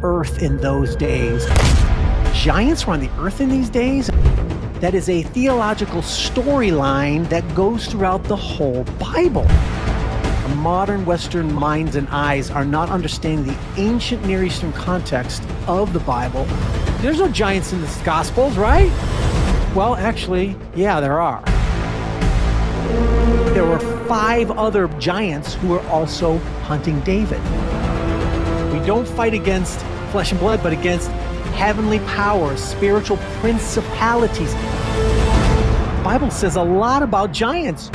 earth in those days. Giants were on the earth in these days? That is a theological storyline that goes throughout the whole Bible. Modern Western minds and eyes are not understanding the ancient Near Eastern context of the Bible. There's no giants in the Gospels, right? Well, actually, yeah, there are. There were 5 other giants who were also hunting David. We don't fight against flesh and blood, but against heavenly powers, spiritual principalities. The Bible says a lot about giants.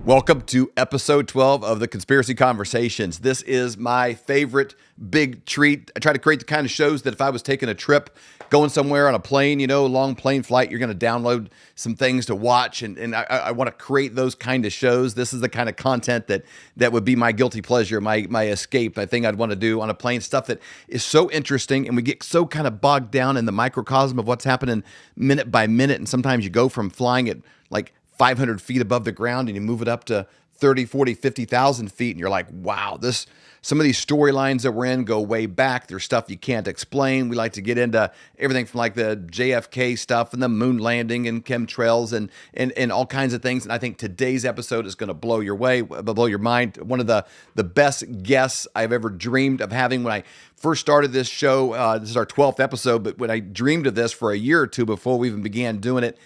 Welcome to episode 12 of the Conspiracy Conversations. This is my favorite big treat. I try to create the kind of shows that if I was taking a trip, going somewhere on a plane, long plane flight, you're going to download some things to watch. And I want to create those kind of shows. This is the kind of content that would be my guilty pleasure, my escape, my thing I'd want to do on a plane, stuff that is so interesting. And we get so kind of bogged down in the microcosm of what's happening minute by minute. And sometimes you go from flying at like 500 feet above the ground and you move it up to 30, 40, 50,000 feet. And you're like, wow, some of these storylines that we're in go way back. There's stuff you can't explain. We like to get into everything from like the JFK stuff and the moon landing and chemtrails and all kinds of things. And I think today's episode is going to blow your mind. One of the best guests I've ever dreamed of having. When I first started this show, this is our 12th episode, but when I dreamed of this for a year or two before we even began doing it,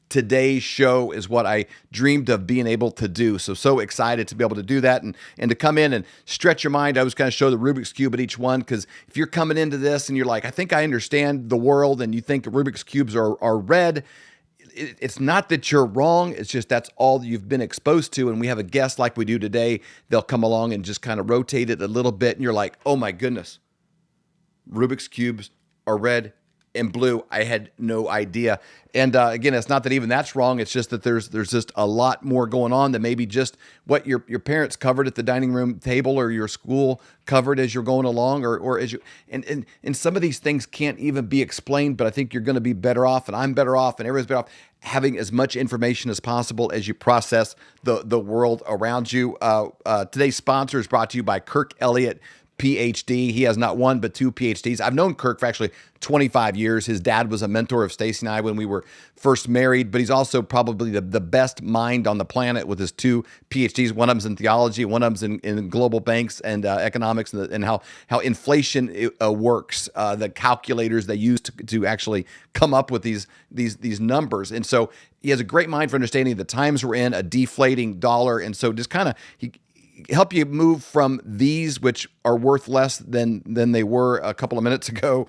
today's show is what I dreamed of being able to do. So excited to be able to do that and to come in and stretch your mind. I was going to show the Rubik's Cube at each one, because if you're coming into this and you're like, I think I understand the world, and you think Rubik's Cubes are red, it's not that you're wrong. It's just that's all you've been exposed to. And we have a guest like we do today. They'll come along and just kind of rotate it a little bit. And you're like, oh my goodness, Rubik's Cubes are red and blue. I had no idea. And again, it's not that even that's wrong. It's just that there's just a lot more going on than maybe just what your parents covered at the dining room table or your school covered as you're going along, or as you and some of these things can't even be explained. But I think you're going to be better off, and I'm better off, and everybody's better off having as much information as possible as you process the world around you. Today's sponsor is brought to you by Kirk Elliott, PhD. He has not one, but 2 PhDs. I've known Kirk for actually 25 years. His dad was a mentor of Stacy and I when we were first married, but he's also probably the best mind on the planet with his 2 PhDs. One of them's in theology, one of them's in global banks and economics, and how inflation works, the calculators they use to actually come up with these numbers. And so he has a great mind for understanding the times we're in, a deflating dollar. And so just kind of, he help you move from these, which are worth less than they were a couple of minutes ago,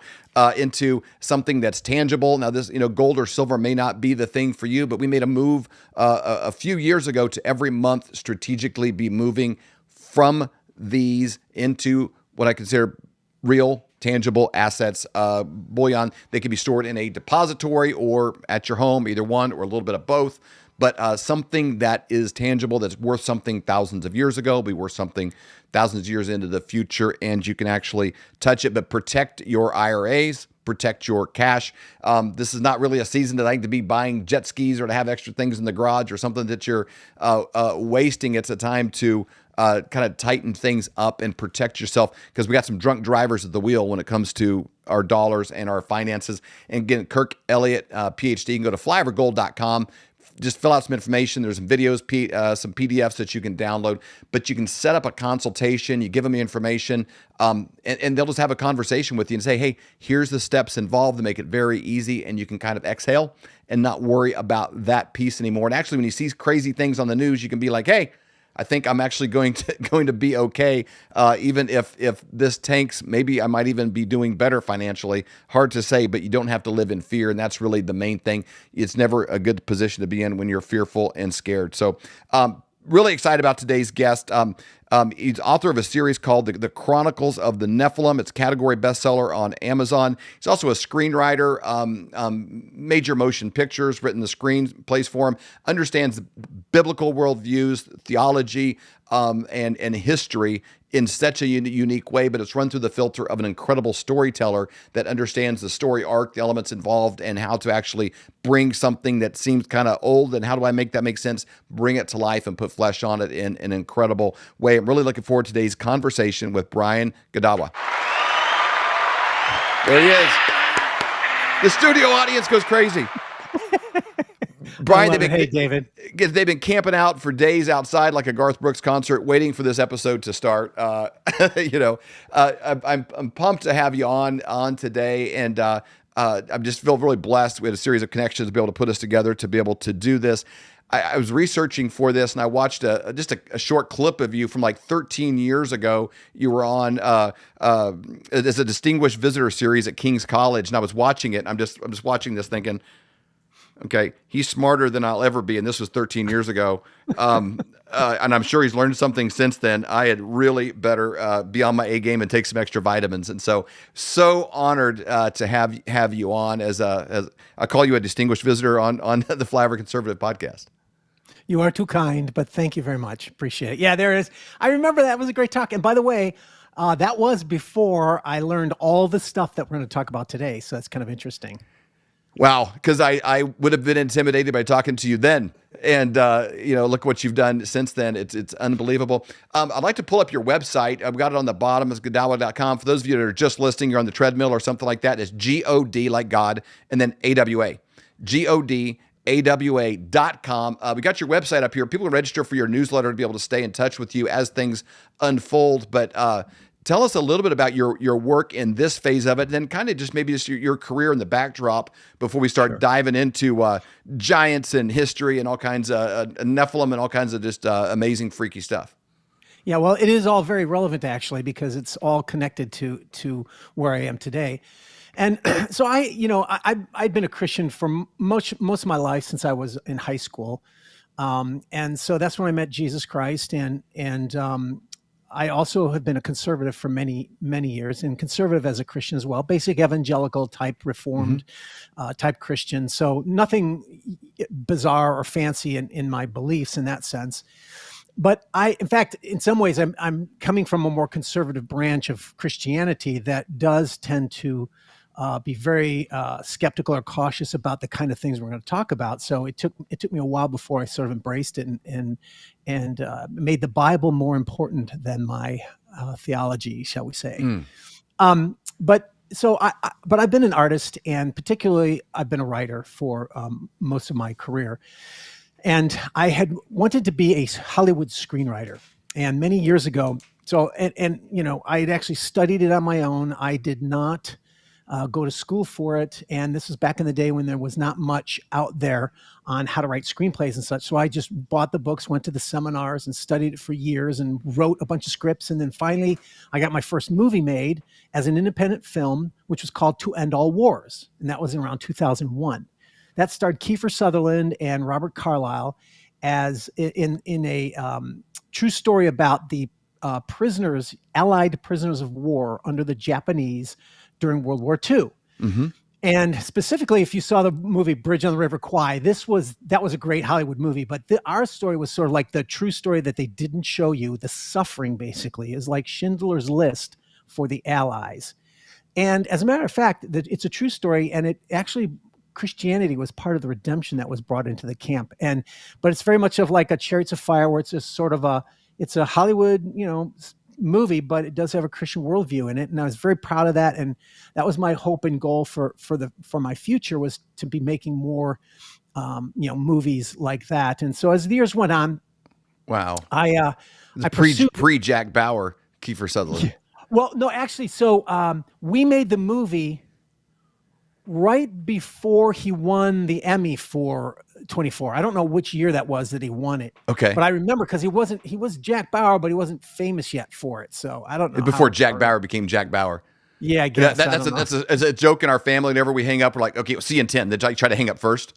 into something that's tangible. Now, this, gold or silver may not be the thing for you, but we made a move a few years ago to every month strategically be moving from these into what I consider real, tangible assets, bullion. They can be stored in a depository or at your home, either one or a little bit of both. But something that is tangible, that's worth something thousands of years ago, be worth something thousands of years into the future, and you can actually touch it. But protect your IRAs, protect your cash. This is not really a season to be buying jet skis or to have extra things in the garage or something that you're wasting. It's a time to kind of tighten things up and protect yourself, because we got some drunk drivers at the wheel when it comes to our dollars and our finances. And again, Kirk Elliott, PhD, you can go to flyovergold.com. Just fill out some information. There's some videos, some PDFs that you can download, but you can set up a consultation. You give them the information, and they'll just have a conversation with you and say, hey, here's the steps involved to make it very easy. And you can kind of exhale and not worry about that piece anymore. And actually, when you see crazy things on the news, you can be like, hey, I think I'm actually going to be okay. Even if this tanks, maybe I might even be doing better financially. Hard to say, but you don't have to live in fear, and that's really the main thing. It's never a good position to be in when you're fearful and scared. So really excited about today's guest. He's author of a series called the Chronicles of the Nephilim. It's a category bestseller on Amazon. He's also a screenwriter, major motion pictures, written the screenplays for him, understands biblical worldviews, theology, and history in such a unique way, but it's run through the filter of an incredible storyteller that understands the story arc, the elements involved, and how to actually bring something that seems kind of old, and how do I make that make sense, bring it to life and put flesh on it in an incredible way. I'm really looking forward to today's conversation with Brian Godawa. There he is. The studio audience goes crazy. Brian, hey, David. They've been camping out for days outside like a Garth Brooks concert, waiting for this episode to start. I'm pumped to have you on today, and I just feel really blessed. We had a series of connections to be able to put us together to be able to do this. I was researching for this, and I watched just a short clip of you from like 13 years ago. You were on as a distinguished visitor series at King's College, and I was watching it. And I'm just watching this, thinking, okay, he's smarter than I'll ever be, and this was 13 years ago. And I'm sure he's learned something since then. I had really better be on my A game and take some extra vitamins. And so honored to have you on as I call you a distinguished visitor on the Flyover Conservative podcast. You are too kind, but thank you very much. Appreciate it. Yeah, there it is. I remember that was a great talk. And by the way, that was before I learned all the stuff that we're going to talk about today. So that's kind of interesting. Wow, because I would have been intimidated by talking to you then, and look what you've done since then. It's unbelievable. I'd like to pull up your website. I've got it on the bottom. It's Godawa.com. For those of you that are just listening, you're on the treadmill or something like that. It's G-O-D like God, and then A-W-A. Godawa.com. We got your website up here. People can register for your newsletter to be able to stay in touch with you as things unfold. But tell us a little bit about your work in this phase of it, and then kind of just maybe just your career in the backdrop before we start diving into giants and history and all kinds of Nephilim and all kinds of just amazing, freaky stuff. Yeah, well, it is all very relevant actually, because it's all connected to where I am today. And so I've been a Christian for most of my life since I was in high school. And so that's when I met Jesus Christ. And I also have been a conservative for many, many years, and conservative as a Christian as well, basic evangelical type reformed type Christian. So nothing bizarre or fancy in my beliefs in that sense. But in fact, in some ways, I'm coming from a more conservative branch of Christianity that does tend to be very skeptical or cautious about the kind of things we're going to talk about. So it took me a while before I sort of embraced it and made the Bible more important than my theology, shall we say? But I've been an artist, and particularly I've been a writer for most of my career, and I had wanted to be a Hollywood screenwriter, and many years ago. So I had actually studied it on my own. I did not go to school for it. And this was back in the day when there was not much out there on how to write screenplays and such. So I just bought the books, went to the seminars and studied it for years and wrote a bunch of scripts. And then finally I got my first movie made as an independent film, which was called To End All Wars. And that was around 2001. That starred Kiefer Sutherland and Robert Carlyle as in a true story about the Allied prisoners of war under the Japanese during World War II. And specifically, if you saw the movie Bridge on the River Kwai, that was a great Hollywood movie. But our story was sort of like the true story that they didn't show you. The suffering, basically, is like Schindler's List for the Allies. And as a matter of fact, it's a true story, and it actually, Christianity was part of the redemption that was brought into the camp. But it's very much of like a Chariots of Fire, where it's just sort of it's a Hollywood, movie, but it does have a Christian worldview in it, and I was very proud of that. And that was my hope and goal for my future, was to be making more, movies like that. And so as the years went on, wow, I pre Jack Bauer, Kiefer Sutherland. Well, no, actually, so we made the movie right before he won the Emmy for 24. I don't know which year that was that he won it. Okay. But I remember because he was Jack Bauer, but he wasn't famous yet for it. So I don't know. Before Jack Bauer became Jack Bauer. Yeah, I guess. That's a joke in our family. Whenever we hang up, we're like, okay, we'll see you in 10. They try to hang up first.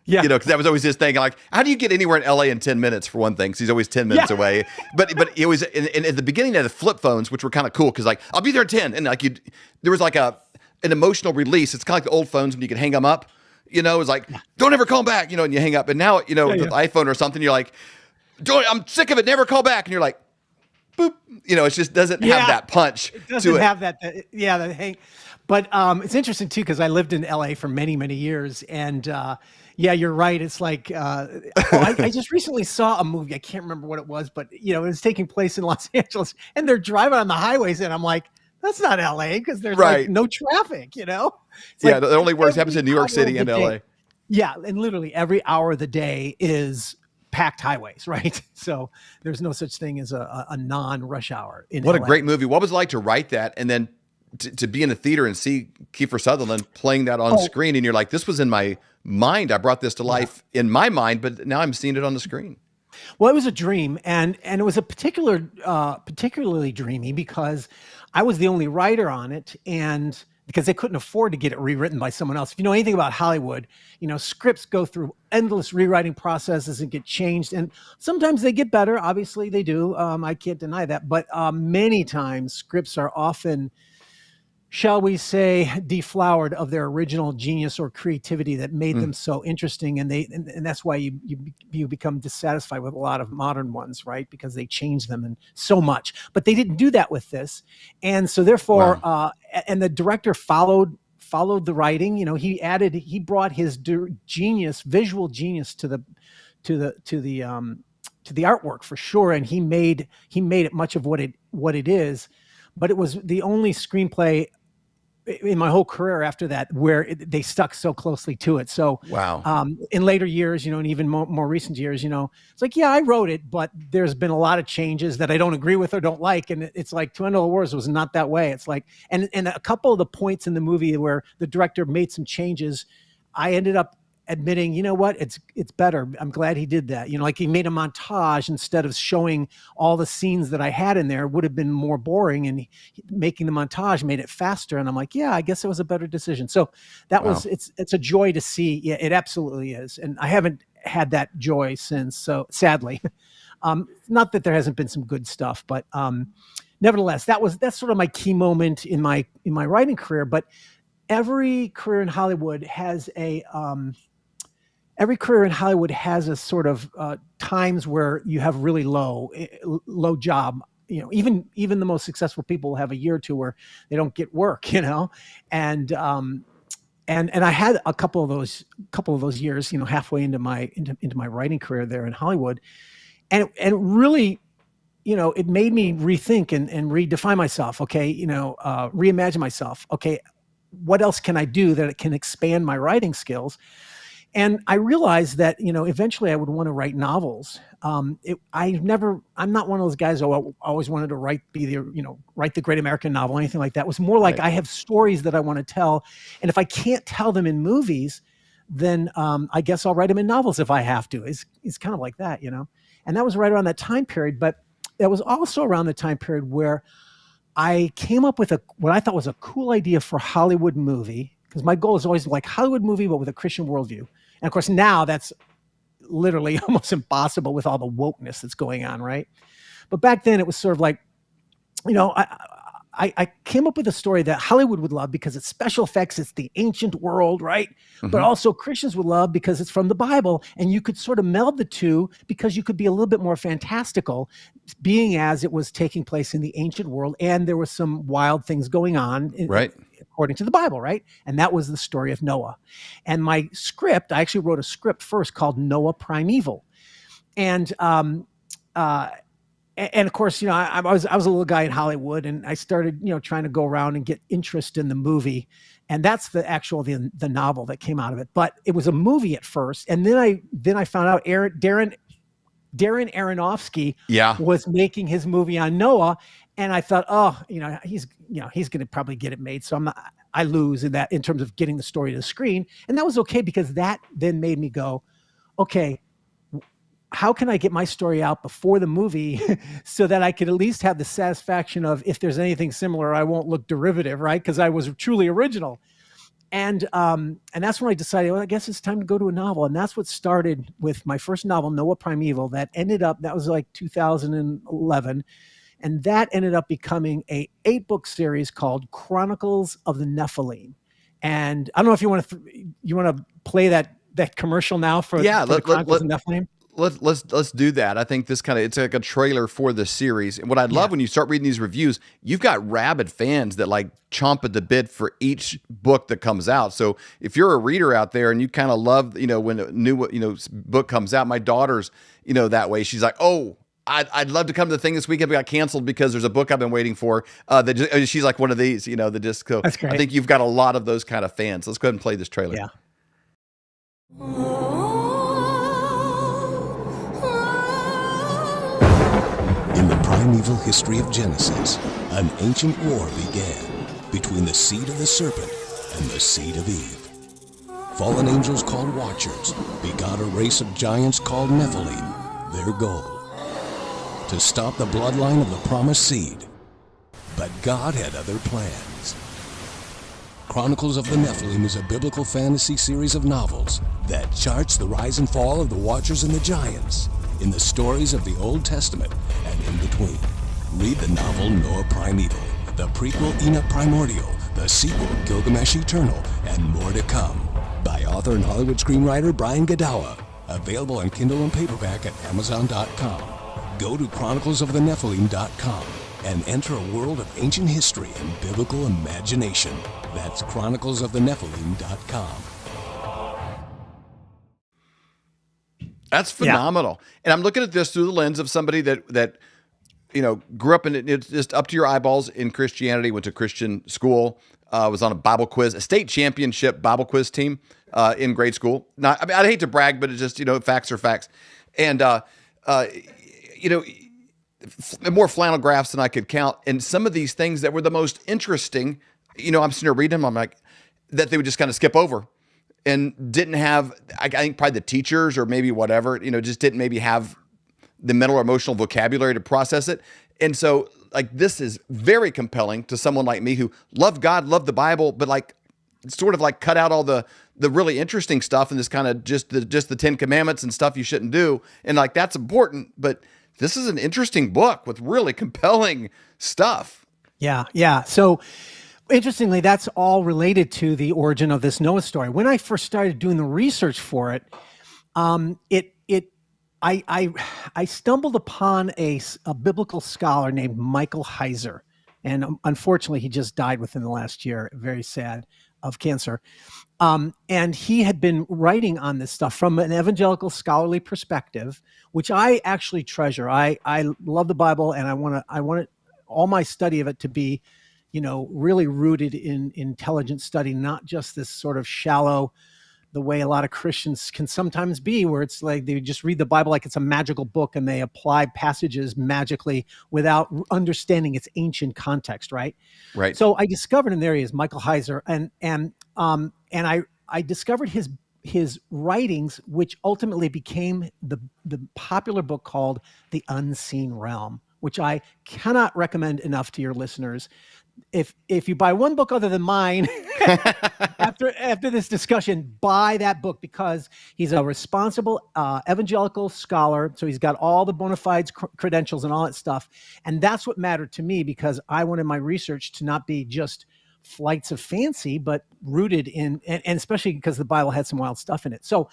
Yeah. Because that was always his thing. Like, how do you get anywhere in LA in 10 minutes, for one thing? Because he's always 10 minutes away. But it was in at the beginning of the flip phones, which were kind of cool, because like, I'll be there at 10. And like there was like an emotional release. It's kind of like the old phones when you could hang them up. It's like, don't ever call back, and you hang up. And now, the iPhone or something, you're like, I'm sick of it, never call back. And you're like, boop. It just doesn't have that punch. It doesn't have that. The hang. But it's interesting too, because I lived in LA for many, many years. And yeah, you're right. It's like, I just recently saw a movie. I can't remember what it was, but it was taking place in Los Angeles, and they're driving on the highways. And I'm like, that's not LA, because there's like no traffic, It's yeah, like the only works happens in New York City and LA. Yeah. And literally every hour of the day is packed highways, right? So there's no such thing as a non-rush hour in What LA. a great movie. What was it like to write that and then to be in a theater and see Kiefer Sutherland playing that on screen, and you're like, this was in my mind. I brought this to life in my mind, but now I'm seeing it on the screen. Well, it was a dream, and it was a particularly dreamy because I was the only writer on it, and because they couldn't afford to get it rewritten by someone else. If you know anything about Hollywood, scripts go through endless rewriting processes and get changed, and sometimes they get better. Obviously, they do. I can't deny that, but many times scripts are often, shall we say, deflowered of their original genius or creativity that made them so interesting, and that's why you become dissatisfied with a lot of modern ones, right? Because they change them and so much. But they didn't do that with this, and so therefore, and the director followed the writing. He brought his visual genius to the artwork for sure, and he made it much of what it is. But it was the only screenplay in my whole career after that where they stuck so closely to it. So in later years, and even more recent years, it's like, yeah, I wrote it, but there's been a lot of changes that I don't agree with or don't like. And it's like To End All Wars was not that way. It's like, and a couple of the points in the movie where the director made some changes, I ended up admitting, you know what, it's better. I'm glad he did that. Like he made a montage instead of showing all the scenes that I had in there. It would have been more boring, and making the montage made it faster. And I'm like, yeah, I guess it was a better decision. So that was, it's a joy to see. Yeah, it absolutely is. And I haven't had that joy since. So sadly, not that there hasn't been some good stuff, but nevertheless, that's sort of my key moment in my writing career. But every career in Hollywood has a sort of times where you have really low job. Even the most successful people have a year or two where they don't get work. And I had a couple of those years. Halfway into my writing career there in Hollywood, and really, it made me rethink and redefine myself. Okay, reimagine myself. Okay, what else can I do that it can expand my writing skills? And I realized that, eventually I would want to write novels. I'm not one of those guys who always wanted to write the great American novel, anything like that. It was more like I have stories that I want to tell. And if I can't tell them in movies, then I guess I'll write them in novels if I have to. It's kind of like that, And that was right around that time period. But that was also around the time period where I came up with what I thought was a cool idea for a Hollywood movie, because my goal is always like Hollywood movie, but with a Christian worldview. And of course, now that's literally almost impossible with all the wokeness that's going on, right? But back then it was sort of like, I came up with a story that Hollywood would love because it's special effects, it's the ancient world, right? Mm-hmm. But also Christians would love because it's from the Bible, and you could sort of meld the two because you could be a little bit more fantastical, being as it was taking place in the ancient world, and there were some wild things going on, according to the Bible, right? And that was the story of Noah. And my script, I actually wrote a script first called Noah Primeval, and of course, I was a little guy in Hollywood, and I started, trying to go around and get interest in the movie, and that's the novel that came out of it. But it was a movie at first, and then I found out Darren Aronofsky was making his movie on Noah, and I thought, he's going to probably get it made, so I lose in terms of getting the story to the screen, and that was okay because that then made me go, okay, how can I get my story out before the movie so that I could at least have the satisfaction of, if there's anything similar, I won't look derivative, right? Because I was truly original. And that's when I decided, well, I guess it's time to go to a novel. And that's what started with my first novel, Noah Primeval, that was like 2011. And that ended up becoming a 8-book series called Chronicles of the Nephilim. And I don't know if you want to play that commercial now for Chronicles of the Nephilim. let's do that. I think it's like a trailer for the series. And what I love when you start reading these reviews, you've got rabid fans that like chomp at the bit for each book that comes out. So if you're a reader out there and you kind of love, when a new, book comes out, my daughter's, that way. She's like, oh, I'd love to come to the thing this weekend. We got canceled because there's a book I've been waiting for. She's like one of these, the disc. So That's great. I think you've got a lot of those kind of fans. Let's go ahead and play this trailer. Yeah. In the primeval history of Genesis, an ancient war began between the seed of the serpent and the seed of Eve. Fallen angels called Watchers begot a race of giants called Nephilim, their goal: to stop the bloodline of the promised seed. But God had other plans. Chronicles of the Nephilim is a biblical fantasy series of novels that charts the rise and fall of the Watchers and the Giants in the stories of the Old Testament and in between. Read the novel Noah Primeval, the prequel Enoch Primordial, the sequel Gilgamesh Eternal, and more to come, by author and Hollywood screenwriter Brian Godawa. Available on Kindle and paperback at Amazon.com. Go to chroniclesofthenephilim.com and enter a world of ancient history and biblical imagination. That's chroniclesofthenephilim.com. That's phenomenal. Yeah. And I'm looking at this through the lens of somebody that grew up in it. It's just up to your eyeballs in Christianity, went to Christian school, was on a Bible quiz, a state championship Bible quiz team in grade school. I hate to brag, but it's just, facts are facts. And, more flannel graphs than I could count. And some of these things that were the most interesting, I'm sitting there reading them, I'm like, that they would just kind of skip over and didn't have, I think probably the teachers or maybe whatever, just didn't maybe have the mental or emotional vocabulary to process it. And so like, this is very compelling to someone like me who loved God, loved the Bible, but like sort of like cut out all the really interesting stuff and this kind of just the 10 Commandments and stuff you shouldn't do. And like, that's important, but this is an interesting book with really compelling stuff. Yeah. Yeah. So interestingly, that's all related to the origin of this Noah story. When I first started doing the research for it, I stumbled upon a biblical scholar named Michael Heizer. And unfortunately, he just died within the last year, very sad, of cancer. And he had been writing on this stuff from an evangelical scholarly perspective, which I actually treasure. I love the Bible, and I want all my study of it to be, really rooted in intelligent study, not just this sort of shallow, the way a lot of Christians can sometimes be, where it's like they just read the Bible like it's a magical book and they apply passages magically without understanding its ancient context, right? Right. So I discovered, and there he is, Michael Heizer, and I discovered his writings, which ultimately became the popular book called The Unseen Realm, which I cannot recommend enough to your listeners. If you buy one book other than mine after this discussion, buy that book, because he's a responsible evangelical scholar. So he's got all the bona fides credentials and all that stuff. And that's what mattered to me, because I wanted my research to not be just flights of fancy, but rooted in, and especially because the Bible had some wild stuff in it. So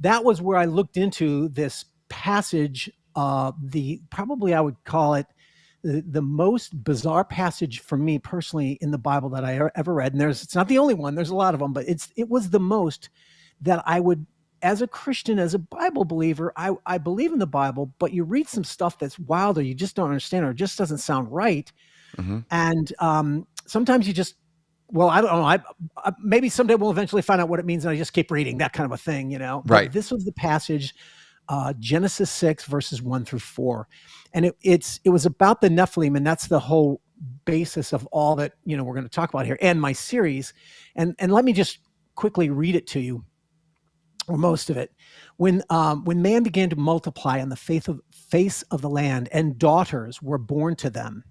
that was where I looked into this passage, probably I would call it the most bizarre passage for me personally in the Bible that I ever read. And it's not the only one, there's a lot of them, but it was the most that I would, as a Christian, as a Bible believer, I believe in the Bible, but you read some stuff that's wild, or you just don't understand, or it just doesn't sound right. Mm-hmm. And sometimes you just, well, I don't know, maybe someday we'll eventually find out what it means, and I just keep reading, that kind of a thing, Right. But this was the passage, Genesis 6 verses 1-4. And it was about the Nephilim, and that's the whole basis of all that, we're going to talk about here and my series. And let me just quickly read it to you, or most of it. When man began to multiply on the face of the land, and daughters were born to them,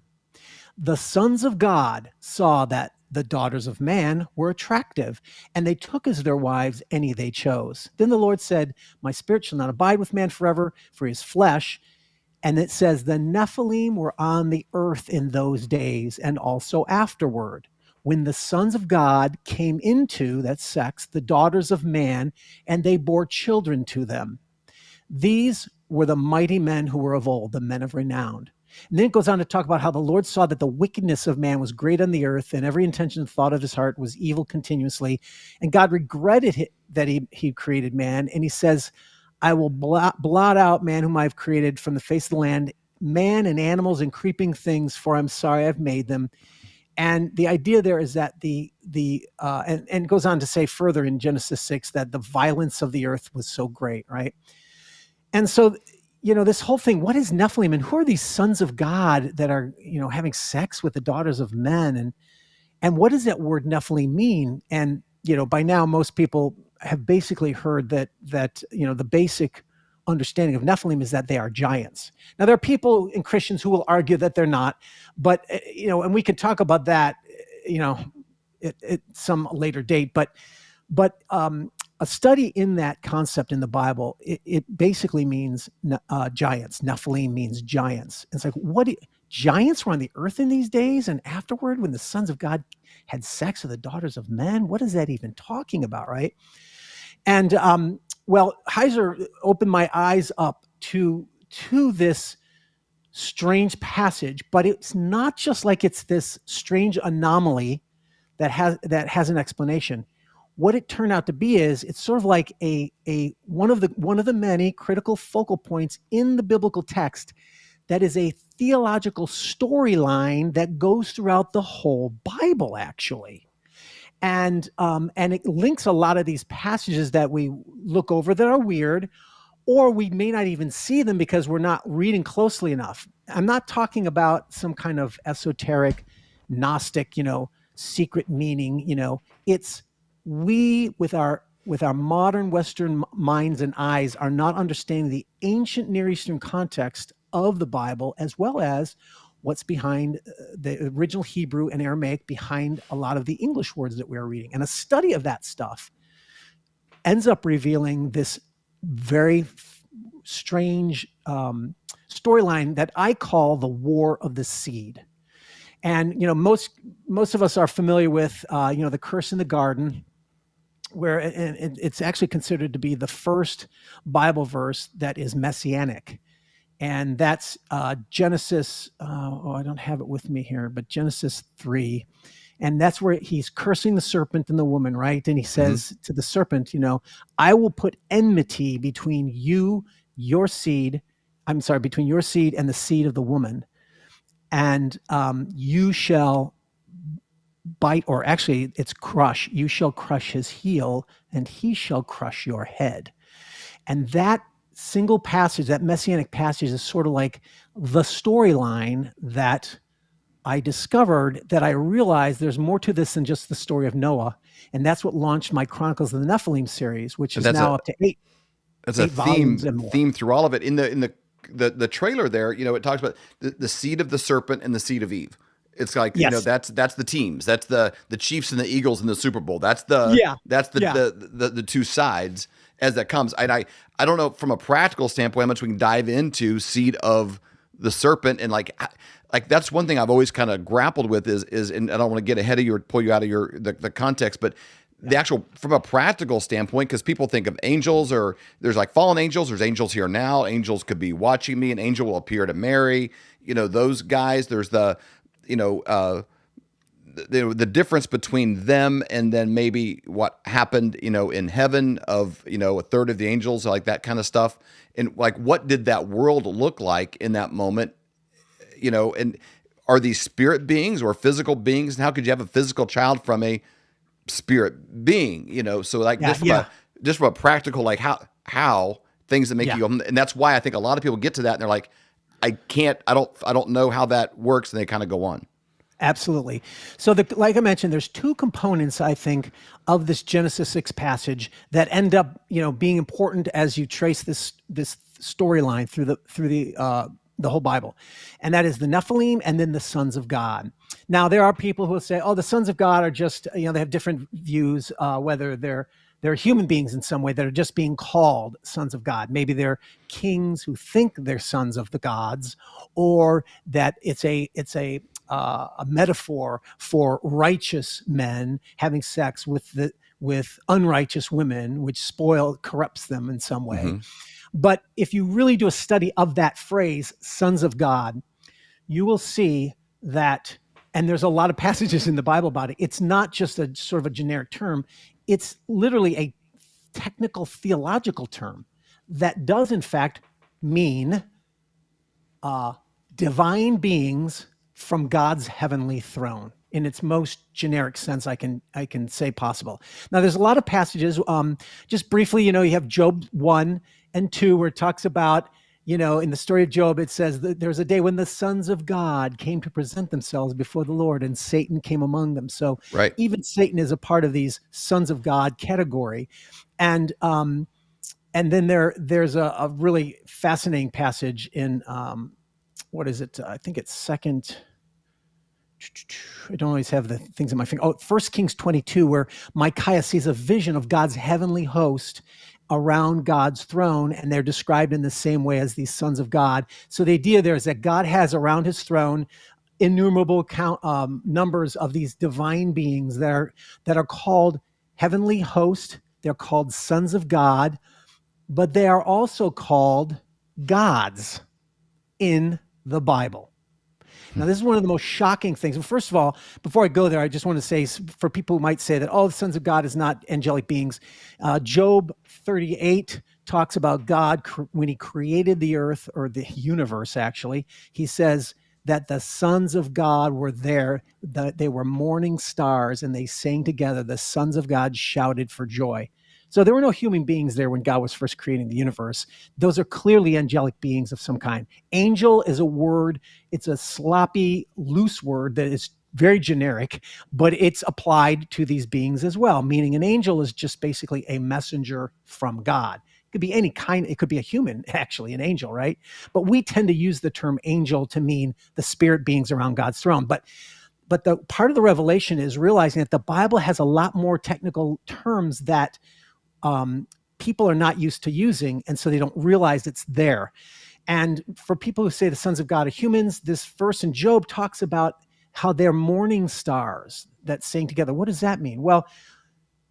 the sons of God saw that the daughters of man were attractive, and they took as their wives any they chose. Then the Lord said, my spirit shall not abide with man forever, for he is flesh. And it says, the Nephilim were on the earth in those days, and also afterward, when the sons of God came into, that sex, the daughters of man, and they bore children to them. These were the mighty men who were of old, the men of renown. And then it goes on to talk about how the Lord saw that the wickedness of man was great on the earth, and every intention and thought of his heart was evil continuously. And God regretted that he created man. And he says, I will blot out man whom I've created from the face of the land, man and animals and creeping things, for I'm sorry I've made them. And the idea there is that and it goes on to say further in Genesis 6 that the violence of the earth was so great, right? And so, this whole thing, what is Nephilim, and who are these sons of God that are, having sex with the daughters of men? And what does that word Nephilim mean? And, by now, most people have basically heard that the basic understanding of Nephilim is that they are giants. Now, there are people and Christians who will argue that they're not, but, and we could talk about that, at some later date, but a study in that concept in the Bible, it basically means giants. Nephilim means giants. It's like, giants were on the earth in these days? And afterward, when the sons of God had sex with the daughters of men, what is that even talking about, right? And Heizer opened my eyes up to this strange passage, but it's not just like it's this strange anomaly that has an explanation. What it turned out to be is it's sort of like one of the many critical focal points in the biblical text that is a theological storyline that goes throughout the whole Bible, actually. And it links a lot of these passages that we look over that are weird, or we may not even see them because we're not reading closely enough. I'm not talking about some kind of esoteric, Gnostic, secret meaning. It's we with our modern Western minds and eyes are not understanding the ancient Near Eastern context of the Bible, as well as what's behind the original Hebrew and Aramaic behind a lot of the English words that we're reading. And a study of that stuff ends up revealing this very strange storyline that I call the War of the Seed. And, most of us are familiar with, the curse in the garden, where it's actually considered to be the first Bible verse that is messianic. And that's Genesis, I don't have it with me here, but Genesis 3. And that's where he's cursing the serpent and the woman, right? And he says to the serpent, I will put enmity between your seed and the seed of the woman. And you shall bite, or actually it's crush. You shall crush his heel, and he shall crush your head. And that single passage, that messianic passage, is sort of like the storyline that I discovered, that I realized there's more to this than just the story of Noah. And that's what launched my Chronicles of the Nephilim series, which is now up to 8. That's a theme through all of it. In the trailer there, it talks about the seed of the serpent and the seed of Eve. It's like, yes. That's the teams. That's the Chiefs and the Eagles in the Super Bowl. That's the two sides as that comes. And I don't know from a practical standpoint how much we can dive into seed of the serpent, and like that's one thing I've always kind of grappled with is and I don't want to get ahead of you or pull you out of the context, but the actual, from a practical standpoint, because people think of angels, or there's like fallen angels, there's angels here now, angels could be watching me, an angel will appear to Mary, those guys. There's the difference between them and then maybe what happened, in heaven of, a third of the angels, like that kind of stuff. And like, what did that world look like in that moment? And are these spirit beings or physical beings? And how could you have a physical child from a spirit being, So like just from a practical, like how things that make you go, and that's why I think a lot of people get to that and they're like, I don't know how that works. And they kind of go on. Absolutely. So like I mentioned, there's two components, I think, of this Genesis 6 passage that end up, being important as you trace this storyline through the whole Bible. And that is the Nephilim and then the sons of God. Now, there are people who will say, the sons of God are just, they have different views, whether they're human beings in some way that are just being called sons of God. Maybe they're kings who think they're sons of the gods, or that it's a metaphor for righteous men having sex with unrighteous women, which corrupts them in some way. But if you really do a study of that phrase, sons of God, you will see that, and there's a lot of passages in the Bible about it. It's not just a sort of a generic term. It's literally a technical theological term that does in fact mean divine beings from God's heavenly throne in its most generic sense I can say possible. Now there's a lot of passages. Just briefly, you have Job 1 and 2 where it talks about, in the story of Job, it says that there's a day when the sons of God came to present themselves before the Lord, and Satan came among them. So Right. even Satan is a part of these sons of God category. And then there's a really fascinating passage in what is it? I think it's second. I don't always have the things in my finger. 1 Kings 22, where Micaiah sees a vision of God's heavenly host around God's throne, and they're described in the same way as these sons of God. So the idea there is that God has around his throne innumerable numbers of these divine beings that are called heavenly host. They're called sons of God, but they are also called gods in the Bible. Now, this is one of the most shocking things. Well, first of all, before I go there, I just want to say, for people who might say that, the sons of God is not angelic beings, Job 38 talks about God when he created the earth, or the universe, actually. He says that the sons of God were there, that they were morning stars, and they sang together. The sons of God shouted for joy. So there were no human beings there when God was first creating the universe. Those are clearly angelic beings of some kind. Angel is a word. It's a sloppy, loose word that is very generic, but it's applied to these beings as well, meaning an angel is just basically a messenger from God. It could be any kind. It could be a human, actually, an angel, right? But we tend to use the term angel to mean the spirit beings around God's throne. But the part of the revelation is realizing that the Bible has a lot more technical terms that people are not used to using, and so they don't realize it's there. And for people who say the sons of God are humans, this verse in Job talks about how they're morning stars that sing together. What does that mean? Well,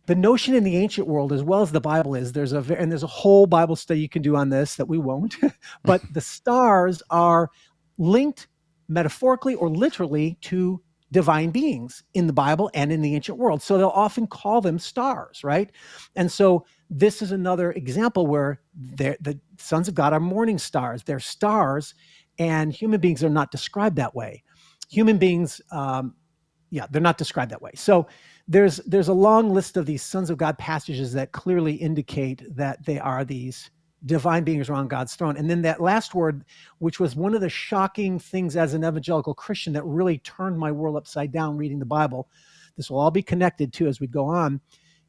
the notion in the ancient world, as well as the Bible is, there's a whole Bible study you can do on this that we won't, but the stars are linked metaphorically or literally to divine beings in the Bible and in the ancient world. So they'll often call them stars, right? And so this is another example where the sons of God are morning stars. They're stars, and human beings are not described that way. Human beings, they're not described that way. So there's a long list of these sons of God passages that clearly indicate that they are these divine beings around God's throne. And then that last word, which was one of the shocking things as an evangelical Christian that really turned my world upside down reading the Bible, this will all be connected to as we go on,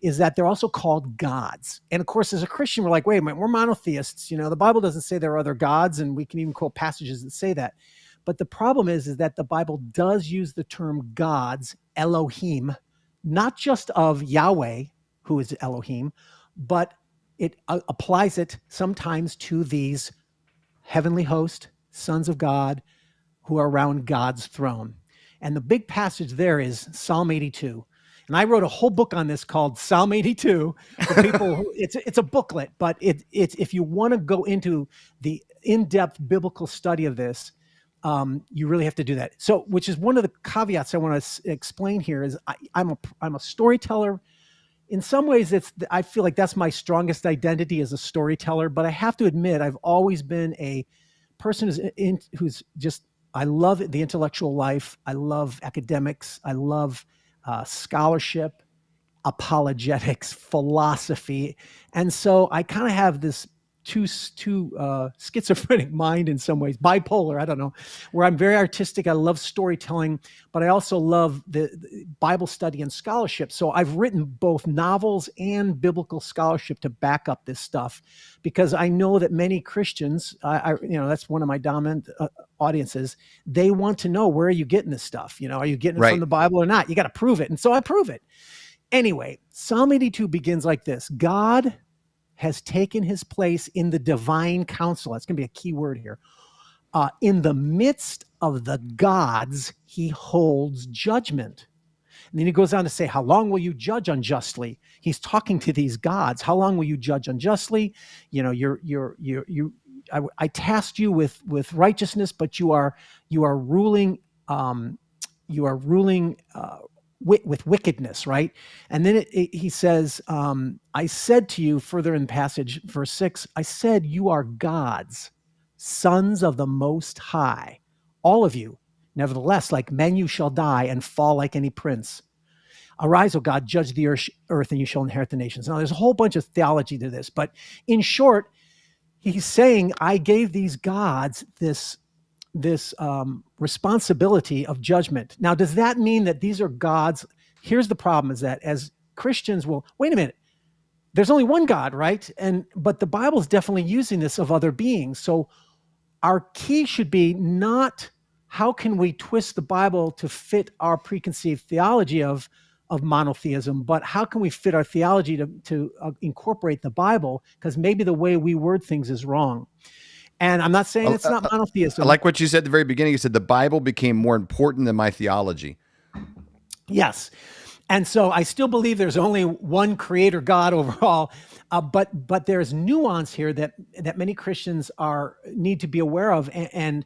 is that they're also called gods. And of course, as a Christian, we're like, wait a minute, we're monotheists. The Bible doesn't say there are other gods, and we can even quote passages that say that. But the problem is that the Bible does use the term gods, Elohim, not just of Yahweh, who is Elohim, but it applies it sometimes to these heavenly host, sons of God, who are around God's throne. And the big passage there is Psalm 82. And I wrote a whole book on this called Psalm 82 for people who, it's a booklet, but it's if you want to go into the in-depth biblical study of this, you really have to do that. So, which is one of the caveats I want to explain here is I'm a storyteller. In some ways, I feel like that's my strongest identity as a storyteller, but I have to admit, I've always been a person who's just, I love the intellectual life. I love academics. I love scholarship, apologetics, philosophy. And so I kind of have this too schizophrenic mind in some ways, bipolar, I don't know, where I'm very artistic. I love storytelling, but I also love the Bible study and scholarship. So I've written both novels and biblical scholarship to back up this stuff, because I know that many Christians, that's one of my dominant audiences. They want to know, where are you getting this stuff? Are you getting it from the Bible or not? You got to prove it. And so I prove it. Anyway, Psalm 82 begins like this: God has taken his place in the divine council. That's going to be a key word here. In the midst of the gods, he holds judgment. And then he goes on to say, how long will you judge unjustly? He's talking to these gods. How long will you judge unjustly? You know, I tasked you with righteousness, but you are ruling with wickedness, right? And then he says, I said to you, further in passage, verse 6, I said, you are gods, sons of the Most High, all of you. Nevertheless, like men you shall die and fall like any prince. Arise, O God, judge the earth, and you shall inherit the nations. Now, there's a whole bunch of theology to this, but in short, he's saying, I gave these gods this responsibility of judgment. Now, does that mean that these are gods? Here's the problem, is that as Christians, well, wait a minute, there's only one God, right? But the Bible is definitely using this of other beings. So our key should be not how can we twist the Bible to fit our preconceived theology of monotheism, but how can we fit our theology to incorporate the Bible? Because maybe the way we word things is wrong. And I'm not saying it's not monotheism. I like what you said at the very beginning. You said the Bible became more important than my theology. Yes. And so I still believe there's only one creator God overall, but there's nuance here that many Christians need to be aware of, and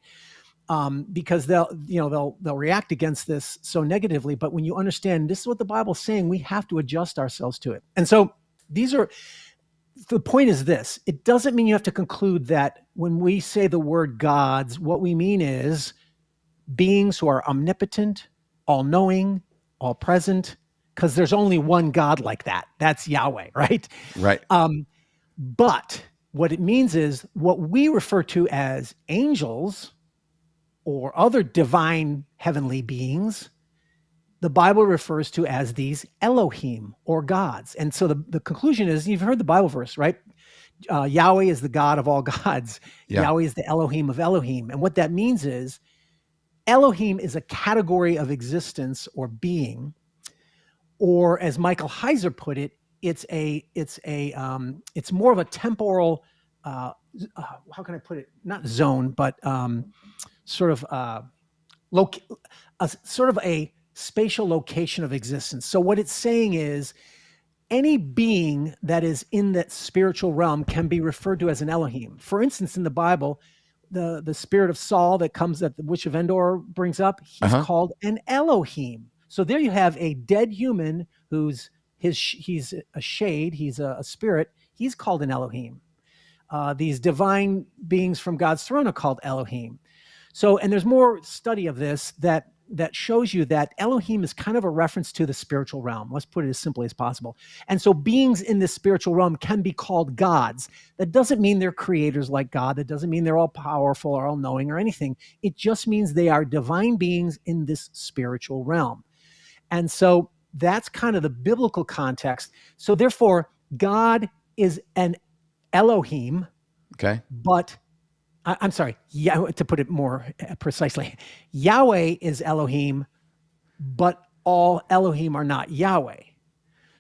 because they'll react against this so negatively. But when you understand this is what the Bible's saying, we have to adjust ourselves to it. And so the point is this: it doesn't mean you have to conclude that when we say the word gods, what we mean is beings who are omnipotent, all-knowing, all-present, because there's only one God like that. That's Yahweh, right? Right. But what it means is what we refer to as angels or other divine heavenly beings, the Bible refers to as these Elohim or gods. And so the conclusion is, you've heard the Bible verse, right? Yahweh is the God of all gods. Yeah. Yahweh is the Elohim of Elohim. And what that means is Elohim is a category of existence or being, or as Michael Heizer put it, it's more of a temporal, how can I put it? Not zone, but sort of a spatial location of existence. So what it's saying is any being that is in that spiritual realm can be referred to as an Elohim. For instance, in the Bible, the spirit of Saul that comes that the Witch of Endor brings up, he's called an Elohim. So there you have a dead human he's a shade, he's a spirit, he's called an Elohim. These divine beings from God's throne are called Elohim. So, and there's more study of this that shows you that Elohim is kind of a reference to the spiritual realm. Let's put it as simply as possible. And so beings in this spiritual realm can be called gods. That doesn't mean they're creators like God. That doesn't mean they're all powerful or all knowing or anything. It just means they are divine beings in this spiritual realm. And so that's kind of the biblical context. So therefore, God is an Elohim. Okay. But I'm sorry, to put it more precisely, Yahweh is Elohim, but all Elohim are not Yahweh.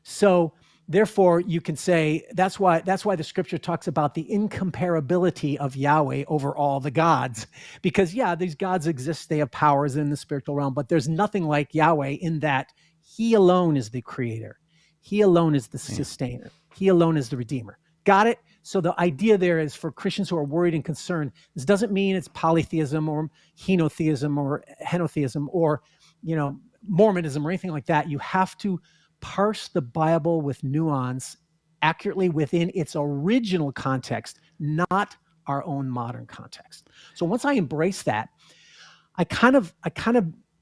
So therefore, you can say that's why the scripture talks about the incomparability of Yahweh over all the gods, because these gods exist, they have powers in the spiritual realm, but there's nothing like Yahweh in that he alone is the creator, he alone is the sustainer, he alone is the redeemer. Got it? So the idea there is for Christians who are worried and concerned, this doesn't mean it's polytheism or henotheism or henotheism or, Mormonism or anything like that. You have to parse the Bible with nuance accurately within its original context, not our own modern context. So once I embraced that, I kind of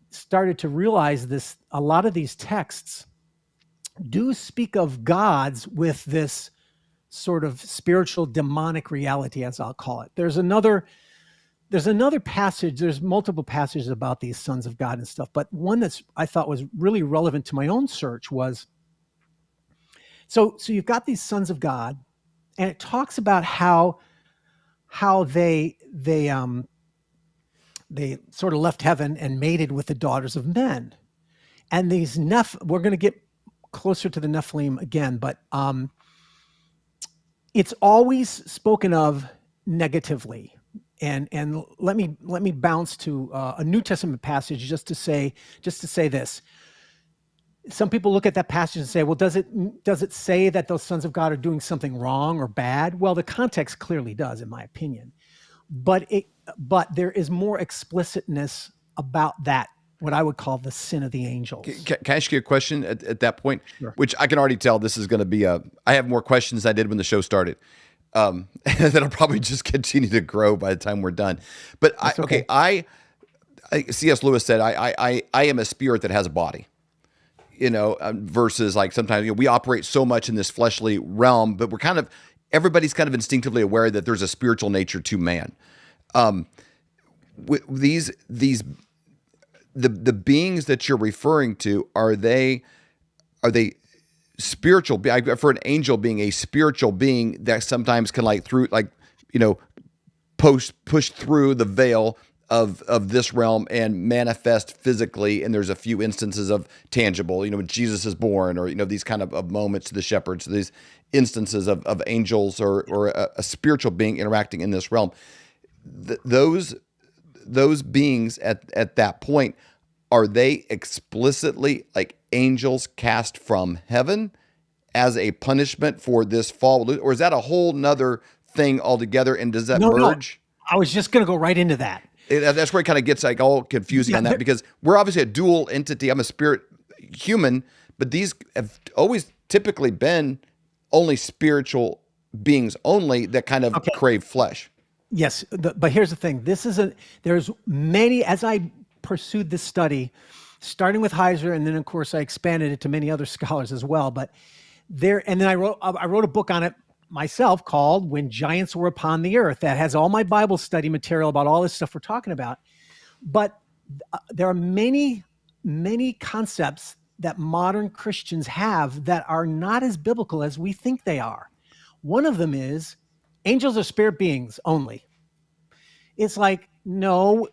started to realize this. A lot of these texts do speak of gods with this sort of spiritual demonic reality, as I'll call it. There's another passage, there's multiple passages about these sons of God and stuff, but one that's I thought was really relevant to my own search was, so you've got these sons of God, and it talks about how they sort of left heaven and mated with the daughters of men. And these we're going to get closer to the Nephilim again, but it's always spoken of negatively. And let me bounce to a New Testament passage just to say this. some people look at that passage and say, well, does it say that those sons of God are doing something wrong or bad? Well, the context clearly does, in my opinion. But there is more explicitness about that, what I would call the sin of the angels. Can I ask you a question at that point? Sure. Which I can already tell this is going to be I have more questions than I did when the show started. That'll probably just continue to grow by the time we're done. But C.S. Lewis said, I am a spirit that has a body. Versus like sometimes we operate so much in this fleshly realm, but everybody's kind of instinctively aware that there's a spiritual nature to man. The beings that you're referring to, are they spiritual? I've heard an angel being a spiritual being that sometimes can push through the veil of this realm and manifest physically. And there's a few instances of tangible, when Jesus is born, or, these kind of moments to the shepherds, these instances of angels or a spiritual being interacting in this realm. Those beings at that point, are they explicitly like angels cast from heaven as a punishment for this fall? Or is that a whole nother thing altogether? And does that merge? No. I was just going to go right into that. That's where it kind of gets like all confusing on that, because we're obviously a dual entity. I'm a spirit human, but these have always typically been only spiritual beings only that kind of crave flesh. Yes. But here's the thing. There's many, as I pursued this study, starting with Heizer, and then of course I expanded it to many other scholars as well. But and then I wrote a book on it myself called When Giants Were Upon the Earth, that has all my Bible study material about all this stuff we're talking about. But there are many, many concepts that modern Christians have that are not as biblical as we think they are. One of them is angels are spirit beings only. It's like, no,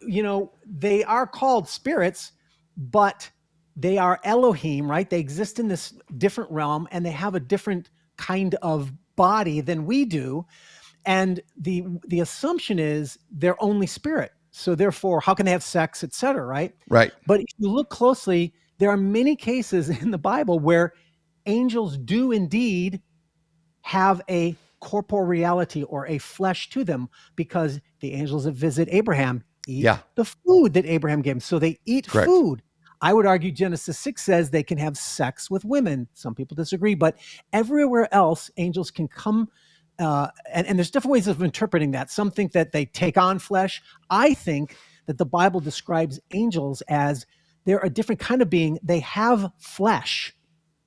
they are called spirits, but they are Elohim, right? They exist in this different realm, and they have a different kind of body than we do. And the assumption is they're only spirit. So therefore, how can they have sex, et cetera, right? Right. But if you look closely, there are many cases in the Bible where angels do indeed have a corporeal reality or a flesh to them, because the angels that visit Abraham eat the food that Abraham gave them. So they eat food. I would argue Genesis 6 says they can have sex with women. Some people disagree, but everywhere else, angels can come, and there's different ways of interpreting that. Some think that they take on flesh. I think that the Bible describes angels as they're a different kind of being. They have flesh,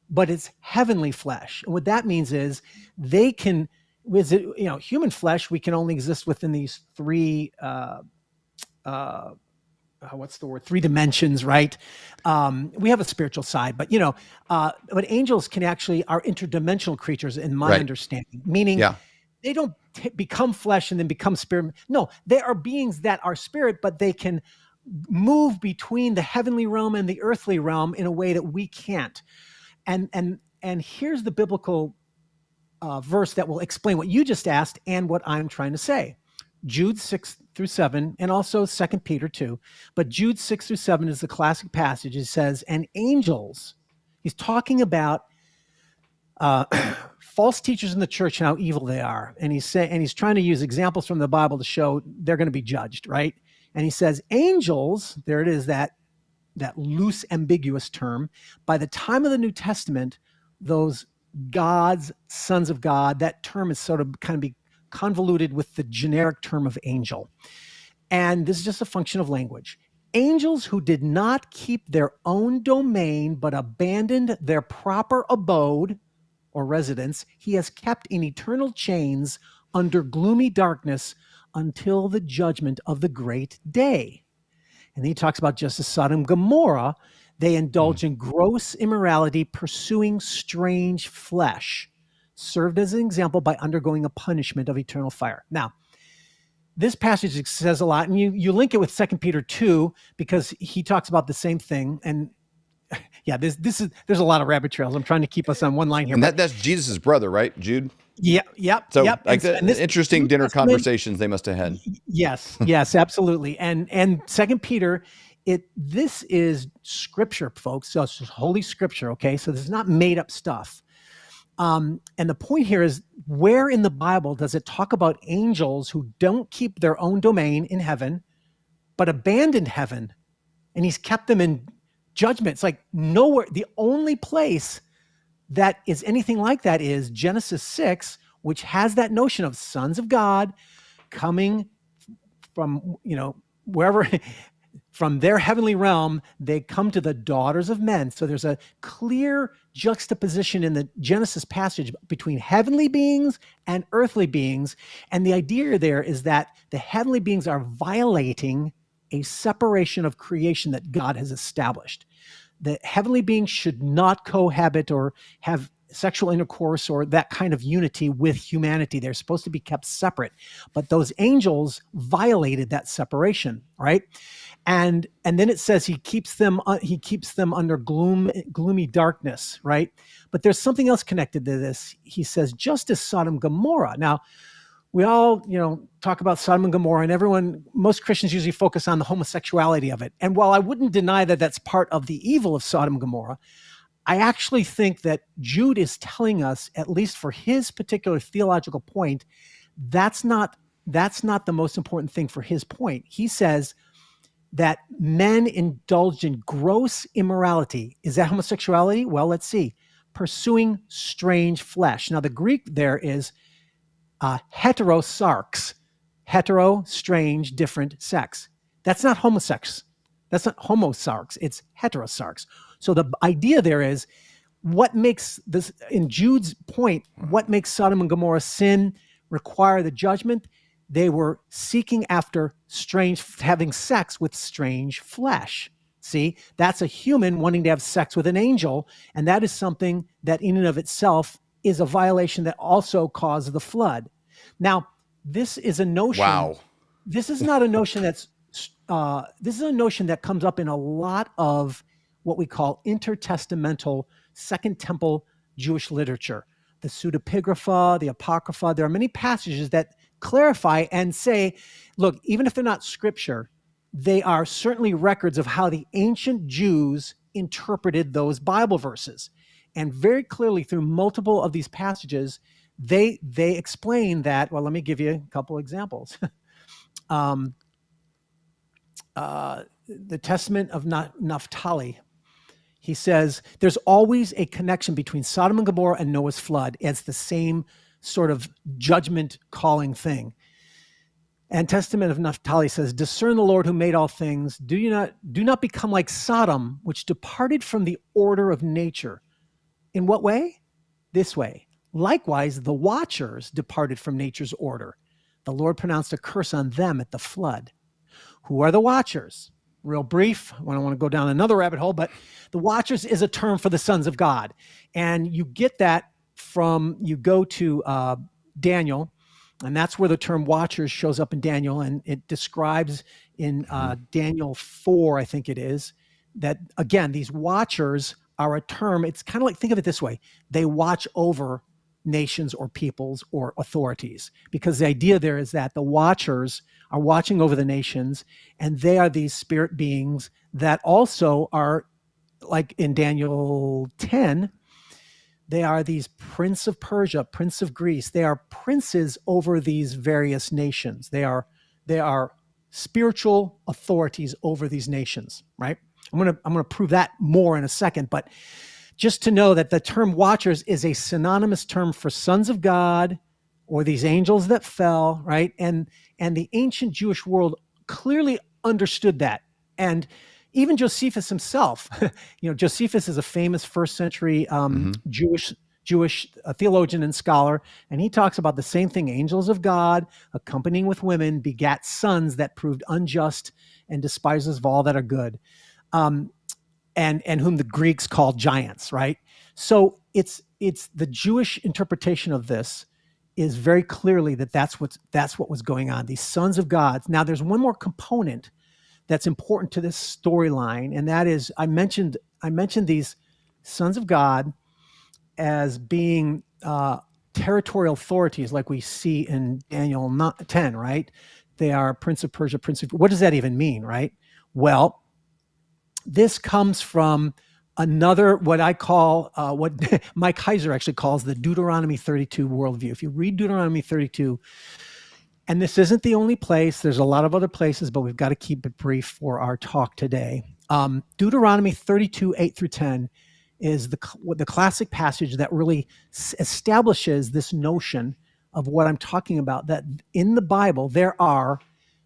but it's heavenly flesh. And what that means is they can, with human flesh, we can only exist within these three three dimensions, right? We have a spiritual side, but but angels are interdimensional creatures in my understanding, meaning they don't become flesh and then become spirit. No, they are beings that are spirit, but they can move between the heavenly realm and the earthly realm in a way that we can't. And here's the biblical verse that will explain what you just asked and what I'm trying to say. Jude 6-7, and also 2 Peter 2. But Jude 6-7 is the classic passage. It says, and angels, he's talking about false teachers in the church and how evil they are. And he's trying to use examples from the Bible to show they're going to be judged, right? And he says, angels, there it is, that loose, ambiguous term. By the time of the New Testament, those gods, sons of God, that term is sort of kind of be convoluted with the generic term of angel. And this is just a function of language. Angels who did not keep their own domain, but abandoned their proper abode or residence, he has kept in eternal chains under gloomy darkness until the judgment of the great day. And then he talks about just as Sodom and Gomorrah, they indulge in gross immorality, pursuing strange flesh, served as an example by undergoing a punishment of eternal fire. Now, this passage says a lot, and you link it with 2 Peter 2 because he talks about the same thing. And there's a lot of rabbit trails. I'm trying to keep us on one line here. And that's Jesus' brother, right, Jude? Yep. So yep. Interesting dinner conversations they must have had. Yes, absolutely. And 2 Peter this is scripture, folks. So it's holy scripture. Okay. So this is not made up stuff. And the point here is, where in the Bible does it talk about angels who don't keep their own domain in heaven, but abandoned heaven, and he's kept them in judgment? It's like nowhere. The only place that is anything like that is Genesis 6, which has that notion of sons of God coming from, wherever, from their heavenly realm, they come to the daughters of men. So there's a clear juxtaposition in the Genesis passage between heavenly beings and earthly beings. And the idea there is that the heavenly beings are violating a separation of creation that God has established. The heavenly beings should not cohabit or have sexual intercourse or that kind of unity with humanity. They're supposed to be kept separate. But those angels violated that separation, right? And then it says he keeps them under gloomy darkness, right? But there's something else connected to this. He says, just as Sodom and Gomorrah. Now, we all, talk about Sodom and Gomorrah, and most Christians usually focus on the homosexuality of it. And while I wouldn't deny that that's part of the evil of Sodom and Gomorrah, I actually think that Jude is telling us, at least for his particular theological point, that's not the most important thing for his point. He says that men indulged in gross immorality. Is that homosexuality? Well, let's see. Pursuing strange flesh. Now, the Greek there is heterosarx. Hetero, strange, different sex. That's not homosex. That's not homosarx. It's heterosarx. So the idea there is, what makes this, in Jude's point, what makes Sodom and Gomorrah sin, require the judgment? They were seeking after having sex with strange flesh. See, that's a human wanting to have sex with an angel. And that is something that in and of itself is a violation that also caused the flood. Now, this is a notion. Wow. This is not a notion this is a notion that comes up in a lot of what we call intertestamental Second Temple Jewish literature. The pseudepigrapha, the apocrypha, there are many passages that clarify and say, look, even if they're not scripture, they are certainly records of how the ancient Jews interpreted those Bible verses. And very clearly through multiple of these passages, they explain that. Well, let me give you a couple examples. The Testament of Naphtali. He says there's always a connection between Sodom and Gomorrah and Noah's flood. It's the same sort of judgment calling thing. And Testament of Naphtali says, discern the Lord who made all things. Do not become like Sodom, which departed from the order of nature. In what way? This way. Likewise, the watchers departed from nature's order. The Lord pronounced a curse on them at the flood. Who are the watchers? Real brief. I don't want to go down another rabbit hole, but the watchers is a term for the sons of God. And you get that you go to Daniel, and that's where the term watchers shows up in Daniel. And it describes in Daniel 4, I think it is, that again, these watchers are a term. It's kind of like, think of it this way. They watch over nations or peoples or authorities, because the idea there is that the watchers are watching over the nations, and they are these spirit beings that also are, like in Daniel 10, they are these prince of Persia, prince of Greece. They are princes over these various nations. They are spiritual authorities over these nations, right? I'm going to prove that more in a second, but just to know that the term watchers is a synonymous term for sons of God or these angels that fell, right? And the ancient Jewish world clearly understood that. And even Josephus himself, Josephus is a famous first century Jewish theologian and scholar, and he talks about the same thing. Angels of God, accompanying with women, begat sons that proved unjust and despisers of all that are good. And whom the Greeks called giants, right? So it's the Jewish interpretation of this is very clearly that's what was going on. These sons of God. Now, there's one more component that's important to this storyline, and that is I mentioned these sons of God as being territorial authorities, like we see in Daniel 10, right? They are prince of Persia, prince of. What does that even mean, right? Well, This comes from another, what I call, what Mike Heizer actually calls the Deuteronomy 32 worldview. If you read Deuteronomy 32, and this isn't the only place, there's a lot of other places, but we've got to keep it brief for our talk today. Deuteronomy 32, 8 through 10 is the classic passage that really establishes this notion of what I'm talking about, that in the Bible, there are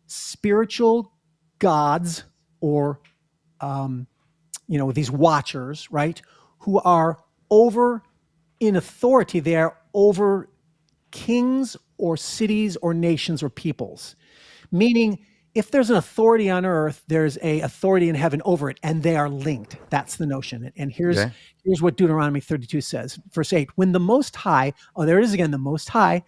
spiritual gods or these watchers, right, who are over in authority. They are over kings or cities or nations or peoples. Meaning, if there's an authority on earth, there's a authority in heaven over it, and they are linked. That's the notion. And here's what Deuteronomy 32 says, verse 8. When the Most High, there it is again, the Most High.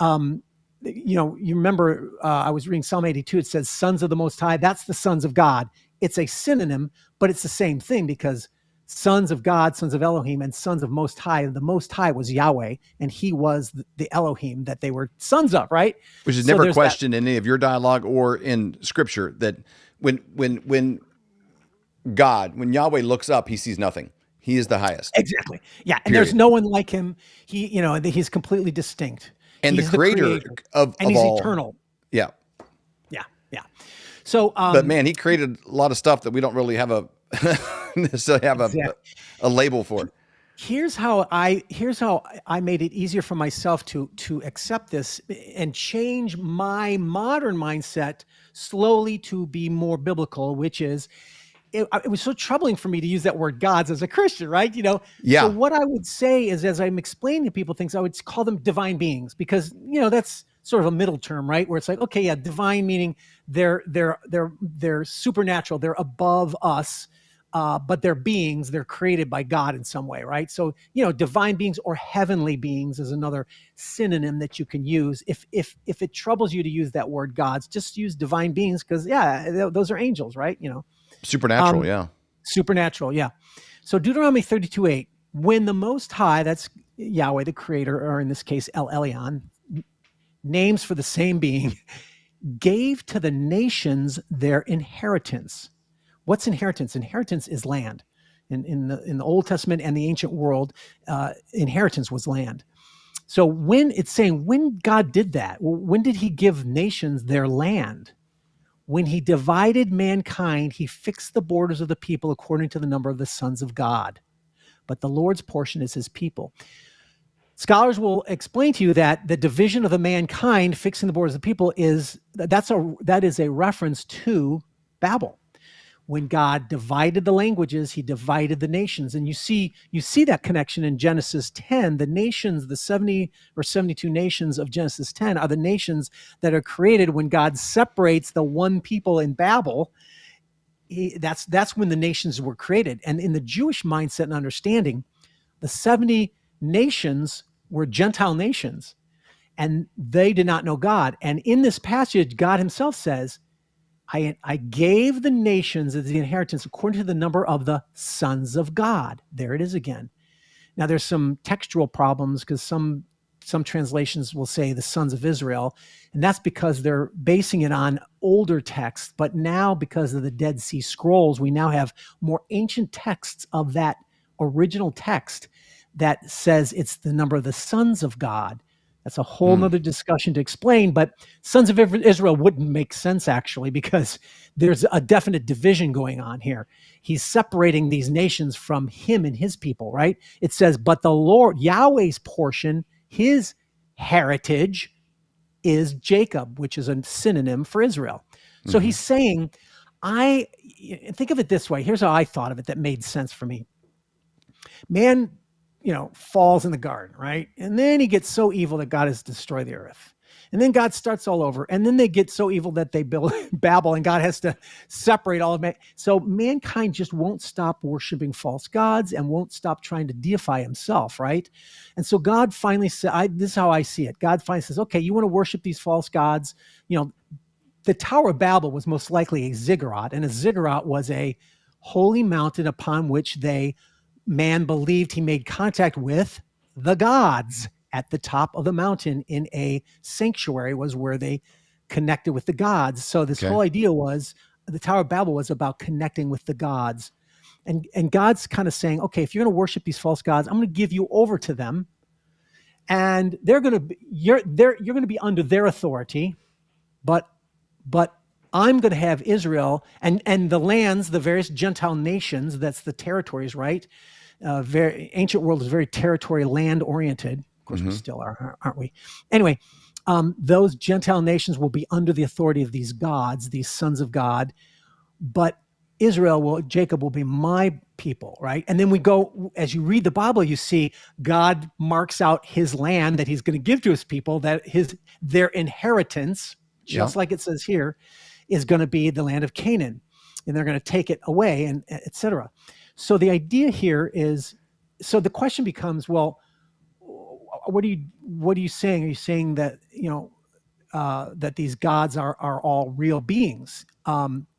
You remember I was reading Psalm 82. It says, "Sons of the Most High." That's the sons of God. It's a synonym, but it's the same thing, because sons of God, sons of Elohim, and sons of Most High. The Most High was Yahweh, and he was the Elohim that they were sons of, right? Which is never questioned in any of your dialogue or in Scripture, that when Yahweh looks up, he sees nothing. He is the highest. Exactly. Yeah, and there's no one like him. He's completely distinct. And he's the creator of and he's all. Eternal. Yeah. Yeah. So, but man, he created a lot of stuff that we don't really have necessarily have a label for. Here's how I made it easier for myself to accept this and change my modern mindset slowly to be more biblical, which is, it was so troubling for me to use that word gods as a Christian, right? Yeah. So what I would say is, as I'm explaining to people things, I would call them divine beings, because, that's sort of a middle term, right? Where it's like, okay, yeah, divine meaning they're supernatural, they're above us, but they're beings, they're created by God in some way, right? So, divine beings or heavenly beings is another synonym that you can use. If it troubles you to use that word gods, just use divine beings, because those are angels, right? Supernatural, yeah. Supernatural, yeah. So Deuteronomy 32:8, when the Most High, that's Yahweh, the creator, or in this case, El Elyon, names for the same being, gave to the nations their inheritance. What's inheritance? Inheritance is land. In the Old Testament and the ancient world, inheritance was land. So when God did that, when did he give nations their land? When he divided mankind, he fixed the borders of the people according to the number of the sons of God. But the Lord's portion is his people. Scholars will explain to you that the division of the mankind, fixing the borders of the people, that is a reference to Babel. When God divided the languages, he divided the nations. And you see that connection in Genesis 10. The nations, the 70 or 72 nations of Genesis 10 are the nations that are created when God separates the one people in Babel. That's when the nations were created. And in the Jewish mindset and understanding, the 70 nations were Gentile nations, and they did not know God. And in this passage, God himself says, I gave the nations as the inheritance according to the number of the sons of God. There it is again. Now there's some textual problems, because some translations will say the sons of Israel, and that's because they're basing it on older texts. But now, because of the Dead Sea Scrolls, we now have more ancient texts of that original text that says it's the number of the sons of God. That's a whole nother discussion to explain, but sons of Israel wouldn't make sense, actually, because there's a definite division going on here. He's separating these nations from him and his people, right? It says, but the Lord, Yahweh's portion, his heritage is Jacob, which is a synonym for Israel. So he's saying, think of it this way. Here's how I thought of it that made sense for me. Man, falls in the garden, right? And then he gets so evil that God has destroyed the earth. And then God starts all over. And then they get so evil that they build Babel, and God has to separate all of man. So mankind just won't stop worshiping false gods and won't stop trying to deify himself, right? And so God finally said, this is how I see it. God finally says, okay, you want to worship these false gods? The Tower of Babel was most likely a ziggurat, and a ziggurat was a holy mountain upon which man believed he made contact with the gods. At the top of the mountain in a sanctuary was where they connected with the gods. So this whole idea was the Tower of Babel was about connecting with the gods. And God's kind of saying, okay, if you're going to worship these false gods, I'm going to give you over to them, and you're going to be under their authority, but I'm going to have Israel and the lands, the various Gentile nations. That's the territories, right? Very ancient world is very territory, land oriented. Of course, we still are, aren't we? Anyway, those Gentile nations will be under the authority of these gods, these sons of God, but Jacob will be my people, right? And then we go, as you read the Bible, you see God marks out his land that he's going to give to his people, that their inheritance, just like it says here, is going to be the land of Canaan, and they're going to take it away, and et cetera. So the idea here is, so the question becomes, well, what are you saying? Are you saying that, that these gods are all real beings?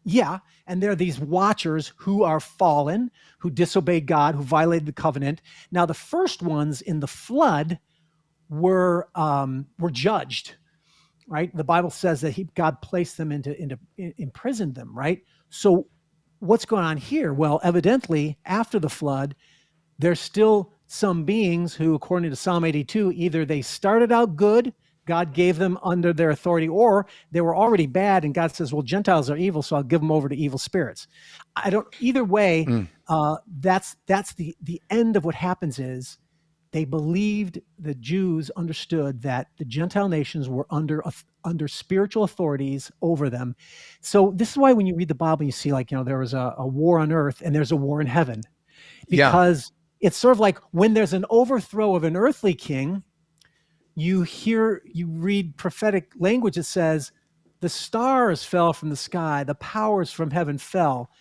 Yeah, and they're these watchers who are fallen, who disobeyed God, who violated the covenant. Now, the first ones in the flood were judged, right? The Bible says that God placed them imprisoned them, right? So what's going on here? Well, evidently, after the flood, there's still some beings who, according to Psalm 82, either they started out good, God gave them under their authority, or they were already bad, and God says, well, Gentiles are evil, so I'll give them over to evil spirits. Either way, that's the end of what happens is they believed, the Jews understood that the Gentile nations were under spiritual authorities over them. So this is why when you read the Bible, you see there was a war on earth and there's a war in heaven, because it's sort of like when there's an overthrow of an earthly king, you read prophetic language that says the stars fell from the sky, the powers from heaven fell.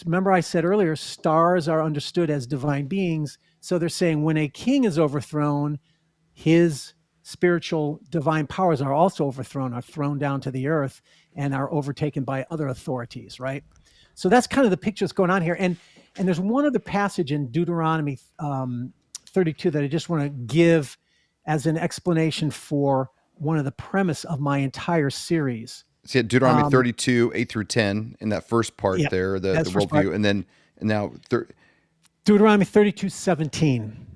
Remember I said earlier, stars are understood as divine beings. So they're saying when a king is overthrown, his spiritual divine powers are also overthrown, are thrown down to the earth, and are overtaken by other authorities, right? So that's kind of the picture that's going on here. And there's one other passage in Deuteronomy 32 that I just want to give as an explanation for one of the premise of my entire series. See, Deuteronomy 32, 8 through 10, in that first part there, the worldview, and now Deuteronomy 32, 17.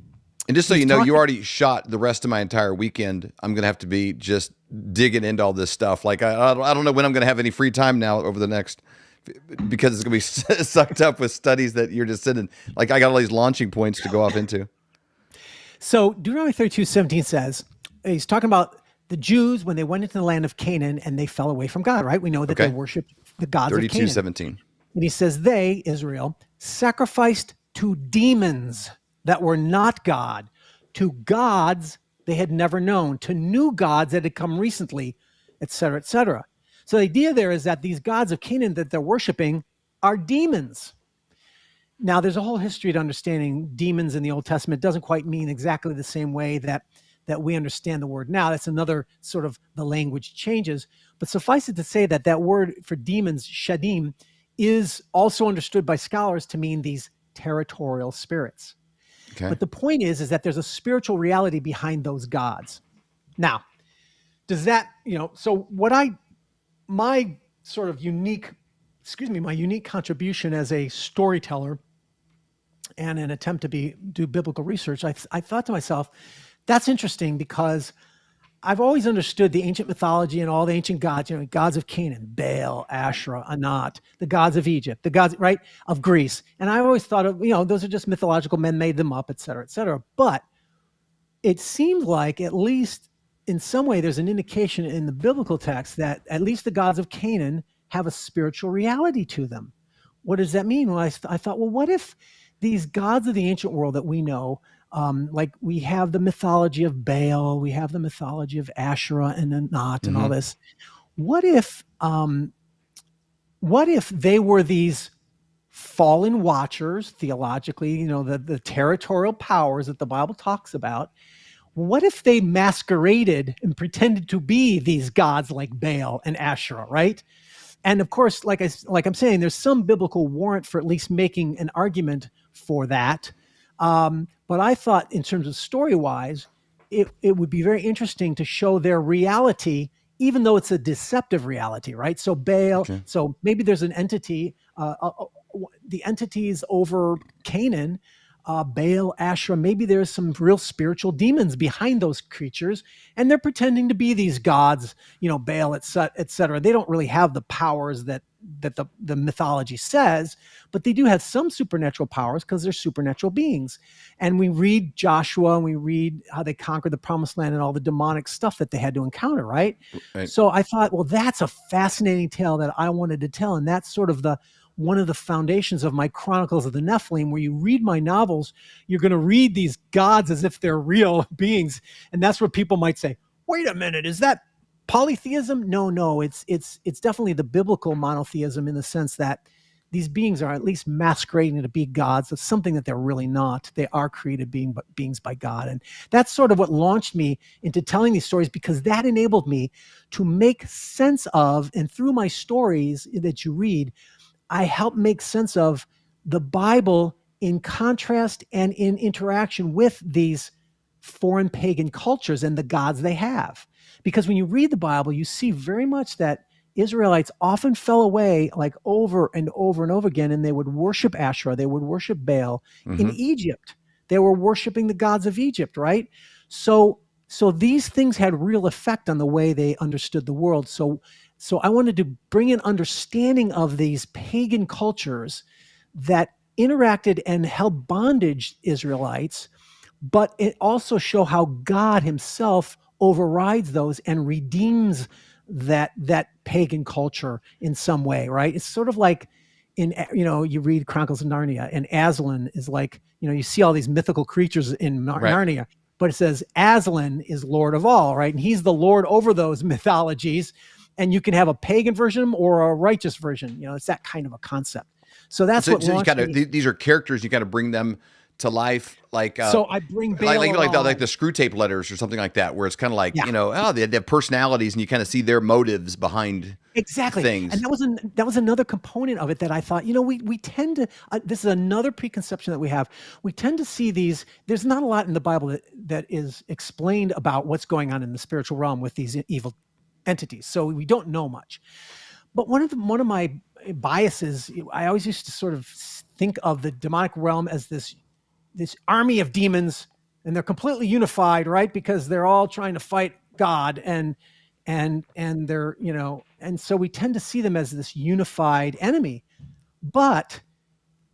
And just so you know, you already shot the rest of my entire weekend. I'm going to have to be just digging into all this stuff. Like, I don't know when I'm going to have any free time now over the next, because it's going to be sucked up with studies that you're just sitting. Like, I got all these launching points to go off into. So Deuteronomy 32, 17 says, he's talking about the Jews when they went into the land of Canaan and they fell away from God, right? We know that they worshiped the gods of Canaan. 32, 17. And he says, they, Israel, sacrificed to demons that were not God, to gods they had never known, to new gods that had come recently, et cetera, et cetera. So the idea there is that these gods of Canaan that they're worshiping are demons. Now, there's a whole history to understanding demons in the Old Testament. It doesn't quite mean exactly the same way that we understand the word now. That's another sort of, the language changes. But suffice it to say that that word for demons, shadim, is also understood by scholars to mean these territorial spirits. Okay. But the point is that there's a spiritual reality behind those gods. Now, does that, so my sort of unique contribution as a storyteller and an attempt to do biblical research, I thought to myself, that's interesting because I've always understood the ancient mythology and all the ancient gods, gods of Canaan, Baal, Asherah, Anat, the gods of Egypt, the gods, right, of Greece. And I always thought of, those are just mythological, men made them up, et cetera, et cetera. But it seems like, at least in some way, there's an indication in the biblical text that at least the gods of Canaan have a spiritual reality to them. What does that mean? Well, I thought, well, what if these gods of the ancient world that we know, like we have the mythology of Baal, we have the mythology of Asherah and Anat and all this. What if they were these fallen watchers, theologically, the territorial powers that the Bible talks about? What if they masqueraded and pretended to be these gods like Baal and Asherah, right? And of course, like I'm saying, there's some biblical warrant for at least making an argument for that. But I thought, in terms of story-wise, it would be very interesting to show their reality even though it's a deceptive reality, right? So Baal, Okay. so maybe there's an entity, the entities over Canaan, Baal, Asherah, maybe there's some real spiritual demons behind those creatures, and they're pretending to be these gods, Baal, et cetera. They don't really have the powers that the mythology says, but they do have some supernatural powers because they're supernatural beings. And we read Joshua and we read how they conquered the promised land and all the demonic stuff that they had to encounter, right? Right. So I thought, well, that's a fascinating tale that I wanted to tell. And that's sort of one of the foundations of my Chronicles of the Nephilim. Where you read my novels, you're going to read these gods as if they're real beings. And that's where people might say, wait a minute, is that polytheism? No, it's definitely the biblical monotheism, in the sense that these beings are at least masquerading to be gods of something that they're really not. They are created beings by God. And that's sort of what launched me into telling these stories, because that enabled me to make sense of, and through my stories that you read, I help make sense of the Bible in contrast and in interaction with these foreign pagan cultures and the gods they have. Because when you read the Bible, you see very much that Israelites often fell away, like over and over and over again, and they would worship Asherah, they would worship Baal. In Egypt. They were worshiping the gods of Egypt, right? So these things had real effect on the way they understood the world. So I wanted to bring an understanding of these pagan cultures that interacted and held bondage Israelites, but it also show how God himself overrides those and redeems that pagan culture in some way, right? It's sort of like you read Chronicles of Narnia, and Aslan is like, you see all these mythical creatures in Narnia, but it says Aslan is Lord of all, right? And he's the Lord over those mythologies. And you can have a pagan version or a righteous version. It's that kind of a concept. So that's what launched me. These are characters, you kind of bring them to life, like so I bring Baal like the Screw Tape Letters or something like that, where it's kind of like they have personalities, and you kind of see their motives behind things. And that was another component of it that I thought, we tend to this is another preconception that we have. We tend to see these. There's not a lot in the Bible that is explained about what's going on in the spiritual realm with these evil entities, so we don't know much. But one of my biases, I always used to sort of think of the demonic realm as this army of demons, and they're completely unified, right? Because they're all trying to fight God, and they're, and so we tend to see them as this unified enemy. But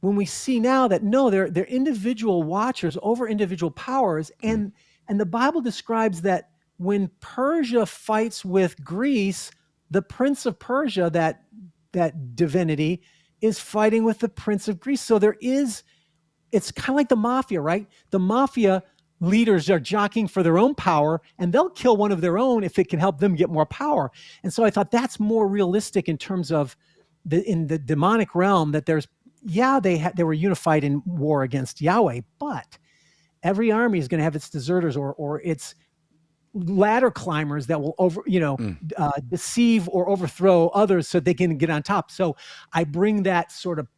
when we see now that no, they're individual watchers over individual powers, and the Bible describes that when Persia fights with Greece, the prince of Persia, that divinity, is fighting with the prince of Greece. So it's kind of like the mafia, right? The mafia leaders are jockeying for their own power, and they'll kill one of their own if it can help them get more power. And so I thought that's more realistic in terms of in the demonic realm, that they were unified in war against Yahweh, but every army is going to have its deserters or its ladder climbers that will deceive or overthrow others so they can get on top. So I bring that sort of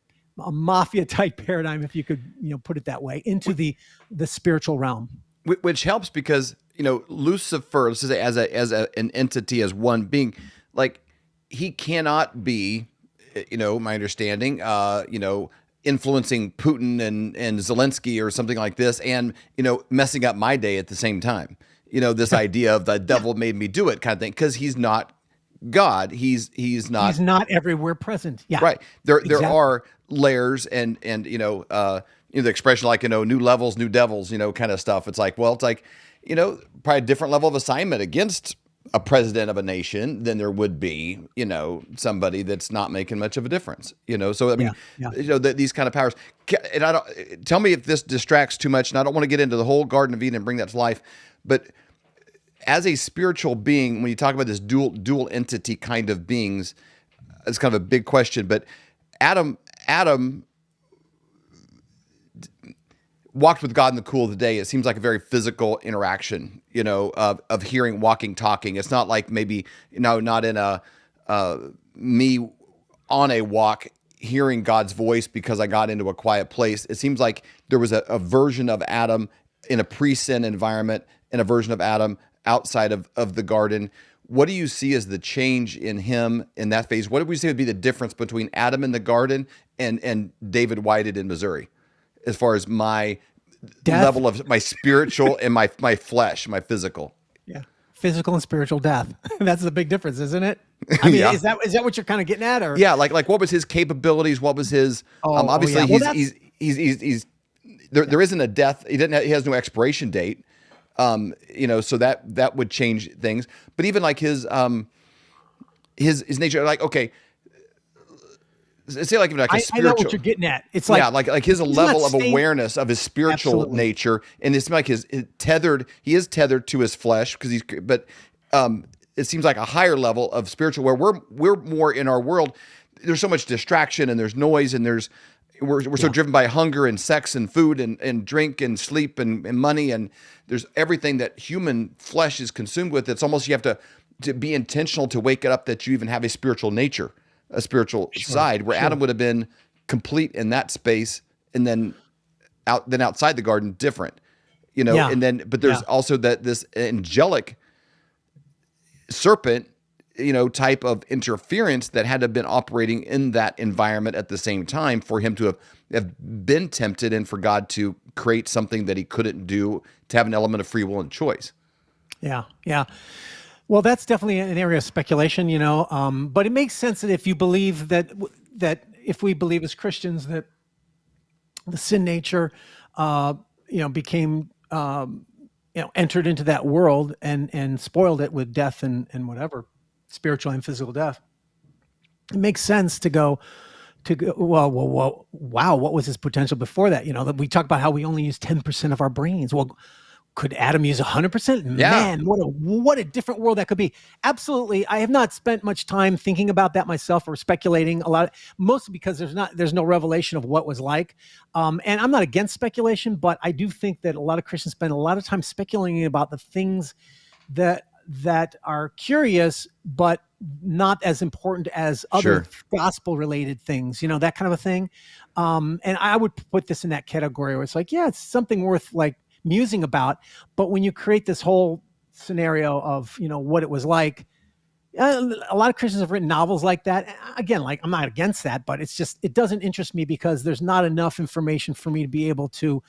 a mafia type paradigm, if you could put it that way, into the spiritual realm, which helps because Lucifer, let's say as an entity, as one being, like, he cannot be, my understanding, influencing Putin and Zelensky or something like this, and messing up my day at the same time. This idea of the devil made me do it kind of thing, because he's not God. He's not everywhere present. Yeah, right. There are layers and the expression like new levels, new devils, kind of stuff. It's like, probably a different level of assignment against a president of a nation than there would be, somebody that's not making much of a difference. So I mean, these kind of powers. And I don't tell me if this distracts too much, and I don't want to get into the whole Garden of Eden and bring that to life, but as a spiritual being, when you talk about this dual entity kind of beings, it's kind of a big question. But Adam walked with God in the cool of the day. It seems like a very physical interaction, of hearing, walking, talking. It's not like maybe, not in me on a walk hearing God's voice because I got into a quiet place. It seems like there was a version of Adam in a pre-sin environment and a version of Adam outside of the garden. what do you see as the change in him in that phase? What would we say would be the difference between Adam in the garden and David Whited in Missouri, as far as my level of my spiritual and my flesh, my physical? Yeah. Physical and spiritual death. That's the big difference, isn't it? I mean, is that what you're kind of getting at? Or yeah, like what was his capabilities? What was his? Obviously, yeah. he's there isn't a death. He has no expiration date. So that would change things. But even like his nature, like, okay, say like even like a spiritual. I know what you're getting at. It's like, yeah, like his level of awareness of his spiritual nature, and it's like he is tethered to his flesh but it seems like a higher level of spiritual where we're more in our world. There's so much distraction and there's noise and we're so driven by hunger and sex and food and drink and sleep and money, and there's everything that human flesh is consumed with. It's almost you have to be intentional to wake it up that you even have a spiritual nature, a spiritual side, where Adam would have been complete in that space, and then outside the garden different, and then but there's also this angelic serpent type of interference that had to have been operating in that environment at the same time for him to have been tempted and for God to create something that he couldn't do, to have an element of free will and choice. Yeah. Yeah. Well, that's definitely an area of speculation, but it makes sense that if you believe that if we believe as Christians that the sin nature, became, entered into that world and spoiled it with death and whatever, spiritual and physical death. It makes sense to go, wow, what was his potential before that? That we talk about how we only use 10% of our brains. Well, could Adam use 100%? Yeah. Man, what a different world that could be. Absolutely. I have not spent much time thinking about that myself or speculating a lot, mostly because there's no revelation of what was like. And I'm not against speculation, but I do think that a lot of Christians spend a lot of time speculating about the things that are curious, but not as important as other gospel related things, that kind of a thing. And I would put this in that category where it's like, yeah, it's something worth like musing about. But when you create this whole scenario of, what it was like, a lot of Christians have written novels like that. Again, like I'm not against that, but it doesn't interest me because there's not enough information for me to be able to,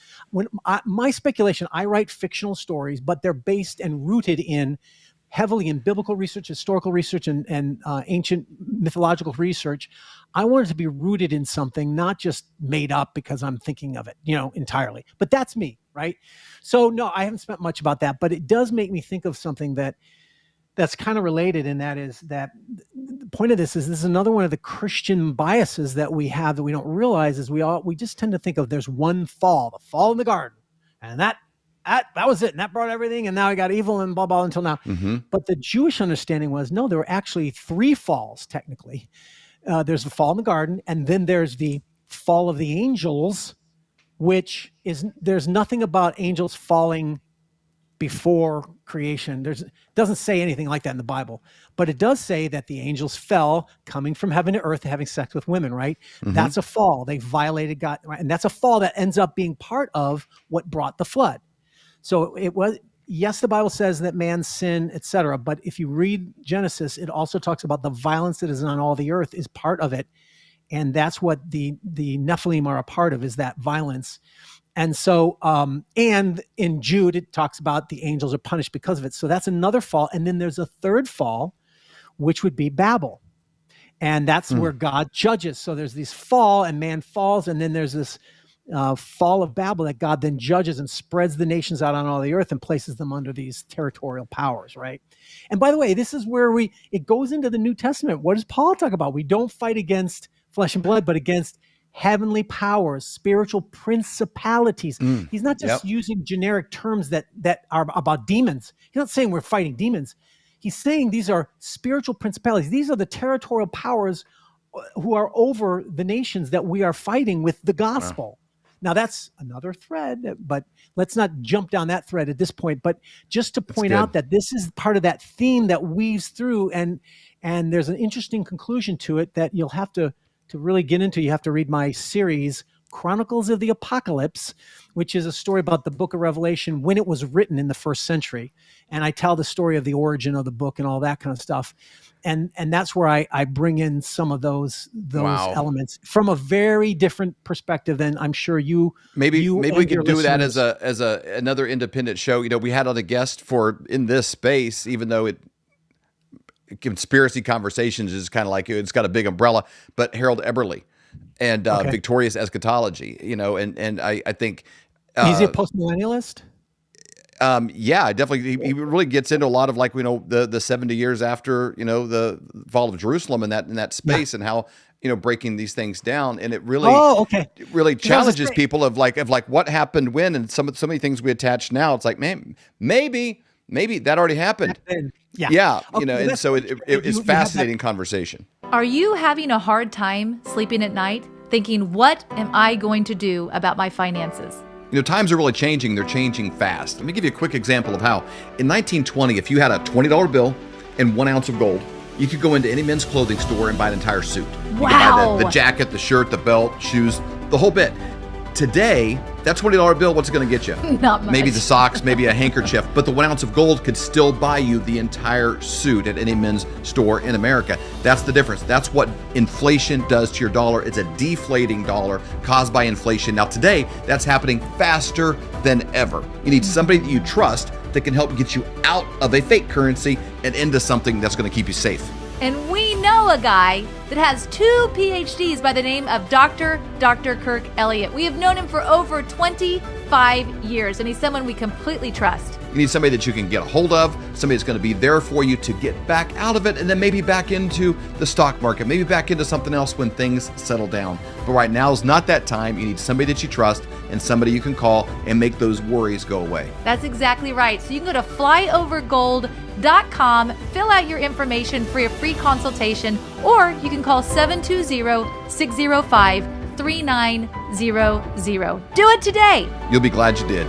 my speculation, I write fictional stories, but they're based and rooted heavily in biblical research, historical research, and ancient mythological research. I want it to be rooted in something, not just made up because I'm thinking of it, entirely. But that's me, right? So no, I haven't spent much about that, but it does make me think of something that's kind of related, and that is that the point of this is another one of the Christian biases that we have that we don't realize is we just tend to think of there's one fall, the fall in the garden, and that was it, and that brought everything, and now I got evil and blah blah until now. Mm-hmm. But the Jewish understanding was no, there were actually 3 falls technically. There's the fall in the garden, and then there's the fall of the angels, which is there's nothing about angels falling before creation. Doesn't say anything like that in the Bible, but it does say that the angels fell coming from heaven to earth, having sex with women, right? Mm-hmm. That's a fall. They violated God, right? And that's a fall that ends up being part of what brought the flood. So it was, yes, the Bible says that man sinned, etc. But if you read Genesis, it also talks about the violence that is on all the earth is part of it. And that's what the Nephilim are a part of, is that violence. And so, and in Jude, it talks about the angels are punished because of it. So that's another fall. And then there's a third fall, which would be Babel. And that's where God judges. So there's this fall and man falls. And then there's this fall of Babel that God then judges and spreads the nations out on all the earth and places them under these territorial powers, right? And by the way, this is where it goes into the New Testament. What does Paul talk about? We don't fight against flesh and blood, but against heavenly powers, spiritual principalities. He's not just using generic terms that are about demons. He's not saying we're fighting demons. He's saying these are spiritual principalities. These are the territorial powers who are over the nations that we are fighting with the gospel. Wow. Now that's another thread, but let's not jump down that thread at this point. But just to point out that this is part of that theme that weaves through, and there's an interesting conclusion to it that you'll have to really get into. You have to read my series, Chronicles of the Apocalypse, which is a story about the book of Revelation when it was written in the first century. And I tell the story of the origin of the book and all that kind of stuff. And that's where I bring in some of those Wow. elements from a very different perspective than I'm sure maybe we could do that as a another independent show. We had on a guest for in this space, even though conspiracy conversations is kind of like it's got a big umbrella, but Harold Eberle and Victorious Eschatology, and I think he's a post-millennialist. Yeah, definitely. He really gets into a lot of the 70 years after, the fall of Jerusalem and that space and how, breaking these things down. And it really, it really challenges people of what happened when, and so many things we attach now. It's like, man, maybe that already happened. Yeah. And so it's fascinating conversation. Are you having a hard time sleeping at night thinking, what am I going to do about my finances? Times are really changing. They're changing fast. Let me give you a quick example of how. In 1920, if you had a $20 bill and 1 ounce of gold, you could go into any men's clothing store and buy an entire suit. You could buy the jacket, the shirt, the belt, shoes, the whole bit. Today, that $20 bill, what's it going to get you? Not much. Maybe the socks, maybe a handkerchief, but the 1 ounce of gold could still buy you the entire suit at any men's store in America. That's the difference. That's what inflation does to your dollar. It's a deflating dollar caused by inflation. Now today, that's happening faster than ever. You need somebody that you trust that can help get you out of a fake currency and into something that's going to keep you safe. And we know a guy that has 2 PhDs by the name of Dr. Kirk Elliott. We have known him for over 25 years, and he's someone we completely trust. You need somebody that you can get a hold of, somebody that's going to be there for you to get back out of it, and then maybe back into the stock market, maybe back into something else when things settle down. But right now is not that time. You need somebody that you trust and somebody you can call and make those worries go away. That's exactly right. So you can go to flyovergold.com, fill out your information for a free consultation, or you can call 720-605-3900. Do it today. You'll be glad you did.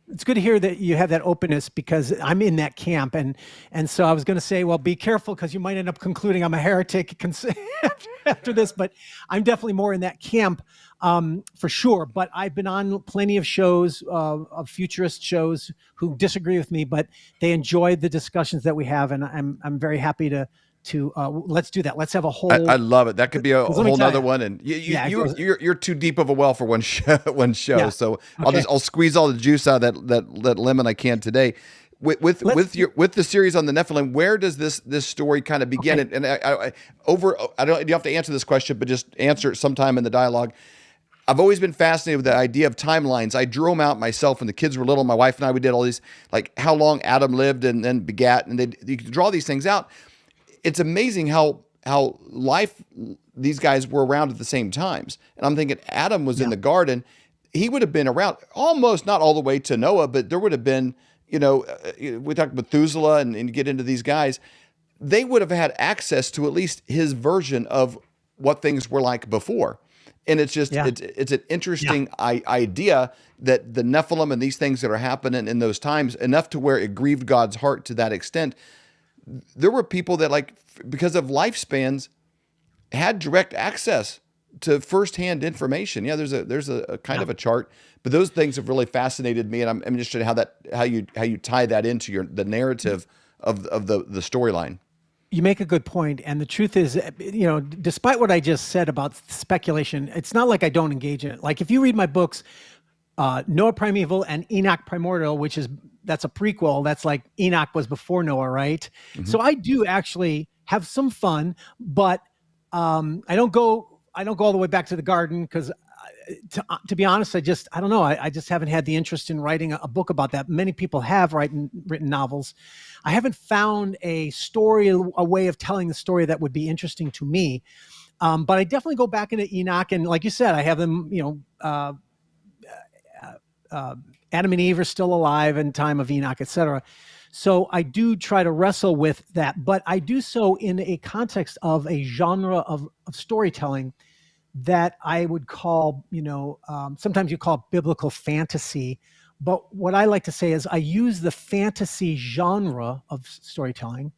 It's good to hear that you have that openness, because I'm in that camp. And so I was going to say, well, be careful, because you might end up concluding I'm a heretic after this, but I'm definitely more in that camp for sure. But I've been on plenty of shows, of futurist shows, who disagree with me, but they enjoy the discussions that we have. And I'm very happy to let's do that. Let's have a whole. I love it. That could be a whole nother one. And you're too deep of a well for one show. Yeah. So I'll squeeze all the juice out of that lemon I can today. With the series on the Nephilim, where does this story kind of begin? Okay. And I don't, you have to answer this question, but just answer it sometime in the dialogue. I've always been fascinated with the idea of timelines. I drew them out myself when the kids were little. My wife and I, we did all these, like how long Adam lived and then begat, and you could draw these things out. It's amazing how these guys were around at the same times. And I'm thinking Adam was in the garden. He would have been around almost, not all the way to Noah, but there would have been, we talked Methuselah and get into these guys. They would have had access to at least his version of what things were like before. And it's just, it's an interesting idea that the Nephilim and these things that are happening in those times, enough to where it grieved God's heart to that extent. There were people that, because of lifespans, had direct access to firsthand information. Yeah, there's a kind of a chart, but those things have really fascinated me, and I'm interested in how you tie that into the narrative of the storyline. You make a good point, and the truth is, despite what I just said about speculation, it's not like I don't engage in it. Like if you read my books, Noah Primeval and Enoch Primordial, that's a prequel. That's like Enoch was before Noah, right? Mm-hmm. So I do actually have some fun, but I don't go all the way back to the garden, because to be honest, I don't know. I just haven't had the interest in writing a book about that. Many people have written novels. I haven't found a way of telling the story that would be interesting to me. But I definitely go back into Enoch, and like you said, I have them, Adam and Eve are still alive in time of Enoch, etc. So I do try to wrestle with that, but I do so in a context of a genre of storytelling that I would call, sometimes you call it biblical fantasy. But what I like to say is I use the fantasy genre of storytelling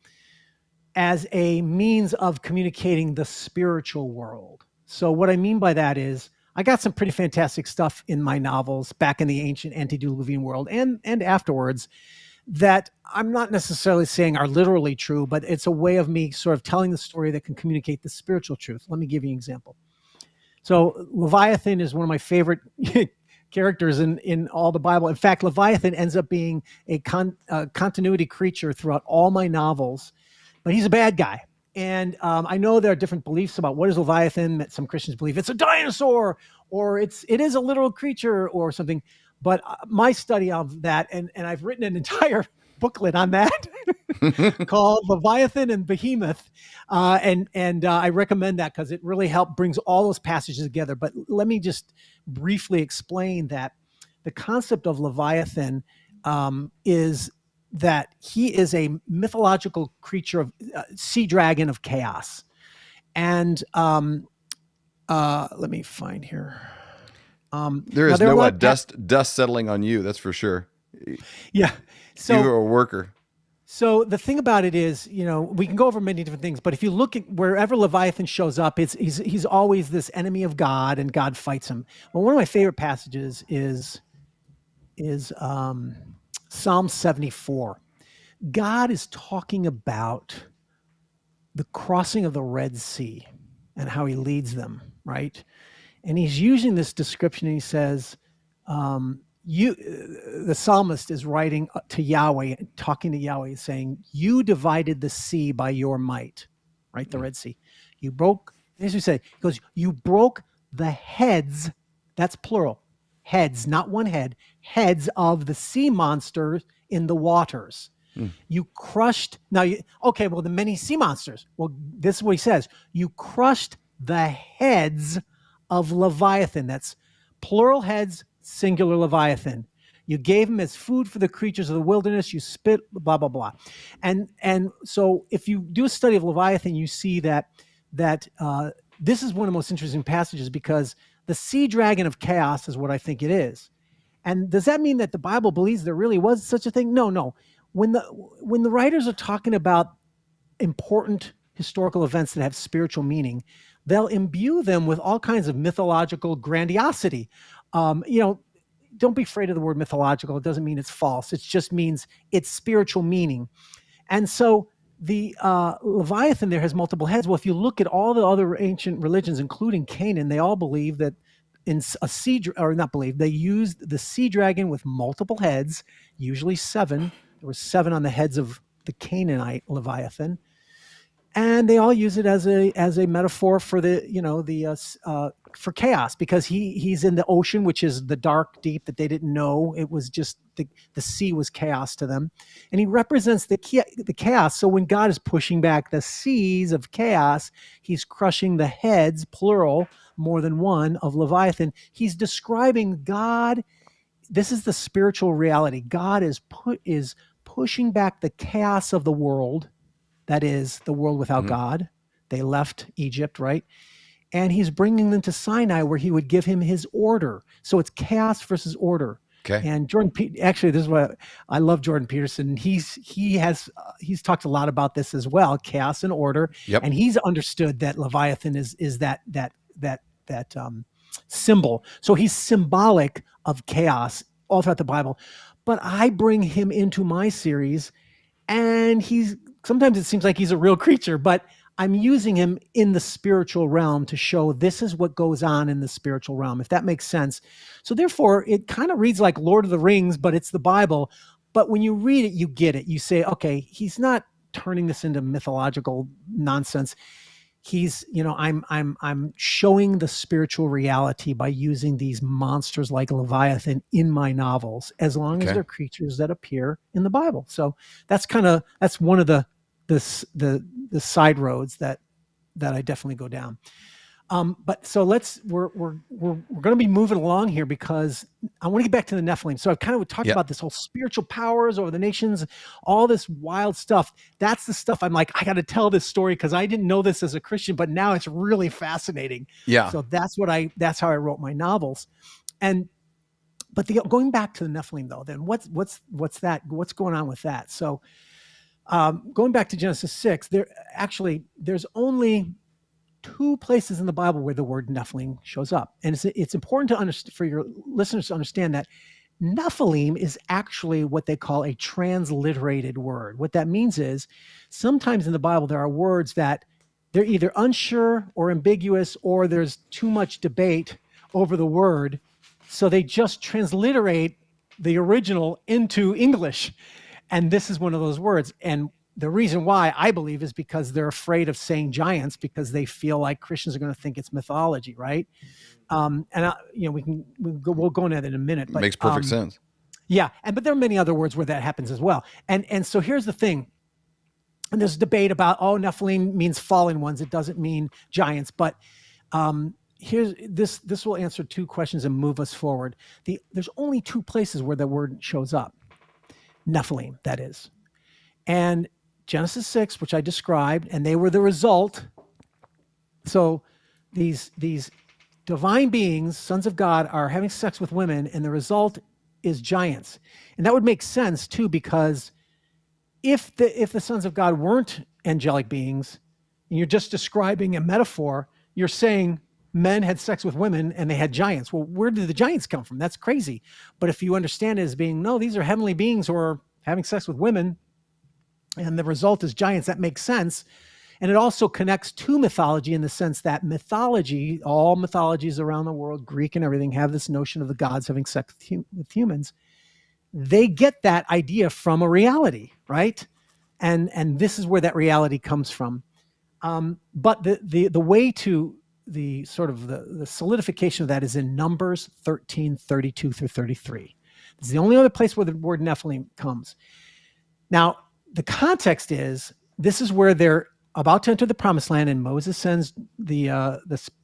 as a means of communicating the spiritual world. So what I mean by that is I got some pretty fantastic stuff in my novels back in the ancient antediluvian world and afterwards that I'm not necessarily saying are literally true, but it's a way of me sort of telling the story that can communicate the spiritual truth. Let me give you an example. So Leviathan is one of my favorite characters in all the Bible. In fact, Leviathan ends up being a continuity creature throughout all my novels, but he's a bad guy. And I know there are different beliefs about what is Leviathan. Some Christians believe it's a dinosaur, or it is a literal creature or something. But my study of that, and I've written an entire booklet on that called Leviathan and Behemoth. And I recommend that because it really brings all those passages together. But let me just briefly explain that the concept of Leviathan is that he is a mythological creature of sea dragon of chaos. And let me find here. There is no dust settling on you. That's for sure. Yeah. So you're a worker. So the thing about it is, we can go over many different things, but if you look at wherever Leviathan shows up, he's always this enemy of God, and God fights him. Well, one of my favorite passages is Psalm 74. God is talking about the crossing of the Red Sea and how he leads them, right? And he's using this description, and he says, the psalmist is writing to Yahweh, talking to Yahweh, saying, you divided the sea by your might, right? The Red Sea. You broke, as you say, he goes, you broke the heads, that's plural, heads, not one head, heads of the sea monsters in the waters. You crushed, the many sea monsters. Well, this is what he says. You crushed the heads of Leviathan. That's plural heads, singular Leviathan. You gave him as food for the creatures of the wilderness. You spit, blah, blah, blah. And so if you do a study of Leviathan, you see that this is one of the most interesting passages because the sea dragon of chaos is what I think it is. And does that mean that the Bible believes there really was such a thing? No. When the writers are talking about important historical events that have spiritual meaning, they'll imbue them with all kinds of mythological grandiosity. Don't be afraid of the word mythological. It doesn't mean it's false. It just means it's spiritual meaning. And so the Leviathan there has multiple heads. Well, if you look at all the other ancient religions, including Canaan, they all believe that they used the sea dragon with multiple heads, usually 7. There were 7 on the heads of the Canaanite Leviathan. And they all use it as a metaphor for for chaos, because he's in the ocean, which is the dark deep that they didn't know. It was just the sea was chaos to them, and he represents the chaos. So when God is pushing back the seas of chaos, he's crushing the heads, plural, more than one, of Leviathan. He's describing God. This is the spiritual reality. God is pushing back the chaos of the world. That is the world without God. They left Egypt, right? And he's bringing them to Sinai, where he would give him his order. So it's chaos versus order. Okay. And this is what I love. Jordan Peterson. He's talked a lot about this as well, chaos and order. Yep. And he's understood that Leviathan is that symbol. So he's symbolic of chaos all throughout the Bible. But I bring him into my series, and sometimes it seems like he's a real creature, but I'm using him in the spiritual realm to show this is what goes on in the spiritual realm, if that makes sense. So therefore, it kind of reads like Lord of the Rings, but it's the Bible. But when you read it, you get it. You say, okay, he's not turning this into mythological nonsense. I'm showing the spiritual reality by using these monsters like Leviathan in my novels, as long as they're creatures that appear in the Bible. So that's one of the side roads that I definitely go down. But so we're going to be moving along here, because I want to get back to the Nephilim. So I've kind of talked about this whole spiritual powers over the nations, all this wild stuff. That's the stuff I'm like, I got to tell this story because I didn't know this as a Christian, but now it's really fascinating. Yeah. So that's how I wrote my novels. But going back to the Nephilim though, then what's that? What's going on with that? So Going back to Genesis 6, there's only 2 places in the Bible where the word Nephilim shows up. And it's important to understand, for your listeners to understand, that Nephilim is actually what they call a transliterated word. What that means is sometimes in the Bible there are words that they're either unsure or ambiguous, or there's too much debate over the word. So they just transliterate the original into English. And this is one of those words. And the reason why, I believe, is because they're afraid of saying giants, because they feel like Christians are going to think it's mythology, right? We'll go into that in a minute. But, makes perfect sense. Yeah, but there are many other words where that happens as well. And so here's the thing. And there's debate about, Nephilim means fallen ones. It doesn't mean giants. But here's this will answer 2 questions and move us forward. There's only 2 places where the word shows up. Nephilim, that is. And Genesis 6, which I described, and they were the result. So these divine beings, sons of God, are having sex with women, and the result is giants. And that would make sense too, because if the sons of God weren't angelic beings, and you're just describing a metaphor, you're saying men had sex with women and they had giants. Well, where did the giants come from? That's crazy. But if you understand it as being, no, these are heavenly beings who are having sex with women, and the result is giants, that makes sense. And it also connects to mythology in the sense that mythology, all mythologies around the world, Greek and everything, have this notion of the gods having sex with humans. They get that idea from a reality, right? And this is where that reality comes from. But the way to the sort of the solidification of that is in Numbers 13, 32 through 33. It's the only other place where the word Nephilim comes. Now, the context is, this is where they're about to enter the promised land, and Moses sends the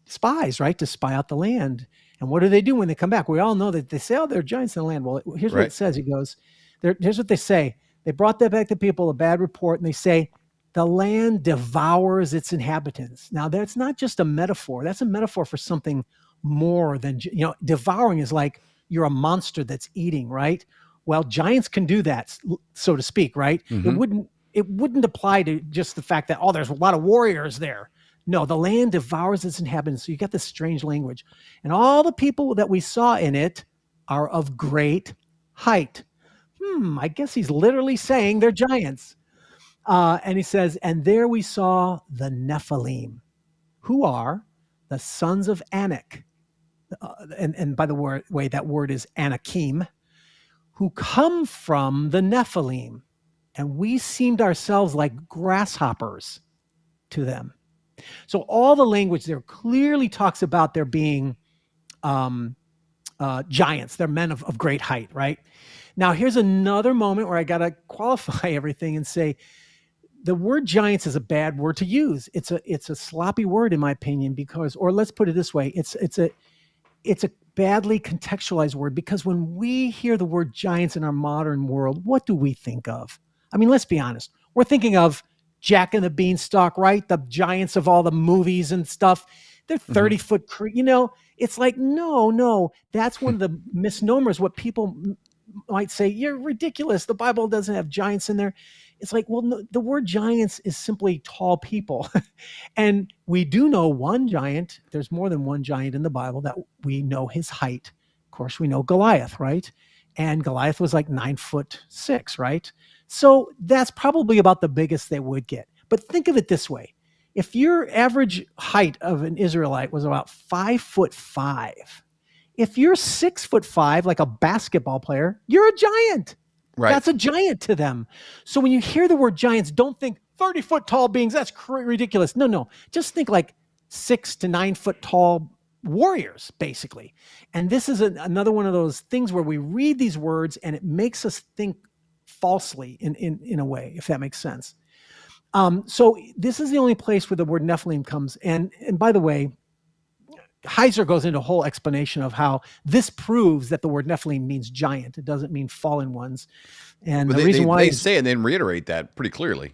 spies, right, to spy out the land. And what do they do when they come back? We all know that they say, there are giants in the land. Well, here's what it says. It goes, here's what they say. They brought back the people a bad report, and they say, the land devours its inhabitants. Now, that's not just a metaphor. That's a metaphor for something more than, devouring is like you're a monster that's eating, right? Well, giants can do that, so to speak, right? Mm-hmm. It wouldn't apply to just the fact that, there's a lot of warriors there. No, the land devours its inhabitants. So you got this strange language. And all the people that we saw in it are of great height. I guess he's literally saying they're giants. And he says, and there we saw the Nephilim, who are the sons of Anak. And by the way, that word is Anakim, who come from the Nephilim. And we seemed ourselves like grasshoppers to them. So all the language there clearly talks about there being giants. They're men of great height, right? Now, here's another moment where I got to qualify everything and say the word giants is a bad word to use. It's a sloppy word, in my opinion, because, or let's put it this way, it's a badly contextualized word, because when we hear the word giants in our modern world, what do we think of? I mean, let's be honest. We're thinking of Jack and the Beanstalk, right? The giants of all the movies and stuff. They're 30-foot, it's like, no, that's one of the misnomers. What people might say, you're ridiculous. The Bible doesn't have giants in there. It's like, well, no, the word giants is simply tall people. And we do know one giant. There's more than one giant in the Bible that we know his height. Of course, we know Goliath, right? And Goliath was like 9'6", right? So that's probably about the biggest they would get. But think of it this way. If your average height of an Israelite was about 5'5", if you're 6'5", like a basketball player, you're a giant. Right. That's a giant to them. So when you hear the word giants, don't think 30-foot tall beings. That's ridiculous. No. Just think like 6 to 9 foot tall warriors, basically. And this is another one of those things where we read these words and it makes us think falsely in a way, if that makes sense. So this is the only place where the word Nephilim comes. And by the way, Heizer goes into a whole explanation of how this proves that the word Nephilim means giant. It doesn't mean fallen ones. And the reason why they say and then reiterate that pretty clearly.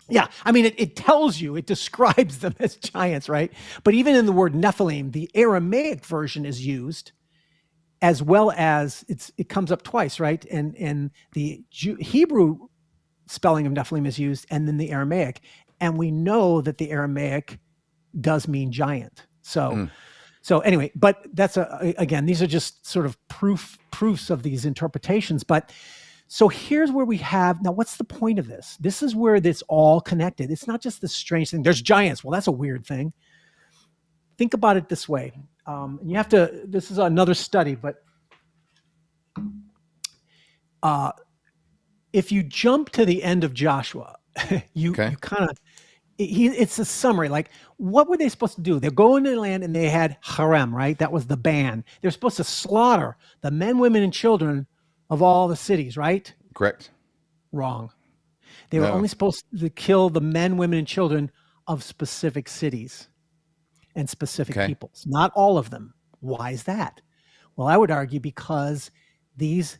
Yeah, I mean, it tells you, it describes them as giants, right? But even in the word Nephilim, the Aramaic version is used, as well as it comes up twice, right? And the Hebrew spelling of Nephilim is used, and then the Aramaic. And we know that the Aramaic does mean giant. So anyway, but that's again, these are just sort of proofs of these interpretations. But so here's where we have, now what's the point of this? This is where it's all connected. It's not just this strange thing. There's giants. Well, that's a weird thing. Think about it this way. And you have to, this is another study, but if you jump to the end of Joshua, you kind of, it's a summary. Like, what were they supposed to do? They're going to the land and they had harem, right? That was the ban. They're supposed to slaughter the men, women, and children of all the cities, right? Correct. Wrong. They were only supposed to kill the men, women, and children of specific cities and specific peoples, not all of them. Why is that? Well, I would argue because this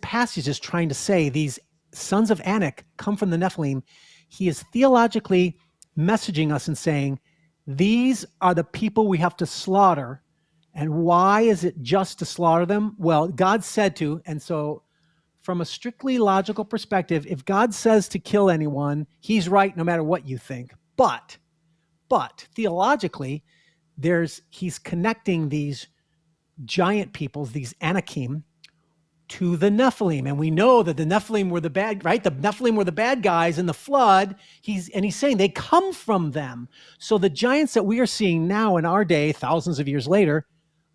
passage is trying to say these sons of Enoch come from the Nephilim. He is theologically messaging us and saying, these are the people we have to slaughter. And why is it just to slaughter them? Well, God said to, and so from a strictly logical perspective, if God says to kill anyone, he's right no matter what you think. But theologically, he's connecting these giant peoples, these Anakim, to the Nephilim. And we know that the Nephilim were the bad, right? The Nephilim were the bad guys in the flood. He's saying they come from them. So the giants that we are seeing now in our day, thousands of years later,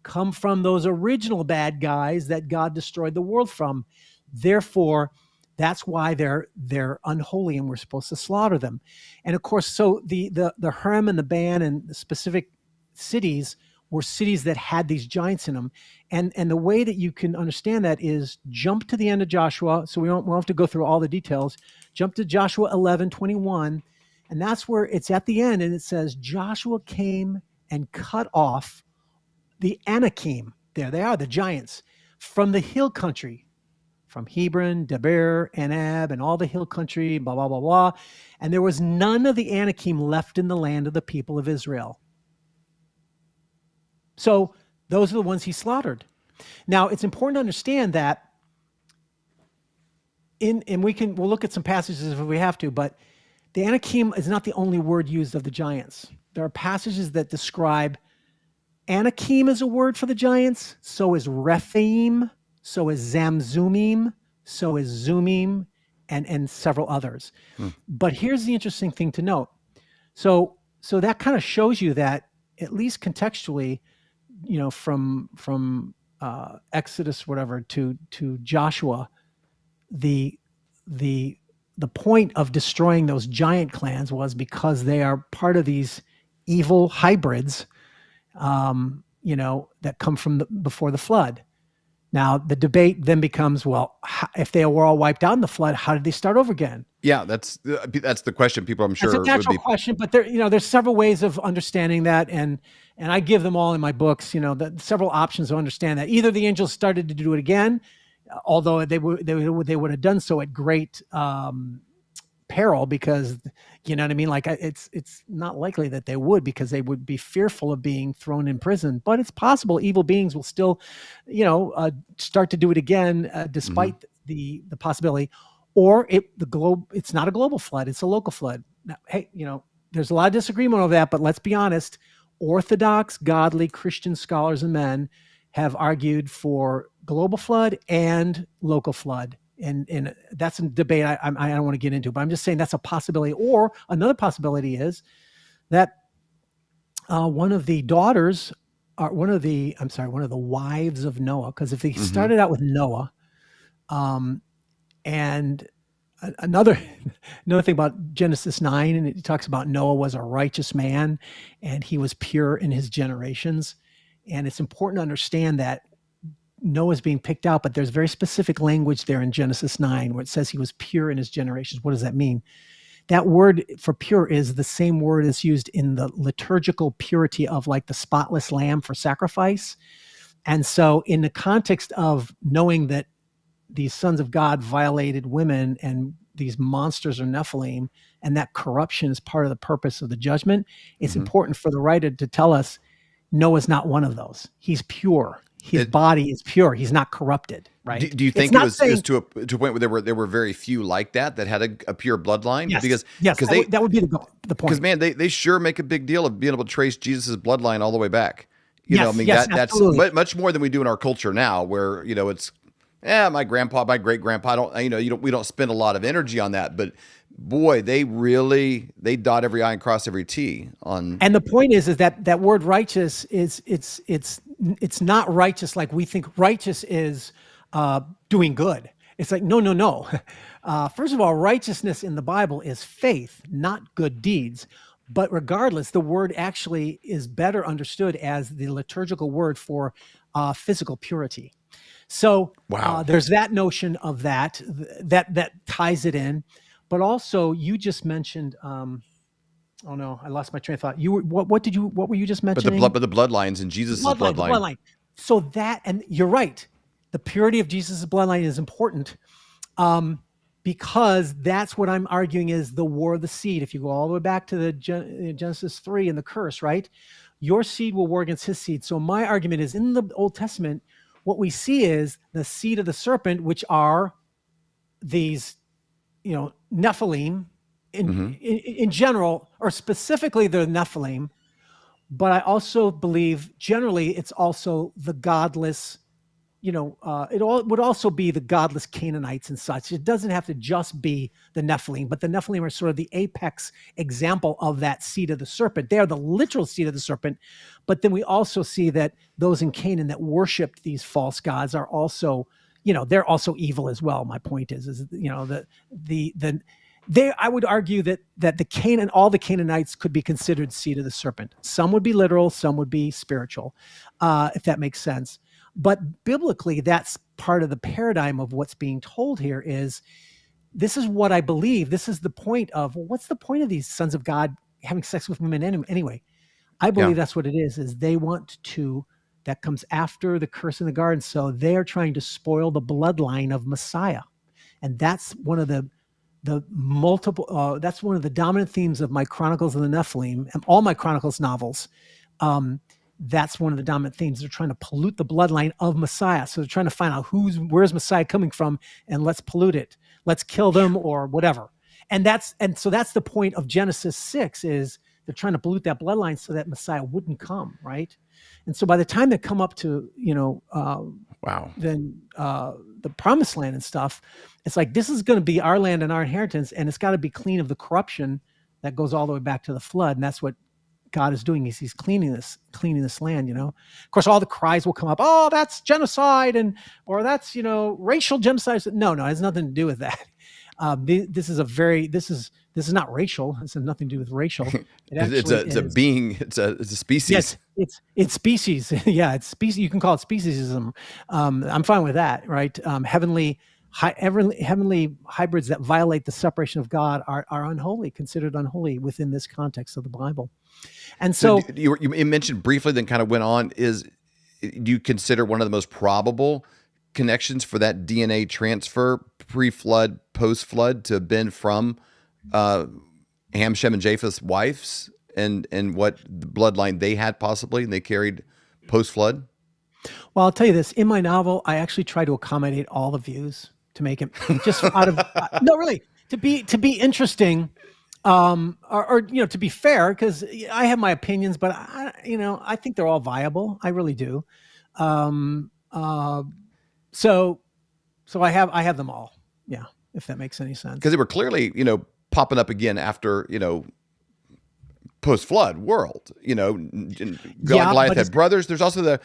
come from those original bad guys that God destroyed the world from. Therefore, that's why they're unholy and we're supposed to slaughter them. And of course, so the harem and the ban and the specific cities were cities that had these giants in them. And the way that you can understand that is jump to the end of Joshua. So we won't have to go through all the details. Jump to Joshua 11:21. And that's where it's at the end. And it says, Joshua came and cut off the Anakim. There they are, the giants, from the hill country, from Hebron, Debir, Anab, and all the hill country, blah, blah, blah, blah. And there was none of the Anakim left in the land of the people of Israel. So those are the ones he slaughtered. Now, it's important to understand that we'll look at some passages if we have to, but the Anakim is not the only word used of the giants. There are passages that describe Anakim as a word for the giants, so is Rephaim, so is Zamzumim, so is Zumim, and several others. But here's the interesting thing to note. So that kind of shows you that, at least contextually, from Exodus, whatever, to Joshua, the point of destroying those giant clans was because they are part of these evil hybrids, that come from before the flood. Now, the debate then becomes, well, if they were all wiped out in the flood, how did they start over again? Yeah, that's the question people, I'm sure, it's a natural question, but there's several ways of understanding that, and I give them all in my books. Several options to understand that. Either the angels started to do it again, although they would have done so at great peril, because you know what I mean. Like it's not likely that they would, because they would be fearful of being thrown in prison. But it's possible evil beings will still, start to do it again, despite the possibility. Or it's not a global flood; it's a local flood. Now, hey, there's a lot of disagreement over that, but let's be honest. Orthodox, godly Christian scholars and men have argued for global flood and local flood. And that's a debate I don't want to get into, but I'm just saying that's a possibility. Or another possibility is that one of the wives of Noah, because if they started out with Noah, and another thing about Genesis 9, and it talks about Noah was a righteous man and he was pure in his generations. And it's important to understand that Noah's being picked out, but there's very specific language there in Genesis 9 where it says he was pure in his generations. What does that mean? That word for pure is the same word that's used in the liturgical purity of like the spotless lamb for sacrifice. And so in the context of knowing that these sons of God violated women and these monsters are Nephilim, and that corruption is part of the purpose of the judgment, it's important for the writer to tell us, Noah's not one of those. He's pure. His body is pure. He's not corrupted, right? Do you think it was to a point where there were very few like that had a pure bloodline? Yes, Because that would be the point. Because man, they sure make a big deal of being able to trace Jesus' bloodline all the way back. That's much more than we do in our culture now, where it's my grandpa, my great grandpa. We don't spend a lot of energy on that, but boy, they dot every I and cross every T on. And the point is that word righteous it's not righteous like we think righteous is doing good. It's like, no. First of all, righteousness in the Bible is faith, not good deeds. But regardless, the word actually is better understood as the liturgical word for physical purity. So there's that notion of that ties it in. But also, you just mentioned. Oh no, I lost my train of thought. What were you just mentioning? But the bloodlines in Jesus' bloodline. So that, and you're right. The purity of Jesus' bloodline is important, because that's what I'm arguing is the war of the seed. If you go all the way back to the Genesis 3 and the curse, right? Your seed will war against his seed. So my argument is in the Old Testament, what we see is the seed of the serpent, which are these, Nephilim. In general, or specifically the Nephilim, but I also believe generally it's also the godless, it would also be the godless Canaanites and such. It doesn't have to just be the Nephilim, but the Nephilim are sort of the apex example of that seed of the serpent. They are the literal seed of the serpent, but then we also see that those in Canaan that worshiped these false gods are also, they're also evil as well. My point is I would argue that all the Canaanites could be considered seed of the serpent. Some would be literal, some would be spiritual, if that makes sense. But biblically, that's part of the paradigm of what's being told here is, this is what I believe. This is the point of, what's the point of these sons of God having sex with women anyway? I believe that's what it is they want to, that comes after the curse in the garden. So they're trying to spoil the bloodline of Messiah. And that's one of the multiple, that's one of the dominant themes of my Chronicles of the Nephilim and all my Chronicles novels. That's one of the dominant themes. They're trying to pollute the bloodline of Messiah. So they're trying to find out where's Messiah coming from, and let's pollute it. Let's kill them or whatever. And so that's the point of Genesis 6 is they're trying to pollute that bloodline so that Messiah wouldn't come, right? And so by the time they come up to, then the promised land and stuff, it's like, this is going to be our land and our inheritance, and it's got to be clean of the corruption that goes all the way back to the flood. And that's what God is doing, is he's cleaning this land, Of course, all the cries will come up, oh, that's genocide, or that's, racial genocide. No, it has nothing to do with that. This is not racial. This has nothing to do with racial. It's a species. Yes, it's species. Yeah, it's species. You can call it speciesism. I'm fine with that, right? Heavenly hybrids that violate the separation of God are unholy, considered unholy within this context of the Bible. And so you mentioned briefly, then kind of went on, do you consider one of the most probable connections for that DNA transfer pre-flood, post-flood to have been from Ham, Shem, and Japheth's wives and what the bloodline they had possibly, and they carried post-flood? Well, I'll tell you this. In my novel, I actually try to accommodate all the views to make it just out of no, really, to be interesting, or to be fair, because I have my opinions, but I think they're all viable. I really do. So I have them all. Yeah, if that makes any sense. Because they were clearly, popping up again after, post-flood world. Goliath had brothers. There's also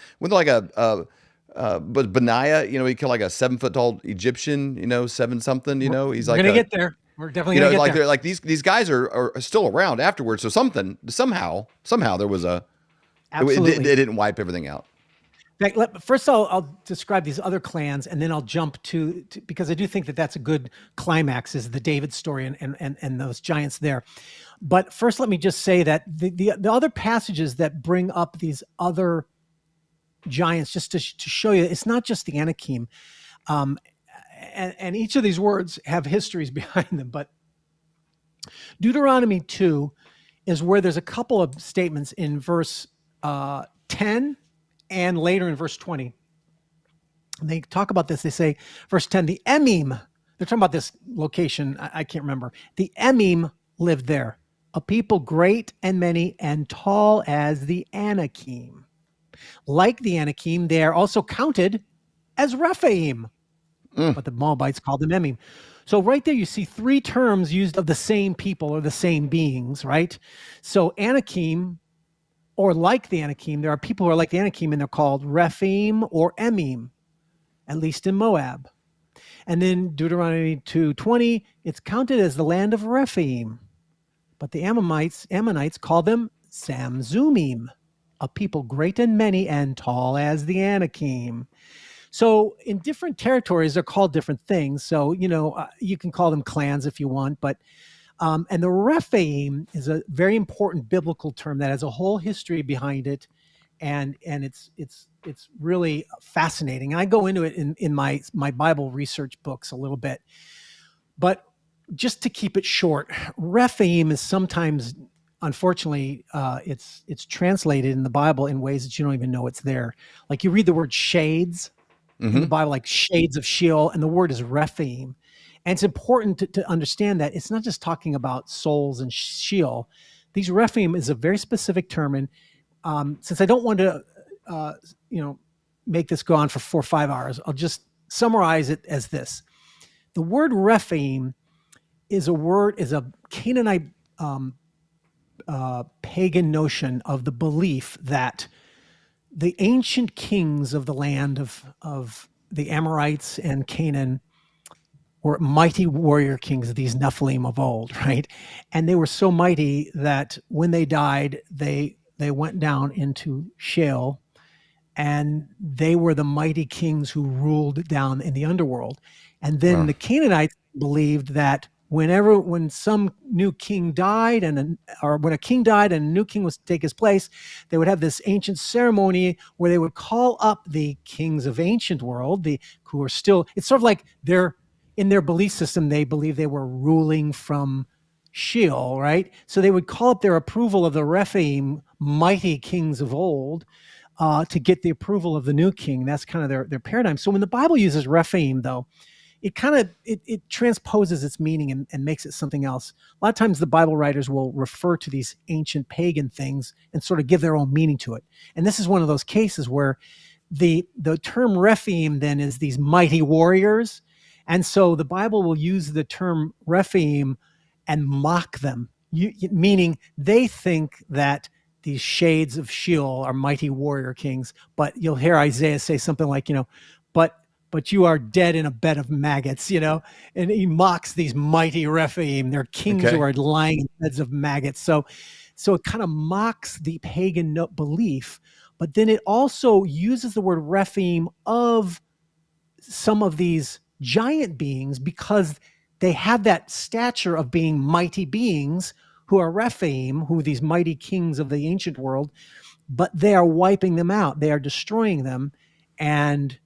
but Benaiah, he killed like a 7-foot tall Egyptian, 7 something, he's like, we're gonna get there. We're definitely gonna get there. Like these guys are still around afterwards. So somehow there was absolutely. It didn't wipe everything out. First, I'll describe these other clans, and then I'll jump to because I do think that that's a good climax, is the David story and those giants there. But first, let me just say that the other passages that bring up these other giants, just to show you, it's not just the Anakim, and each of these words have histories behind them. But Deuteronomy 2 is where there's a couple of statements in verse 10 and later in verse 20. They talk about this. They say, verse 10, the Emim, they're talking about this location. I can't remember. The Emim lived there, a people great and many and tall as the Anakim. Like the Anakim, they are also counted as Rephaim, but the Moabites called them Emim. So right there, you see three terms used of the same people or the same beings, right? So Anakim, or like the Anakim, there are people who are like the Anakim, and they're called Rephaim or Emim, at least in Moab. And then Deuteronomy 2:20, it's counted as the land of Rephaim. But the Ammonites call them Zamzumim, a people great and many and tall as the Anakim. So in different territories, they're called different things. So, you can call them clans if you want, but and the Rephaim is a very important biblical term that has a whole history behind it. And it's really fascinating. And I go into it in my Bible research books a little bit, but just to keep it short, Rephaim is sometimes, unfortunately, it's translated in the Bible in ways that you don't even know it's there. Like you read the word shades in the Bible, like shades of Sheol, and the word is Rephaim. And it's important to understand that it's not just talking about souls and Sheol. These Rephaim is a very specific term, and since I don't want to, make this go on for 4 or 5 hours, I'll just summarize it as this: the word Rephaim is a Canaanite pagan notion of the belief that the ancient kings of the land of the Amorites and Canaan were mighty warrior kings, these Nephilim of old, right? And they were so mighty that when they died, they went down into Sheol, and they were the mighty kings who ruled down in the underworld. And then the Canaanites believed that when some new king died, or when a king died and a new king was to take his place, they would have this ancient ceremony where they would call up the kings of ancient world, who are still. It's sort of like in their belief system, they believe they were ruling from Sheol, right? So they would call up their approval of the Rephaim, mighty kings of old, to get the approval of the new king. That's kind of their paradigm. So when the Bible uses Rephaim, though, it kind of it transposes its meaning and makes it something else. A lot of times the Bible writers will refer to these ancient pagan things and sort of give their own meaning to it. And this is one of those cases where the term Rephaim then is these mighty warriors. And so the Bible will use the term Rephaim and mock them, meaning they think that these shades of Sheol are mighty warrior kings. But you'll hear Isaiah say something like, but you are dead in a bed of maggots, and he mocks these mighty Rephaim. They're kings who are lying in beds of maggots. So it kind of mocks the pagan belief, but then it also uses the word Rephaim of some of these giant beings because they have that stature of being mighty beings who are Rephaim, who are these mighty kings of the ancient world, but they are wiping them out. They are destroying them. And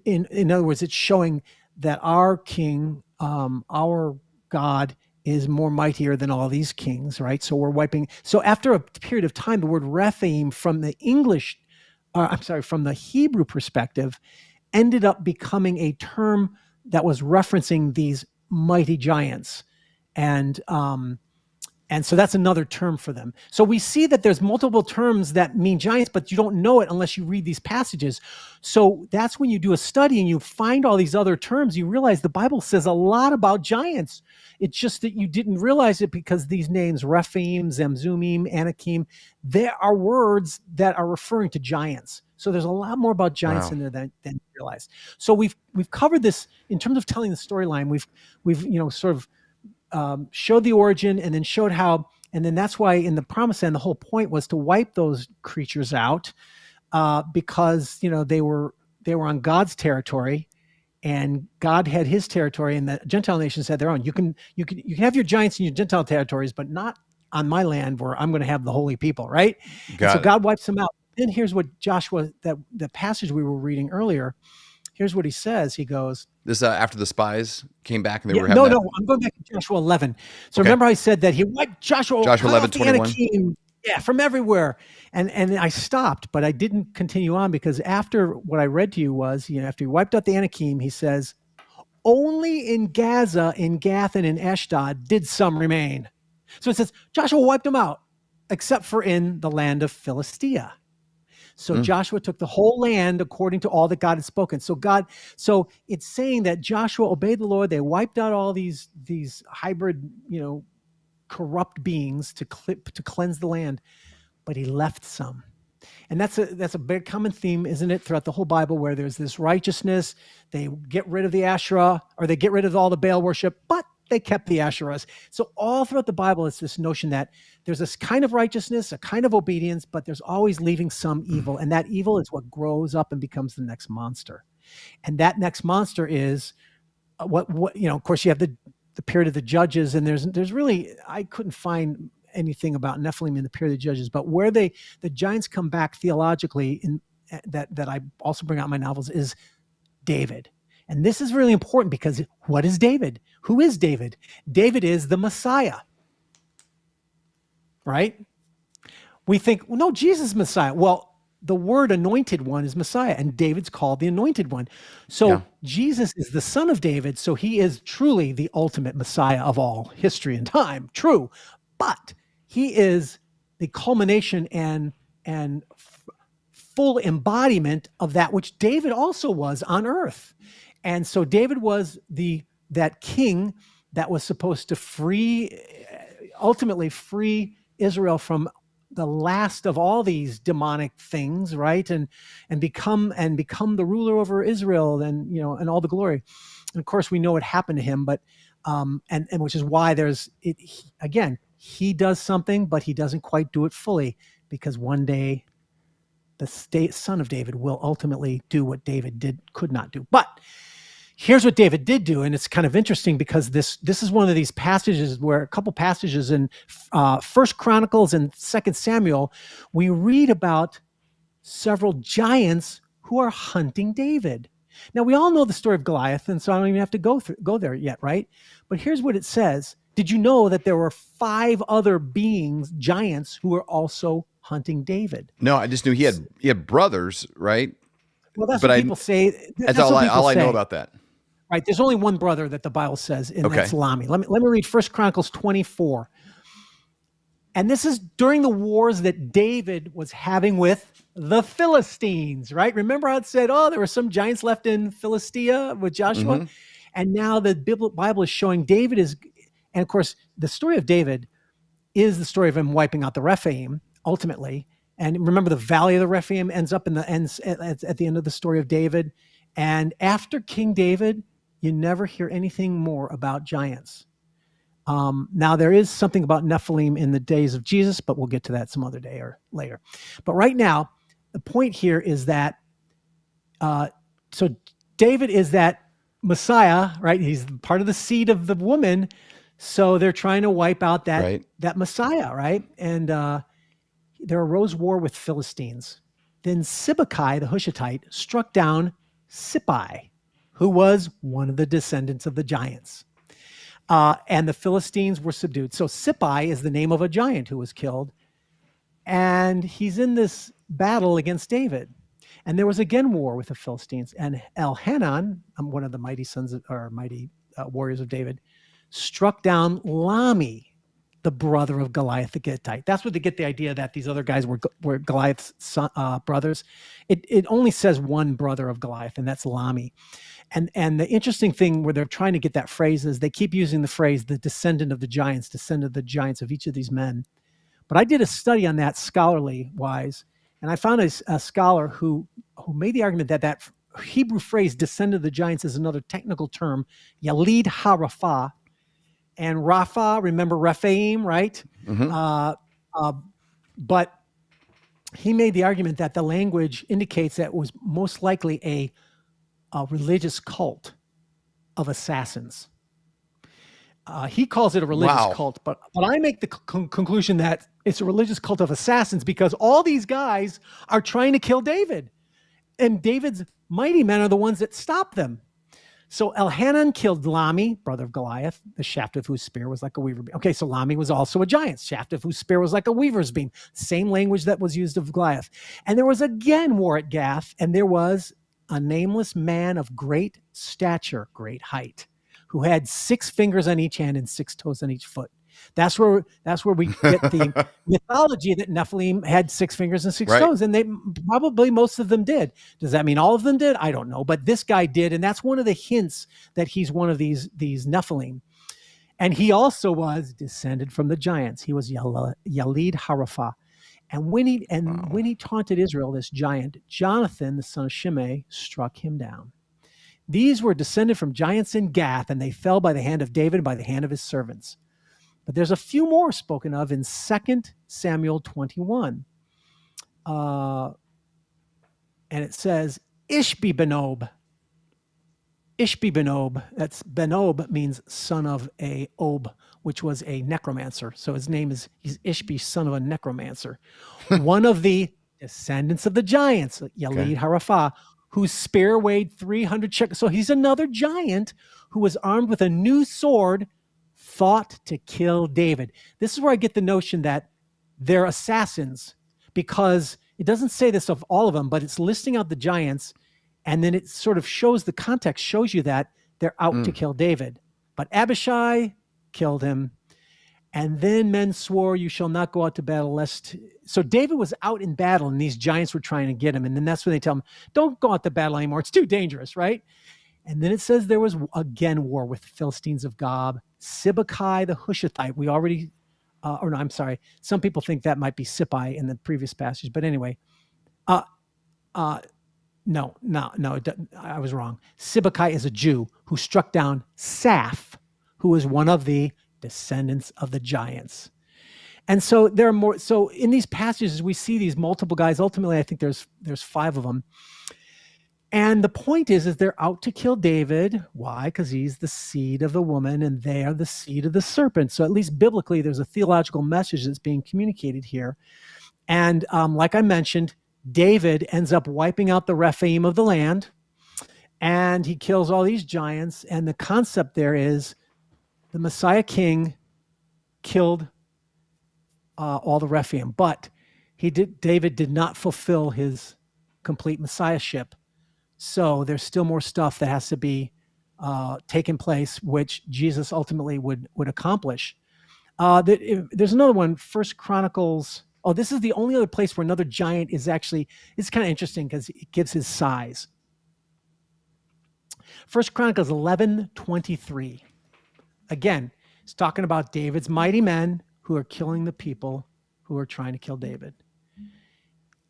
in other words, it's showing that our king, our God, is more mightier than all these kings, right? So we're wiping. So after a period of time, the word Rephaim from the from the Hebrew perspective, ended up becoming a term that was referencing these mighty giants. And so that's another term for them. So we see that there's multiple terms that mean giants, but you don't know it unless you read these passages. So that's when you do a study and you find all these other terms, you realize the Bible says a lot about giants. It's just that you didn't realize it because these names, Rephaim, Zamzumim, Anakim, there are words that are referring to giants. So there's a lot more about giants in there than you realize. So we've covered this in terms of telling the storyline. We've sort of showed the origin and then showed how, and then that's why in the Promised Land, the whole point was to wipe those creatures out because they were on God's territory, and God had His territory, and the Gentile nations had their own. You can have your giants in your Gentile territories, but not on my land where I'm going to have the holy people, right? So God wipes them out. Then here's what Joshua, the passage we were reading earlier. Here's what he says. He goes, this after the spies came back and they were having I'm going back to Joshua 11. So remember I said that he wiped Joshua 11:21. Yeah, from everywhere. And I stopped, but I didn't continue on because after what I read to you was, after he wiped out the Anakim, he says, only in Gaza, in Gath, and in Ashdod did some remain. So it says Joshua wiped them out, except for in the land of Philistia. So Joshua took the whole land according to all that God had spoken. So it's saying that Joshua obeyed the Lord. They wiped out all these hybrid, corrupt beings to cleanse the land, but he left some. And that's a very common theme, isn't it, throughout the whole Bible, where there's this righteousness. They get rid of the Asherah, or they get rid of all the Baal worship, but they kept the Asherahs. So all throughout the Bible, it's this notion that there's this kind of righteousness, a kind of obedience, but there's always leaving some evil. And that evil is what grows up and becomes the next monster. And that next monster is what of course, you have the period of the Judges, and there's really, I couldn't find anything about Nephilim in the period of the Judges, but where the giants come back theologically in that I also bring out in my novels is David. And this is really important because what is David? Who is David? David is the Messiah, right? We think, well, no, Jesus is Messiah. Well, the word anointed one is Messiah, and David's called the anointed one. So Jesus is the son of David, so he is truly the ultimate Messiah of all history and time. True. But he is the culmination and full embodiment of that which David also was on earth. And so David was that king that was supposed to ultimately free Israel from the last of all these demonic things, right? And become the ruler over Israel, and all the glory. And of course, we know what happened to him, but and which is why he does something, but he doesn't quite do it fully, because one day the son of David will ultimately do what David could not do. But here's what David did do, and it's kind of interesting because this is one of these passages where a couple passages in First Chronicles and 2 Samuel, we read about several giants who are hunting David. Now, we all know the story of Goliath, and so I don't even have to go there yet, right? But here's what it says. Did you know that there were 5 other giants, who were also hunting David? No, I just knew he had brothers, right? Well, that's what people say. That's all I know about that. Right. There's only one brother that the Bible says, and that's Lami. Let me read 1 Chronicles 24. And this is during the wars that David was having with the Philistines, right? Remember how it said, there were some giants left in Philistia with Joshua? Mm-hmm. And now the Bible is showing David and of course, the story of David is the story of him wiping out the Rephaim, ultimately. And remember, the valley of the Rephaim ends at the end of the story of David. And after King David, you never hear anything more about giants. Now, there is something about Nephilim in the days of Jesus, but we'll get to that some other day or later. But right now, the point here is that, so David is that Messiah, right? He's part of the seed of the woman. So they're trying to wipe out that Messiah, right? And there arose war with Philistines. Then Sibbecai, the Hushathite, struck down Sippai, who was one of the descendants of the giants. And the Philistines were subdued. So Sippai is the name of a giant who was killed. And he's in this battle against David. And there was again war with the Philistines. And Elhanan, one of the mighty warriors of David, struck down Lami, the brother of Goliath the Gittite. That's where they get the idea that these other guys were Goliath's brothers. It only says one brother of Goliath, and that's Lami. And the interesting thing where they're trying to get that phrase is they keep using the phrase, the descendant of the giants of each of these men. But I did a study on that scholarly wise, and I found a scholar who made the argument that Hebrew phrase, descendant of the giants, is another technical term, Yalid HaRaphah. And Rapha, remember Rephaim, right? Mm-hmm. But he made the argument that the language indicates that it was most likely a religious cult of assassins. He calls it a religious cult, but I make the conclusion that it's a religious cult of assassins because all these guys are trying to kill David. And David's mighty men are the ones that stop them. So Elhanan killed Lami, brother of Goliath, the shaft of whose spear was like a weaver's beam. Okay, so Lami was also a giant, shaft of whose spear was like a weaver's beam. Same language that was used of Goliath. And there was again war at Gath, and there was a nameless man of great stature, great height, who had 6 fingers on each hand and 6 toes on each foot. That's where we get the mythology that Nephilim had 6 fingers and 6 toes, and they probably most of them did. Does that mean all of them did? I don't know, but this guy did, and that's one of the hints that he's one of these Nephilim. And he also was descended from the giants. He was Yalid Harapha. And when he taunted Israel, this giant, Jonathan, the son of Shimei, struck him down. These were descended from giants in Gath, and they fell by the hand of David and by the hand of his servants. But there's a few more spoken of in 2 Samuel 21. And it says, Ishbi-Benob. Ishbi-Benob, that's Benob means son of a Ob, which was a necromancer. So his name he's Ishbi, son of a necromancer. One of the descendants of the giants, Yalid Harapha, whose spear weighed 300 shekels. So he's another giant who was armed with a new sword, thought to kill David. This is where I get the notion that they're assassins, because it doesn't say this of all of them, but it's listing out the giants, and then it sort of shows the context, shows you that they're out to kill David. But Abishai killed him, and then men swore, you shall not go out to battle lest... So David was out in battle, and these giants were trying to get him, and then that's when they tell him, don't go out to battle anymore, it's too dangerous, right? And then it says there was again war with the Philistines of Gob, Sibbecai the Hushathite. We already, some people think that might be Sippai in the previous passage, but anyway, no, I was wrong. Sibbecai is a Jew who struck down Saph, who was one of the descendants of the giants. And so there are more. So in these passages, we see these multiple guys. Ultimately, I think there's 5 of them. And the point is they're out to kill David. Why? Because he's the seed of the woman and they are the seed of the serpent. So at least biblically, there's a theological message that's being communicated here. And like I mentioned, David ends up wiping out the Rephaim of the land, and he kills all these giants. And the concept there is the Messiah King killed all the Rephaim, but David did not fulfill his complete messiahship. So there's still more stuff that has to be taken place, which Jesus ultimately would accomplish. There's another one, 1 Chronicles. Oh, this is the only other place where another giant is actually, it's kind of interesting because it gives his size. 1 Chronicles 11:23. Again, it's talking about David's mighty men who are killing the people who are trying to kill David.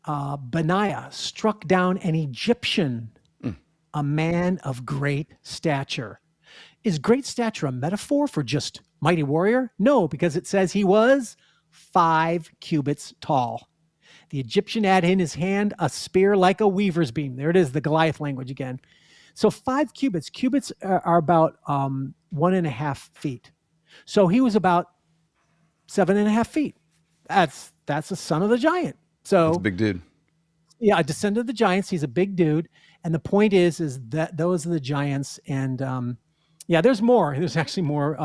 Benaiah struck down an Egyptian, a man of great stature. Is great stature a metaphor for just mighty warrior? No, because it says he was 5 cubits tall. The Egyptian had in his hand a spear like a weaver's beam. There it is, the Goliath language again. So 5 cubits. Cubits are about 1.5 feet. So he was about 7.5 feet. That's a son of the giant. So that's a big dude. Yeah, a descendant of the giants. He's a big dude. And the point is that those are the giants. And there's more. There's actually more.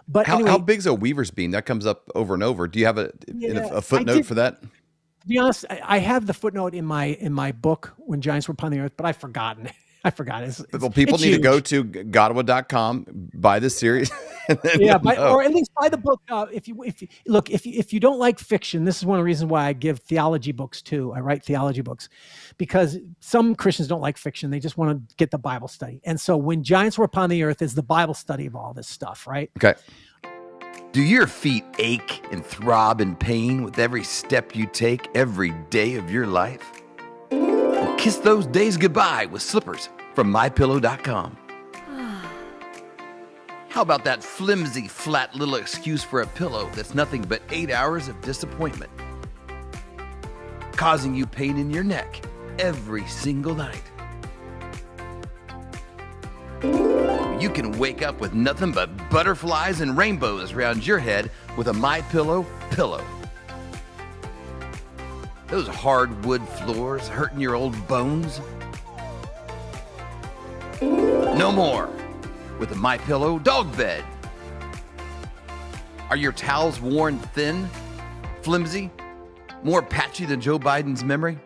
But how, anyway, how big's a weaver's beam? That comes up over and over. Do you have a footnote for that? To be honest, I have the footnote in my book, When Giants Were Upon the Earth, but I've forgotten. Well, people need to go to Godawa.com, buy this series. Or at least buy the book. If you don't like fiction, this is one of the reasons why I give theology books too. I write theology books because some Christians don't like fiction. They just want to get the Bible study. And so When Giants Were Upon the Earth is the Bible study of all this stuff, right? Okay. Do your feet ache and throb in pain with every step you take every day of your life? Well, kiss those days goodbye with slippers from MyPillow.com. How about that flimsy, flat little excuse for a pillow that's nothing but 8 hours of disappointment, causing you pain in your neck every single night? You can wake up with nothing but butterflies and rainbows around your head with a MyPillow pillow. Those hardwood floors hurting your old bones? no more with a MyPillow dog bed. Are your towels worn thin, flimsy, more patchy than Joe Biden's memory?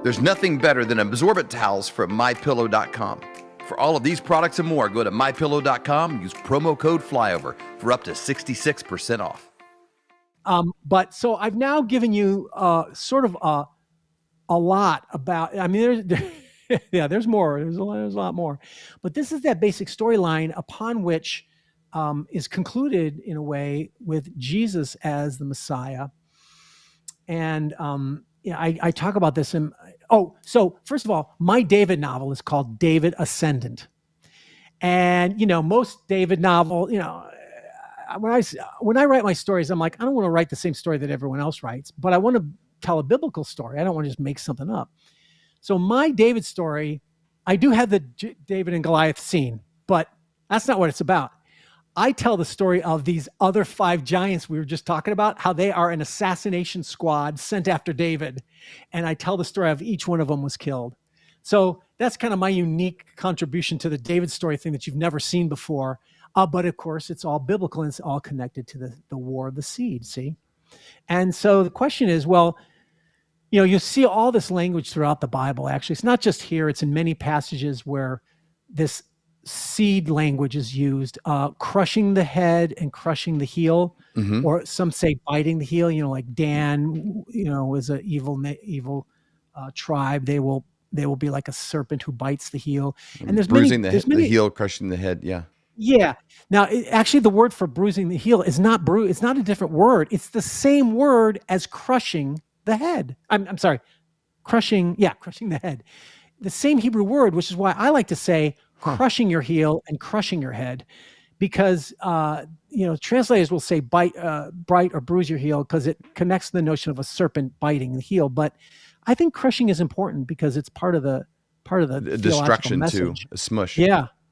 There's nothing better than absorbent towels from MyPillow.com. For all of these products and more, go to MyPillow.com and use promo code FLYOVER for up to 66% off. But so I've now given you sort of a lot about, I mean, there's more. There's a lot more. But this is that basic storyline upon which is concluded in a way with Jesus as the Messiah. And I talk about this in, so first of all, my David novel is called David Ascendant. And, most David novel, when I write my stories, I'm like, I don't want to write the same story that everyone else writes, but I want to tell a biblical story. I don't want to just make something up. So my David story, I do have the David and Goliath scene, but that's not what it's about. I tell the story of these other 5 giants we were just talking about, how they are an assassination squad sent after David. And I tell the story of each one of them was killed. So that's kind of my unique contribution to the David story thing that you've never seen before. But of course, it's all biblical and it's all connected to the war of the seed, see? And so the question is, well, you see all this language throughout the Bible, actually. It's not just here. It's in many passages where this seed language is used, crushing the head and crushing the heel, or some say biting the heel, like Dan, was an evil tribe. They will be like a serpent who bites the heel. And there's bruising many, the heel, crushing the head. Yeah. Yeah. Now, actually, the word for bruising the heel is not it's not a different word. It's the same word as crushing the head. I'm sorry, crushing the head. The same Hebrew word, which is why I like to say crushing your heel and crushing your head, because translators will say bite or bruise your heel because it connects to the notion of a serpent biting the heel. But I think crushing is important because it's part of the destruction message. too, a smush.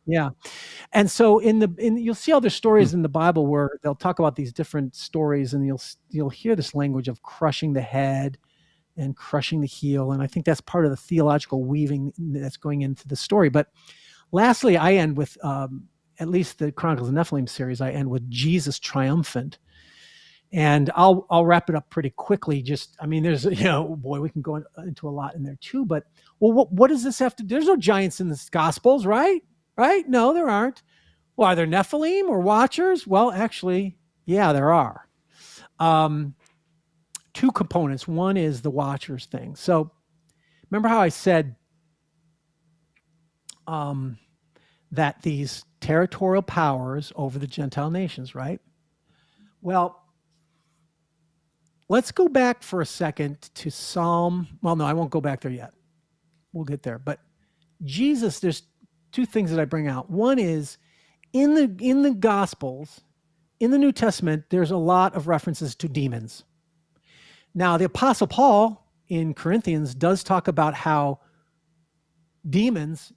Yeah. And so you'll see other stories in the Bible where they'll talk about these different stories, and you'll hear this language of crushing the head and crushing the heel. And I think that's part of the theological weaving that's going into the story. But lastly, I end with, at least the Chronicles of Nephilim series, I end with Jesus triumphant. And I'll wrap it up pretty quickly. There's, we can go into a lot in there too. But, well, what does this have to do? There's no giants in the Gospels, right? Right? No, there aren't. Well, are there Nephilim or Watchers? Well, actually, yeah, there are. 2 components. One is the Watchers thing. So remember how I said that these territorial powers over the Gentile nations, right? Well, let's go back for a second to Psalm. Well, no, I won't go back there yet. We'll get there. But Jesus, there's 2 things that I bring out. One is in the Gospels, in the New Testament, there's a lot of references to demons. Now, the Apostle Paul in Corinthians does talk about how demons,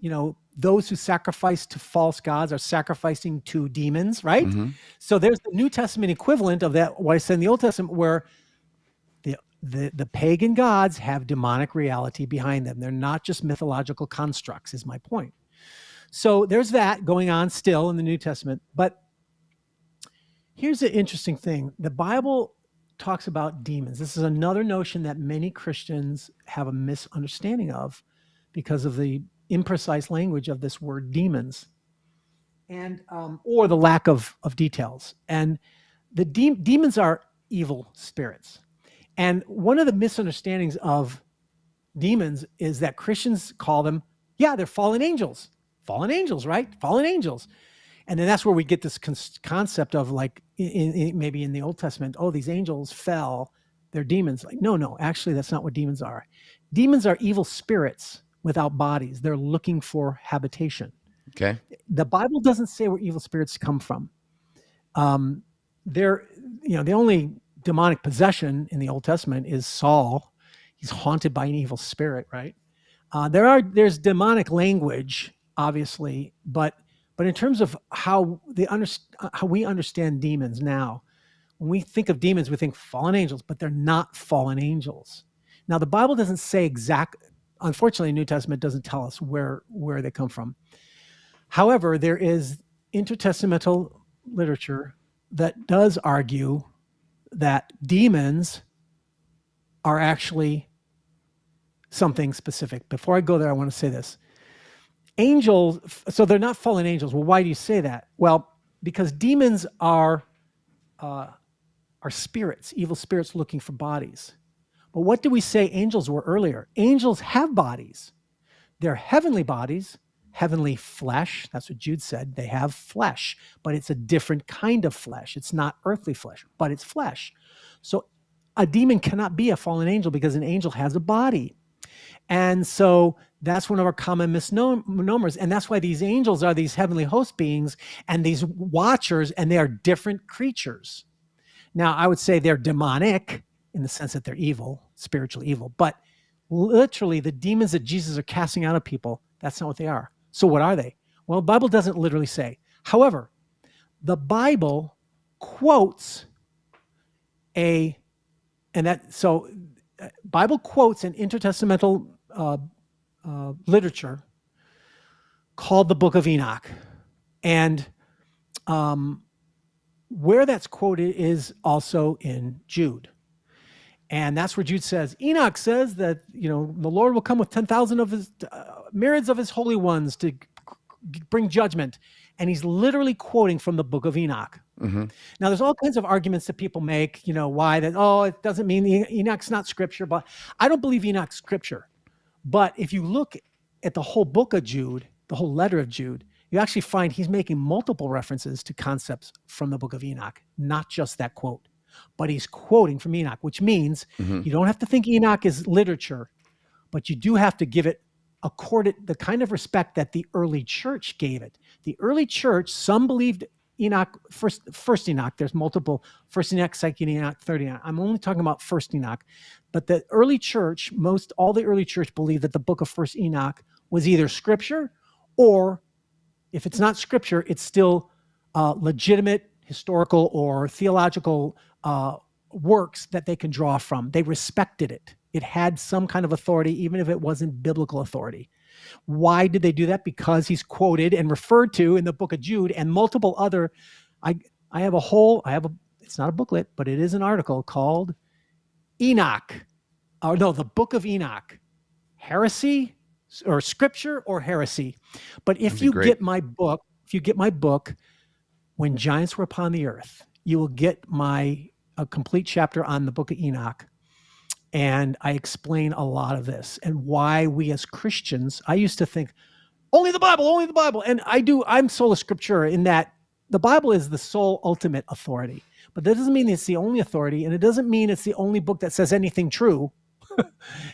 those who sacrifice to false gods are sacrificing to demons, right? So there's the New Testament equivalent of that, what I said in the Old Testament, where the pagan gods have demonic reality behind them. They're not just mythological constructs, is my point. So there's that going on still in the New Testament. But here's the interesting thing. The Bible talks about demons. This is another notion that many Christians have a misunderstanding of because of the imprecise language of this word demons, and or the lack of details. And the demons are evil spirits. And one of the misunderstandings of demons is that Christians call them, they're fallen angels. Fallen angels, right? Fallen angels. And then that's where we get this concept of, like, maybe in the Old Testament, these angels fell, they're demons. Like, no, actually, that's not what demons are. Demons are evil spirits without bodies. They're looking for habitation. Okay. The Bible doesn't say where evil spirits come from. The only demonic possession in the Old Testament is Saul. He's haunted by an evil spirit, right? There's demonic language, obviously, but in terms of how we understand demons now, when we think of demons, we think fallen angels, but they're not fallen angels. Now, the Bible doesn't say unfortunately, the New Testament doesn't tell us where they come from. However, there is intertestamental literature that does argue that demons are actually something specific. Before I go there, I want to say this. Angels, so they're not fallen angels. Well, why do you say that? Well, because demons are spirits, evil spirits looking for bodies. But what did we say angels were earlier? Angels have bodies. They're heavenly bodies, heavenly flesh. That's what Jude said. They have flesh, but it's a different kind of flesh. It's not earthly flesh, but it's flesh. So a demon cannot be a fallen angel because an angel has a body. And so that's one of our common misnomers. And that's why these angels are these heavenly host beings and these watchers, and they are different creatures. Now, I would say they're demonic in the sense that they're evil, spiritual evil. But literally, the demons that Jesus are casting out of people, that's not what they are. So what are they? Well, the Bible doesn't literally say. However, the Bible quotes Bible quotes an intertestamental literature called the Book of Enoch. And where that's quoted is also in Jude. And that's where Jude says, Enoch says that, the Lord will come with 10,000 of his myriads of his holy ones to bring judgment. And he's literally quoting from the Book of Enoch. Mm-hmm. Now, there's all kinds of arguments that people make, why that, it doesn't mean Enoch's not scripture, but I don't believe Enoch's scripture. But if you look at the whole book of Jude, the whole letter of Jude, you actually find he's making multiple references to concepts from the Book of Enoch, not just that quote, but he's quoting from Enoch, which means you don't have to think Enoch is literature, but you do have to give it the kind of respect that the early church gave it. The early church, some believed Enoch, first Enoch, there's multiple, first Enoch, second Enoch, third Enoch. I'm only talking about first Enoch. But the early church, all the early church believed that the book of first Enoch was either scripture, or if it's not scripture, it's still legitimate historical or theological works that they can draw from. They respected it. It had some kind of authority, even if it wasn't biblical authority. Why did they do that? Because he's quoted and referred to in the book of Jude and multiple other. It's not a booklet, but it is an article called Enoch. The Book of Enoch. Heresy or scripture or heresy. But if you get my book, When Giants Were Upon the Earth, you will get a complete chapter on the Book of Enoch. And I explain a lot of this and why we as Christians, I used to think, only the Bible. And I'm sola scriptura in that the Bible is the sole ultimate authority. But that doesn't mean it's the only authority. And it doesn't mean it's the only book that says anything true.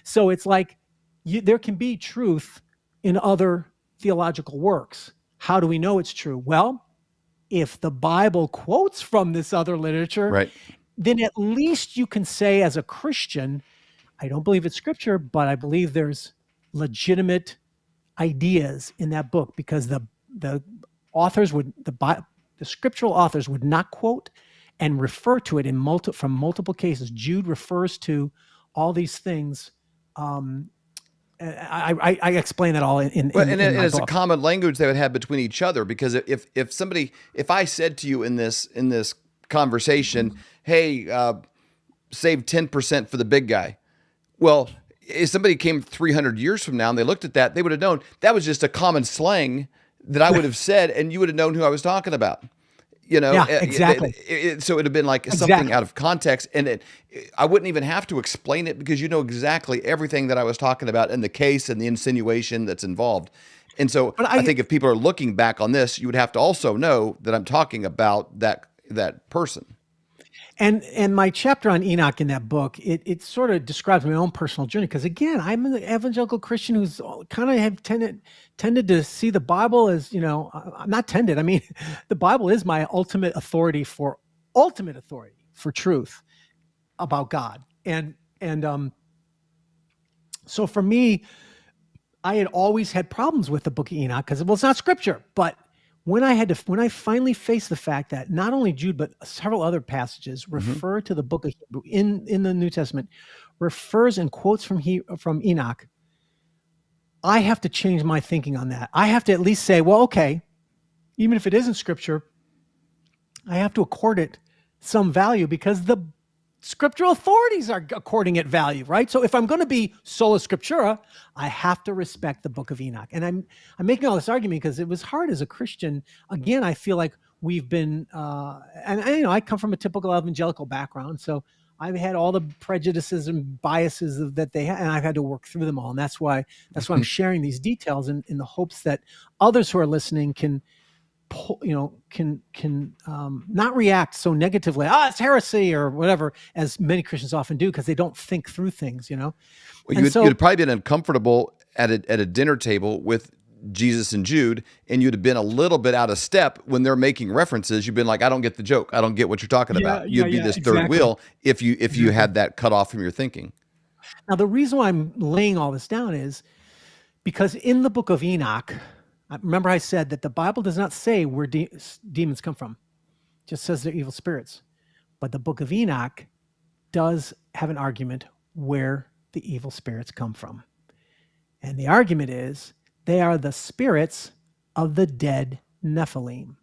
So it's like there can be truth in other theological works. How do we know it's true? Well, if the Bible quotes from this other literature, right, then at least you can say as a Christian, I don't believe it's scripture, but I believe there's legitimate ideas in that book, because the scriptural authors would not quote and refer to it from multiple cases. Jude refers to all these things. I explain that all in my it's book. a common language they would have between each other, because if I said to you in this conversation, hey, save 10% for the big guy. Well, if somebody came 300 years from now and they looked at that, they would have known that was just a common slang that I would have said, and you would have known who I was talking about. Yeah, exactly. So it would have been like something out of context, and I wouldn't even have to explain it, because you know exactly everything that I was talking about in the case and the insinuation that's involved. And so I think if people are looking back on this, you would have to also know that I'm talking about that person. And my chapter on Enoch in that book, it sort of describes my own personal journey. Because again, I'm an evangelical Christian who's kind of have tended to see the Bible as, I'm not tended. I mean, the Bible is my ultimate authority for truth about God. And so for me, I had always had problems with the book of Enoch because, it's not scripture. But when I finally faced the fact that not only Jude, but several other passages refer to the book of Hebrew in the New Testament, refers and quotes from Enoch, I have to change my thinking on that. I have to at least say, well, okay, even if it isn't scripture, I have to accord it some value because the scriptural authorities are according it value, right? So if I'm going to be sola scriptura, I have to respect the Book of Enoch. And I'm making all this argument because it was hard as a Christian. Again, I feel like we've been, and I come from a typical evangelical background, so I've had all the prejudices and biases that they have, and I've had to work through them all. And that's why I'm sharing these details in the hopes that others who are listening can not react so negatively. It's heresy or whatever, as many Christians often do, because they don't think through things. Well, you'd probably been uncomfortable at a dinner table with Jesus and Jude, and you'd have been a little bit out of step when they're making references. You've been like, I don't get the joke. I don't get what you're talking about. You'd be this third wheel if you had that cut off from your thinking. Now, the reason why I'm laying all this down is because in the Book of Enoch, remember I said that the Bible does not say where demons come from. It just says they're evil spirits. But the Book of Enoch does have an argument where the evil spirits come from. And the argument is they are the spirits of the dead Nephilim.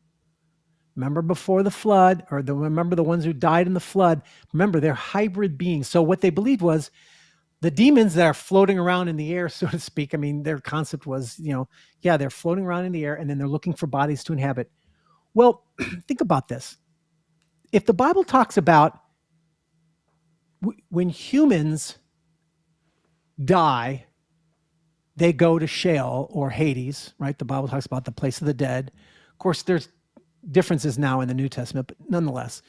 Remember before the flood, remember the ones who died in the flood, remember they're hybrid beings. So what they believed was the demons that are floating around in the air, so to speak, I mean, their concept was, they're floating around in the air and then they're looking for bodies to inhabit. Well, think about this. If the Bible talks about when humans die, they go to Sheol or Hades, right? The Bible talks about the place of the dead. Of course, there's differences now in the New Testament, but nonetheless.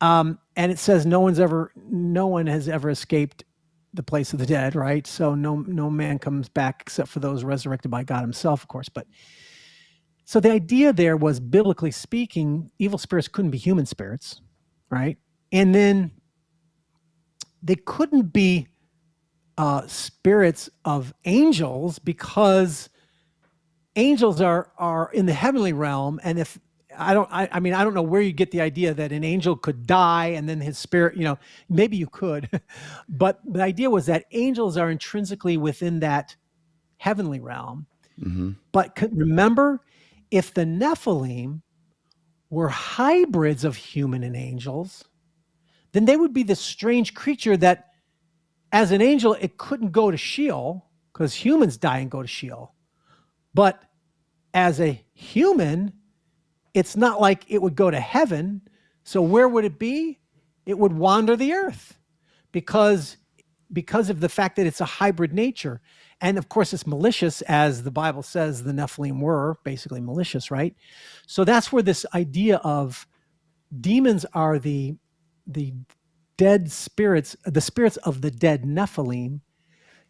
And it says no one has ever escaped the place of the dead, right? So no man comes back except for those resurrected by God himself, of course. But so the idea there was, biblically speaking, evil spirits couldn't be human spirits, right? And then they couldn't be spirits of angels because angels are in the heavenly realm. And if I don't know where you get the idea that an angel could die and then his spirit, maybe you could, but the idea was that angels are intrinsically within that heavenly realm. Mm-hmm. But remember, if the Nephilim were hybrids of human and angels, then they would be this strange creature that as an angel, it couldn't go to Sheol because humans die and go to Sheol. But as a human, it's not like it would go to heaven. So where would it be? It would wander the earth because of the fact that it's a hybrid nature. And of course, it's malicious, as the Bible says the Nephilim were basically malicious, right? So that's where this idea of demons are the dead spirits, the spirits of the dead Nephilim.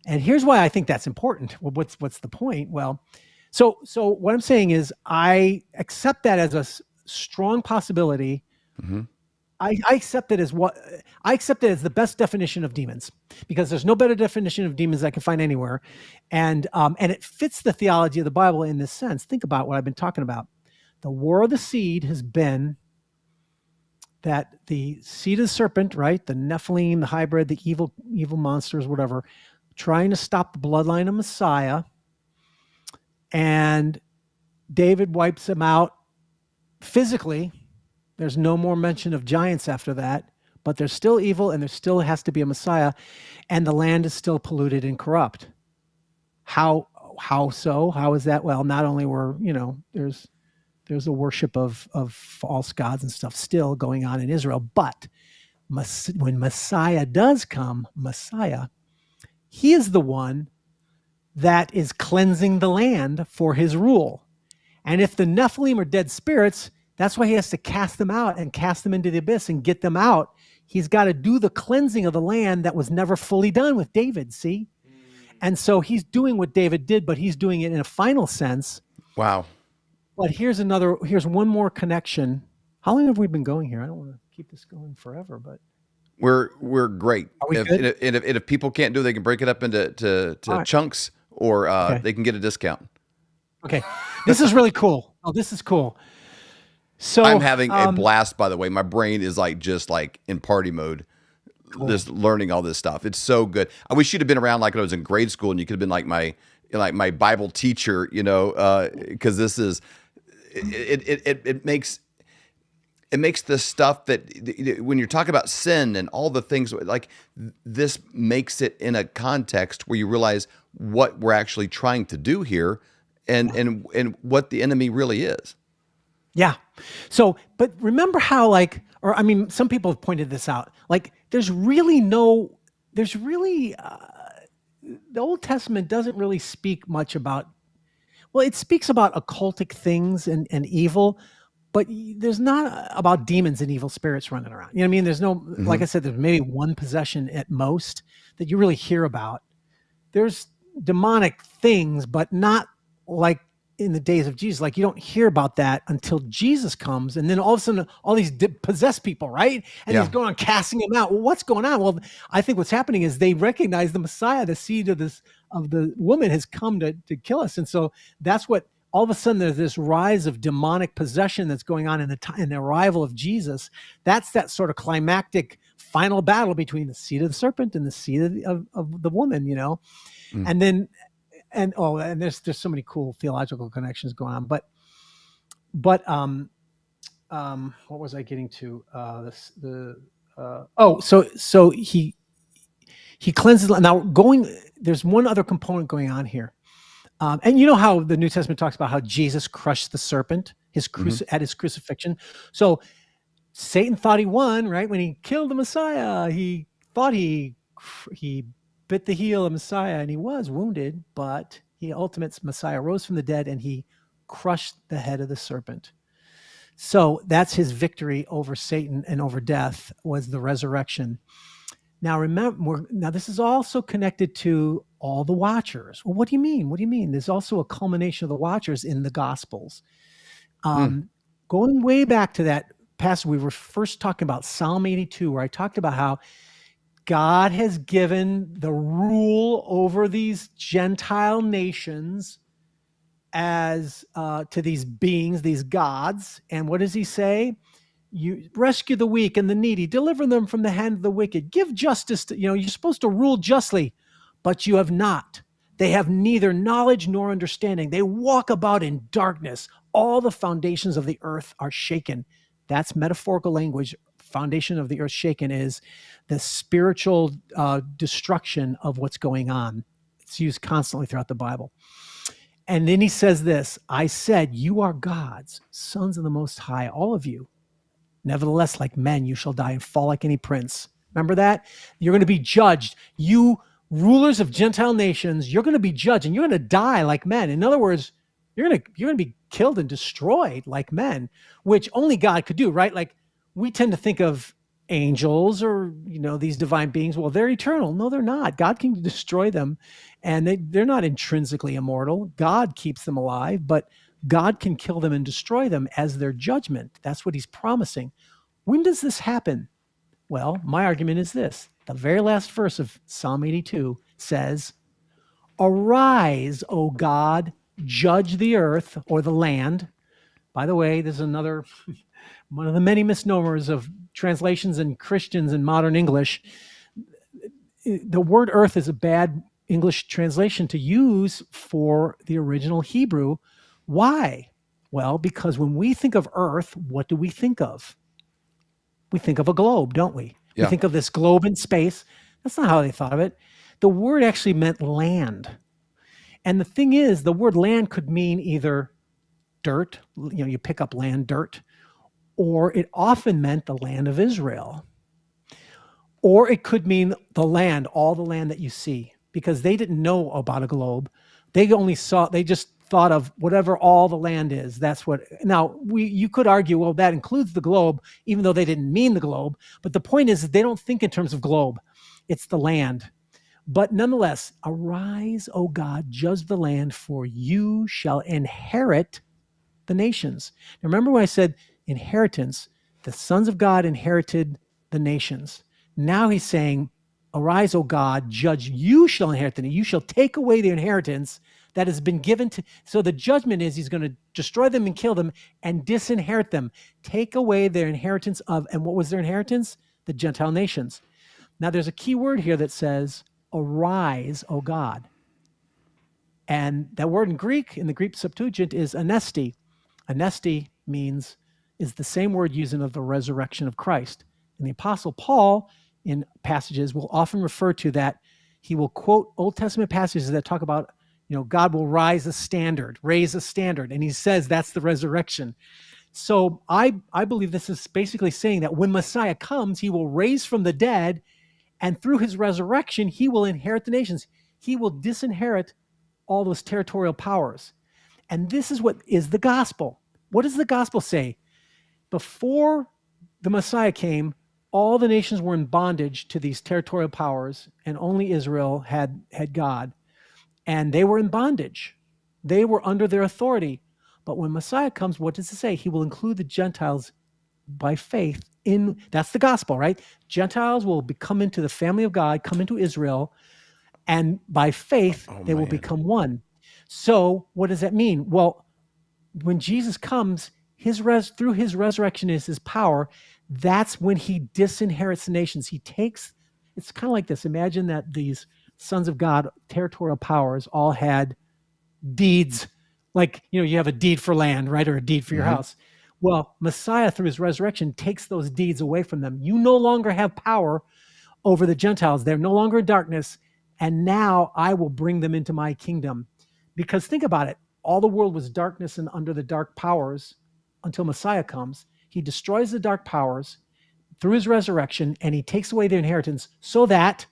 And here's why I think that's important. Well, what's the point? Well, so what I'm saying is I accept that as a strong possibility. Mm-hmm. I accept it as the best definition of demons, because there's no better definition of demons I can find anywhere. And it fits the theology of the Bible in this sense. Think about what I've been talking about. The war of the seed has been that the seed of the serpent, right? The Nephilim, the hybrid, the evil monsters, whatever, trying to stop the bloodline of Messiah. And David wipes them out physically. There's no more mention of giants after that, but they're still evil and there still has to be a Messiah, and the land is still polluted and corrupt. How so? How is that? Well, not only were, there's a worship of false gods and stuff still going on in Israel, but when Messiah does come, he is the one that is cleansing the land for his rule. And if the Nephilim are dead spirits, that's why he has to cast them out and cast them into the abyss and get them out. He's got to do the cleansing of the land that was never fully done with David, see? And so he's doing what David did, but he's doing it in a final sense. Wow. But here's one more connection. How long have we been going here? I don't want to keep this going forever, but we're great. Are we good? If people can't do it, they can break it up into right. chunks, or okay. They can get a discount. Okay. This is really cool. Oh, this is cool. So I'm having a blast, by the way. My brain is just in party mode, cool. Just learning all this stuff. It's so good. I wish you'd have been around like when I was in grade school and you could have been like my like my Bible teacher, because this is it makes the stuff that when you're talking about sin and all the things, like this makes it in a context where you realize what we're actually trying to do here and what the enemy really is. Yeah. So, but remember how some people have pointed this out. Like the Old Testament doesn't really speak much about, it speaks about occultic things and evil, but there's not about demons and evil spirits running around. You know what I mean? There's no, like I said, there's maybe one possession at most that you really hear about. There's demonic things, but not like in the days of Jesus. Like you don't hear about that until Jesus comes. And then all of a sudden, all these possessed people, right? And he's going on casting them out. Well, what's going on? Well, I think what's happening is they recognize the Messiah, the seed of the woman has come to kill us. And so that's what, all of a sudden there's this rise of demonic possession that's going on in the arrival of Jesus. That's that sort of climactic final battle between the seed of the serpent and the seed of the woman, and then, and there's so many cool theological connections going on, but what was I getting to? So he cleanses. Now there's one other component going on here. And you know how the New Testament talks about how Jesus crushed the serpent at his crucifixion. So Satan thought he won, right? When he killed the Messiah, he thought he bit the heel of Messiah, and he was wounded, but the ultimate Messiah rose from the dead, and he crushed the head of the serpent. So that's his victory over Satan and over death, was the resurrection. Now remember, this is also connected to all the Watchers. Well, what do you mean? What do you mean? There's also a culmination of the Watchers in the Gospels. Going way back to that passage, we were first talking about Psalm 82, where I talked about how God has given the rule over these Gentile nations as to these beings, these gods. And what does he say? You rescue the weak and the needy, deliver them from the hand of the wicked, give justice to, you're supposed to rule justly, but you have not. They have neither knowledge nor understanding. They walk about in darkness. All the foundations of the earth are shaken. That's metaphorical language. Foundation of the earth shaken is the spiritual destruction of what's going on. It's used constantly throughout the Bible. And then he says this, I said, you are gods, sons of the Most High, all of you. Nevertheless, like men, you shall die and fall like any prince. Remember that? You're going to be judged. You rulers of Gentile nations, you're going to be judged and you're going to die like men. In other words, you're going to be killed and destroyed like men, which only God could do, right? Like we tend to think of angels or, these divine beings. Well, they're eternal. No, they're not. God can destroy them, and they're not intrinsically immortal. God keeps them alive, but God can kill them and destroy them as their judgment. That's what he's promising. When does this happen? Well, my argument is this. The very last verse of Psalm 82 says, arise, O God, judge the earth or the land. By the way, this is another one of the many misnomers of translations in Christians in modern English. The word earth is a bad English translation to use for the original Hebrew. Why? Well, because when we think of earth, what do we think of? We think of a globe, don't we? Yeah. We think of this globe in space. That's not how they thought of it. The word actually meant land. And the thing is, the word land could mean either dirt, you pick up land, dirt, or it often meant the land of Israel. Or it could mean the land, all the land that you see, because they didn't know about a globe. They just thought of whatever all the land is. That's what. Now you could argue, well, that includes the globe, even though they didn't mean the globe. But the point is, they don't think in terms of globe. It's the land. But nonetheless, arise, O God, judge the land, for you shall inherit the nations. Now, remember when I said inheritance? The sons of God inherited the nations. Now he's saying, arise, O God, judge, you shall inherit the nations. You shall take away the inheritance that has been given to. So the judgment is he's going to destroy them and kill them and disinherit them. Take away their inheritance of, and what was their inheritance? The Gentile nations. Now there's a key word here that says, arise, O God. And that word in the Greek Septuagint is anesti. Anesti is the same word used of the resurrection of Christ. And the Apostle Paul in passages will often refer to that. He will quote Old Testament passages that talk about, God will raise a standard. And he says that's the resurrection. So I believe this is basically saying that when Messiah comes, he will raise from the dead, and through his resurrection, he will inherit the nations. He will disinherit all those territorial powers. And this is what is the gospel. What does the gospel say? Before the Messiah came, all the nations were in bondage to these territorial powers, and only Israel had God. And they were in bondage. They were under their authority. But when Messiah comes, what does it say? He will include the Gentiles by faith in, that's the gospel, right? Gentiles will come into the family of God, come into Israel, and by faith, they will become one. So what does that mean? Well, when Jesus comes, through his resurrection is his power. That's when he disinherits the nations. It's kind of like this. Imagine that these sons of God, territorial powers, all had deeds. Like, you have a deed for land, right? Or a deed for your house. Well, Messiah, through his resurrection, takes those deeds away from them. You no longer have power over the Gentiles. They're no longer in darkness. And now I will bring them into my kingdom. Because think about it. All the world was darkness and under the dark powers until Messiah comes. He destroys the dark powers through his resurrection, and he takes away their inheritance so that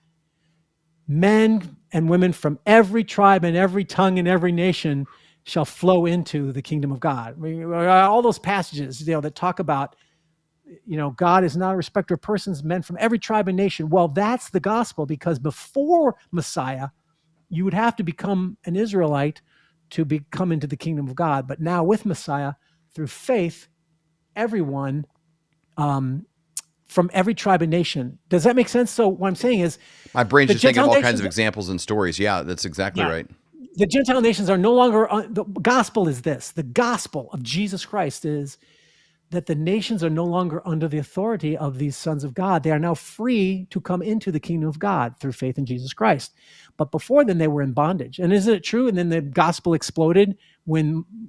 men and women from every tribe and every tongue and every nation shall flow into the kingdom of God. I mean, all those passages, that talk about, God is not a respecter of persons, men from every tribe and nation. Well, that's the gospel, because before Messiah, you would have to become an Israelite to come into the kingdom of God. But now with Messiah, through faith, everyone from every tribe and nation. Does that make sense? So what I'm saying is, my brain's just thinking of all kinds of examples and stories. Yeah, that's exactly right. The Gentile nations are no longer, the gospel is this. The gospel of Jesus Christ is that the nations are no longer under the authority of these sons of God. They are now free to come into the kingdom of God through faith in Jesus Christ. But before then, they were in bondage. And isn't it true? And then the gospel exploded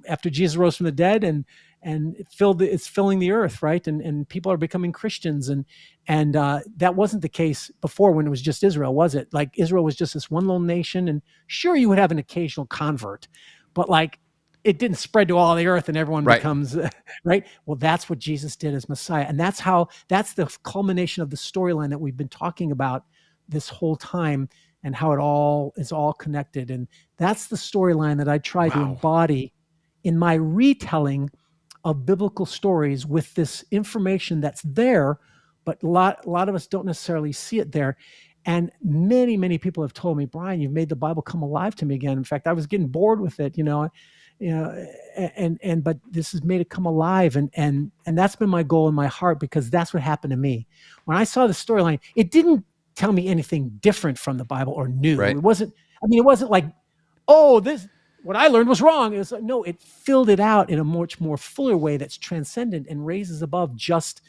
after Jesus rose from the dead, and it's filling the earth, right? And people are becoming Christians. And that wasn't the case before when it was just Israel, was it? Like, Israel was just this one little nation, and sure, you would have an occasional convert, but it didn't spread to all the earth and everyone becomes, right? Well, that's what Jesus did as Messiah. And that's the culmination of the storyline that we've been talking about this whole time, and how it all is all connected. And that's the storyline that I try to embody in my retelling of biblical stories with this information that's there, but a lot of us don't necessarily see it there. And many, many people have told me, Brian, you've made the Bible come alive to me again. In fact, I was getting bored with it, but this has made it come alive. And that's been my goal in my heart, because that's what happened to me. When I saw the storyline, it didn't tell me anything different from the Bible or new. Right. It wasn't like, what I learned was wrong. It was no, it filled it out in a much more fuller way that's transcendent and raises above just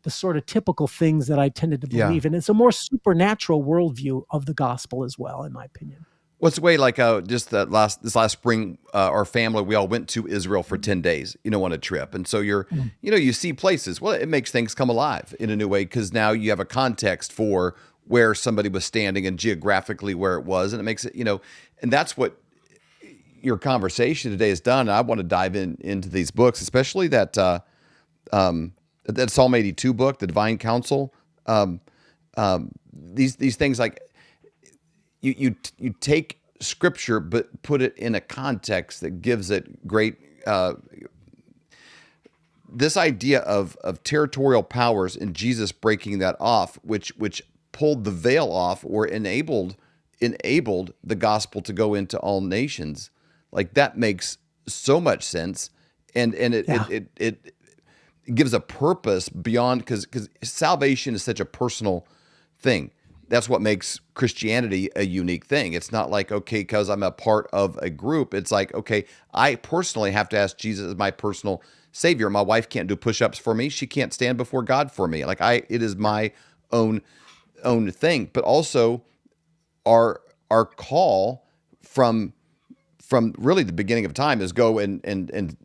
the sort of typical things that I tended to believe. And it's a more supernatural worldview of the gospel as well, in my opinion. What's the way, just this last spring, our family, we all went to Israel for 10 days, on a trip. And so you see places. Well, it makes things come alive in a new way, because now you have a context for where somebody was standing and geographically where it was. And it makes it, and that's what your conversation today has done. And I want to dive into these books, especially that Psalm 82 book, the Divine Counsel. These things, like you take scripture, but put it in a context that gives it great, this idea of territorial powers and Jesus breaking that off, which pulled the veil off, or enabled the gospel to go into all nations. Like, that makes so much sense. And it gives a purpose beyond, because salvation is such a personal thing. That's what makes Christianity a unique thing. It's not like, okay, because I'm a part of a group. It's like, okay, I personally have to ask Jesus as my personal savior. My wife can't do push-ups for me. She can't stand before God for me. It is my own thing. But also our call from from really the beginning of time is go and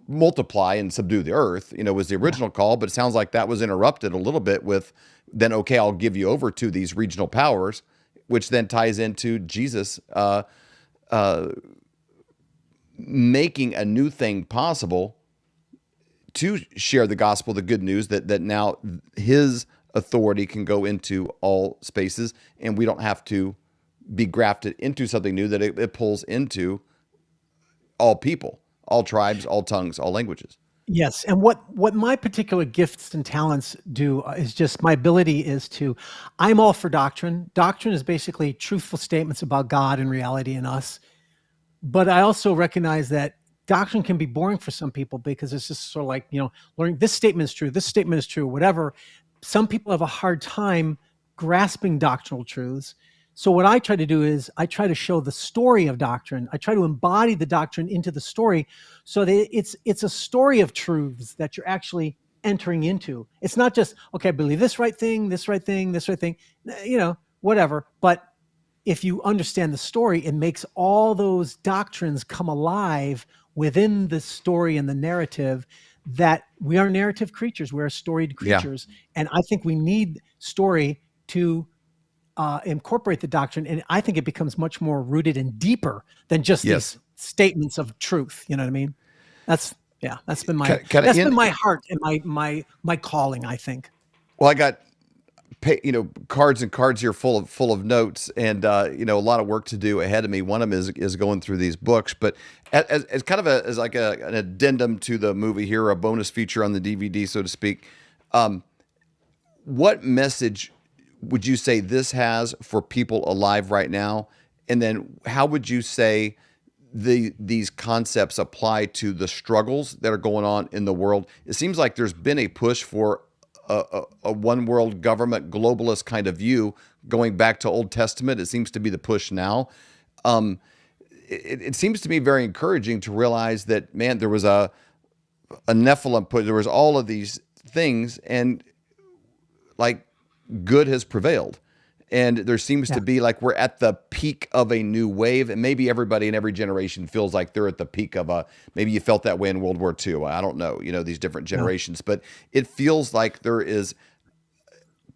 multiply and subdue the earth, was the original call, but it sounds like that was interrupted a little bit with then, okay, I'll give you over to these regional powers, which then ties into Jesus making a new thing possible to share the gospel, the good news that now his authority can go into all spaces, and we don't have to be grafted into something new, that it pulls into all people, all tribes, all tongues, all languages. Yes, and what my particular gifts and talents do is just my ability is I'm all for doctrine. Doctrine is basically truthful statements about God and reality and us. But I also recognize that doctrine can be boring for some people because it's just sort of like, learning this statement is true, this statement is true, whatever. Some people have a hard time grasping doctrinal truths. So what I try to do is I try to show the story of doctrine. I try to embody the doctrine into the story so that it's a story of truths that you're actually entering into. It's not just, okay, I believe this right thing, this right thing, this right thing, whatever. But if you understand the story, it makes all those doctrines come alive within the story and the narrative, that we are narrative creatures. We're storied creatures. Yeah. And I think we need story to incorporate the doctrine. And I think it becomes much more rooted and deeper than just these statements of truth. You know what I mean? That's been my, been my heart and my calling, I think. Well, I got, cards and cards here full of notes, and a lot of work to do ahead of me. One of them is going through these books, but as kind of as like an addendum to the movie here, a bonus feature on the DVD, so to speak. What message would you say this has for people alive right now? And then how would you say these concepts apply to the struggles that are going on in the world? It seems like there's been a push for a one world government globalist kind of view going back to Old Testament. It seems to be the push now. It seems to me very encouraging to realize that, man, there was a Nephilim put, there was all of these things, and like good has prevailed. And there seems to be like we're at the peak of a new wave, and maybe everybody in every generation feels like they're at the peak of maybe you felt that way in World War II. I don't know, these different generations, but it feels like there is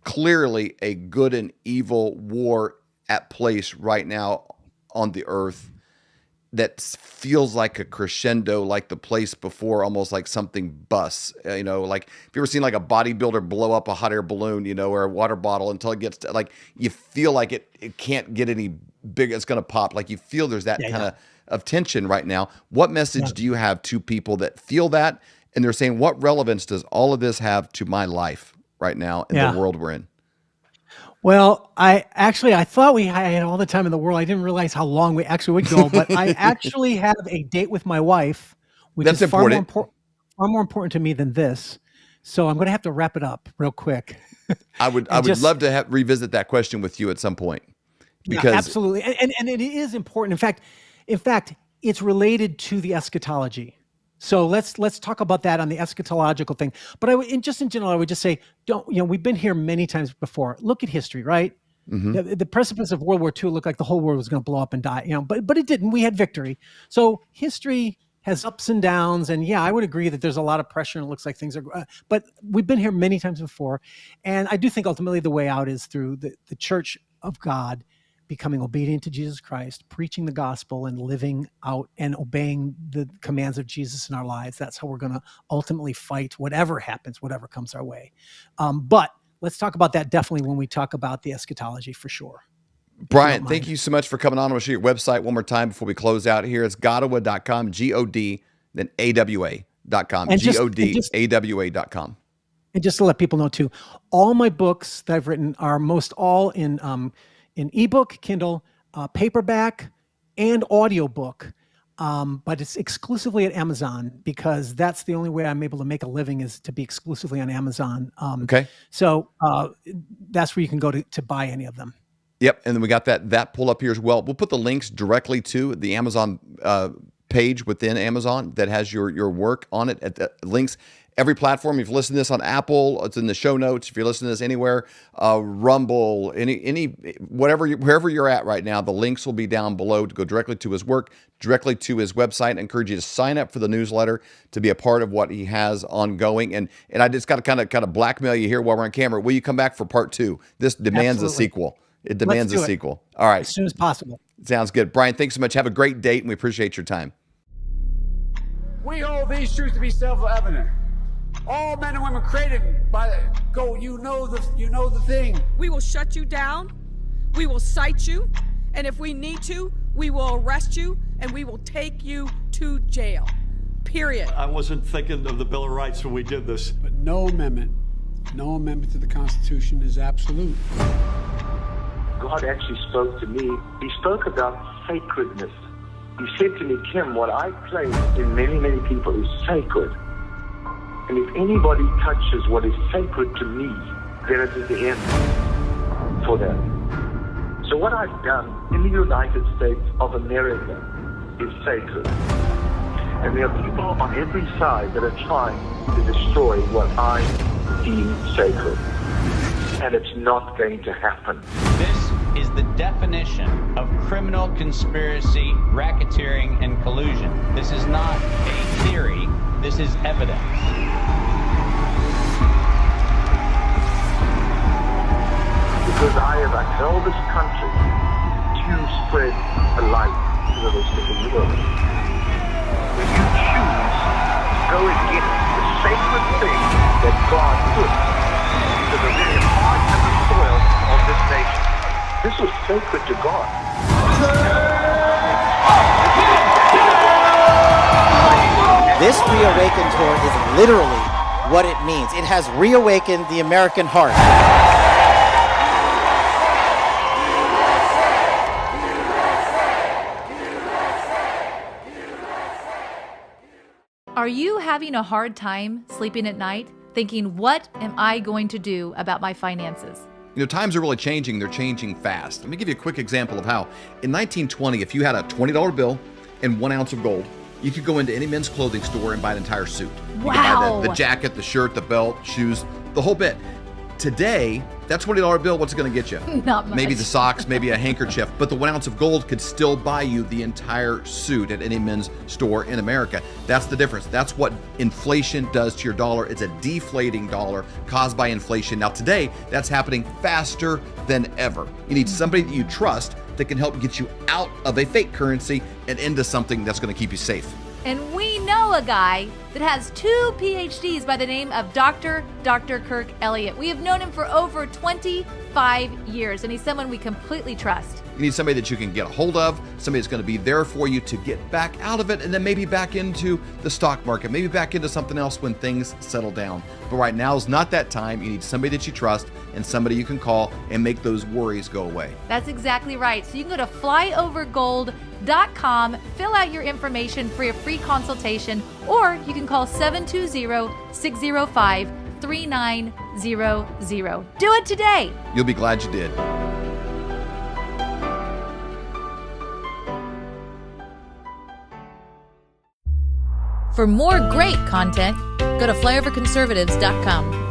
clearly a good and evil war at place right now on the earth that feels like a crescendo, like the place before, almost like something busts, like if you ever seen like a bodybuilder blow up a hot air balloon, or a water bottle until it gets to, like, you feel like it can't get any bigger. It's going to pop. Like you feel there's that kind of tension right now. What message do you have to people that feel that? And they're saying, what relevance does all of this have to my life right now in the world we're in? Well, I thought I had all the time in the world. I didn't realize how long we actually would go, but I actually have a date with my wife, which is far more important to me than this. So I'm going to have to wrap it up real quick. I would love to revisit that question with you at some point. Because absolutely. And it is important. In fact, it's related to the eschatology. So let's talk about that on the eschatological thing. But in general, I would just say, we've been here many times before. Look at history, right? Mm-hmm. The precipice of World War II looked like the whole world was going to blow up and die, but it didn't. We had victory. So history has ups and downs. And I would agree that there's a lot of pressure and it looks like things are, but we've been here many times before. And I do think ultimately the way out is through the church of God becoming obedient to Jesus Christ, preaching the gospel and living out and obeying the commands of Jesus in our lives. That's how we're going to ultimately fight whatever happens, whatever comes our way. But let's talk about that definitely when we talk about the eschatology for sure. Brian, thank you so much for coming on. I'm going to show your website one more time before we close out here. It's Godawa.com, G-O-D, then A-W-A.com, G-O-D-A-W-A.com. And just to let people know too, all my books that I've written are most all in ebook, Kindle, paperback, and audiobook. But it's exclusively at Amazon because that's the only way I'm able to make a living is to be exclusively on Amazon. Okay. So that's where you can go to buy any of them. Yep. And then we got that pull up here as well. We'll put the links directly to the Amazon page within Amazon that has your work on it at the links. every platform. If you listen to this on Apple, it's in the show notes. If you're listening to this anywhere, Rumble, wherever you're at right now, the links will be down below to go directly to his work, directly to his website. I encourage you to sign up for the newsletter to be a part of what he has ongoing. And I just got to kind of blackmail you here while we're on camera. Will you come back for part 2? This demands a sequel. It demands a sequel. All right. As soon as possible. Sounds good. Brian, thanks so much. Have a great date, and we appreciate your time. We hold these truths to be self-evident. All men and women created by you know the thing. We will shut you down. We will cite you. And if we need to, we will arrest you and we will take you to jail. Period. I wasn't thinking of the Bill of Rights when we did this. But no amendment to the Constitution is absolute. God actually spoke to me. He spoke about sacredness. He said to me, Kim, what I place in many, many people is sacred. And if anybody touches what is sacred to me, then it is the end for them. So what I've done in the United States of America is sacred. And there are people on every side that are trying to destroy what I deem sacred. And it's not going to happen. This is the definition of criminal conspiracy, racketeering, and collusion. This is not a theory. This is evidence. Because I have upheld this country to spread a light to the rest of the world. When you choose to go against the sacred thing that God put into the very heart and the soil of this nation, this was sacred to God. This ReAwaken tour is literally what it means. It has reawakened the American heart. Are you having a hard time sleeping at night, thinking, what am I going to do about my finances? You know, times are really changing. They're changing fast. Let me give you a quick example of how in 1920, if you had a $20 bill and 1 ounce of gold, you could go into any men's clothing store and buy an entire suit. You could buy the jacket, the shirt, the belt, shoes, the whole bit. Today, that $20 bill, what's it going to get you? Not much. Maybe the socks, maybe a handkerchief, but the 1 ounce of gold could still buy you the entire suit at any men's store in America. That's the difference. That's what inflation does to your dollar. It's a deflating dollar caused by inflation. Now today, that's happening faster than ever. You need somebody that you trust that can help get you out of a fake currency and into something that's going to keep you safe. And we know a guy that has 2 PhDs by the name of Dr. Kirk Elliott. We have known him for over 25 years, and he's someone we completely trust. You need somebody that you can get a hold of, somebody that's going to be there for you to get back out of it, and then maybe back into the stock market, maybe back into something else when things settle down. But right now is not that time. You need somebody that you trust and somebody you can call and make those worries go away. That's exactly right. So you can go to flyovergold.com, fill out your information for a free consultation, or you can call 720-605-3900. Do it today. You'll be glad you did. For more great content, go to flyoverconservatives.com.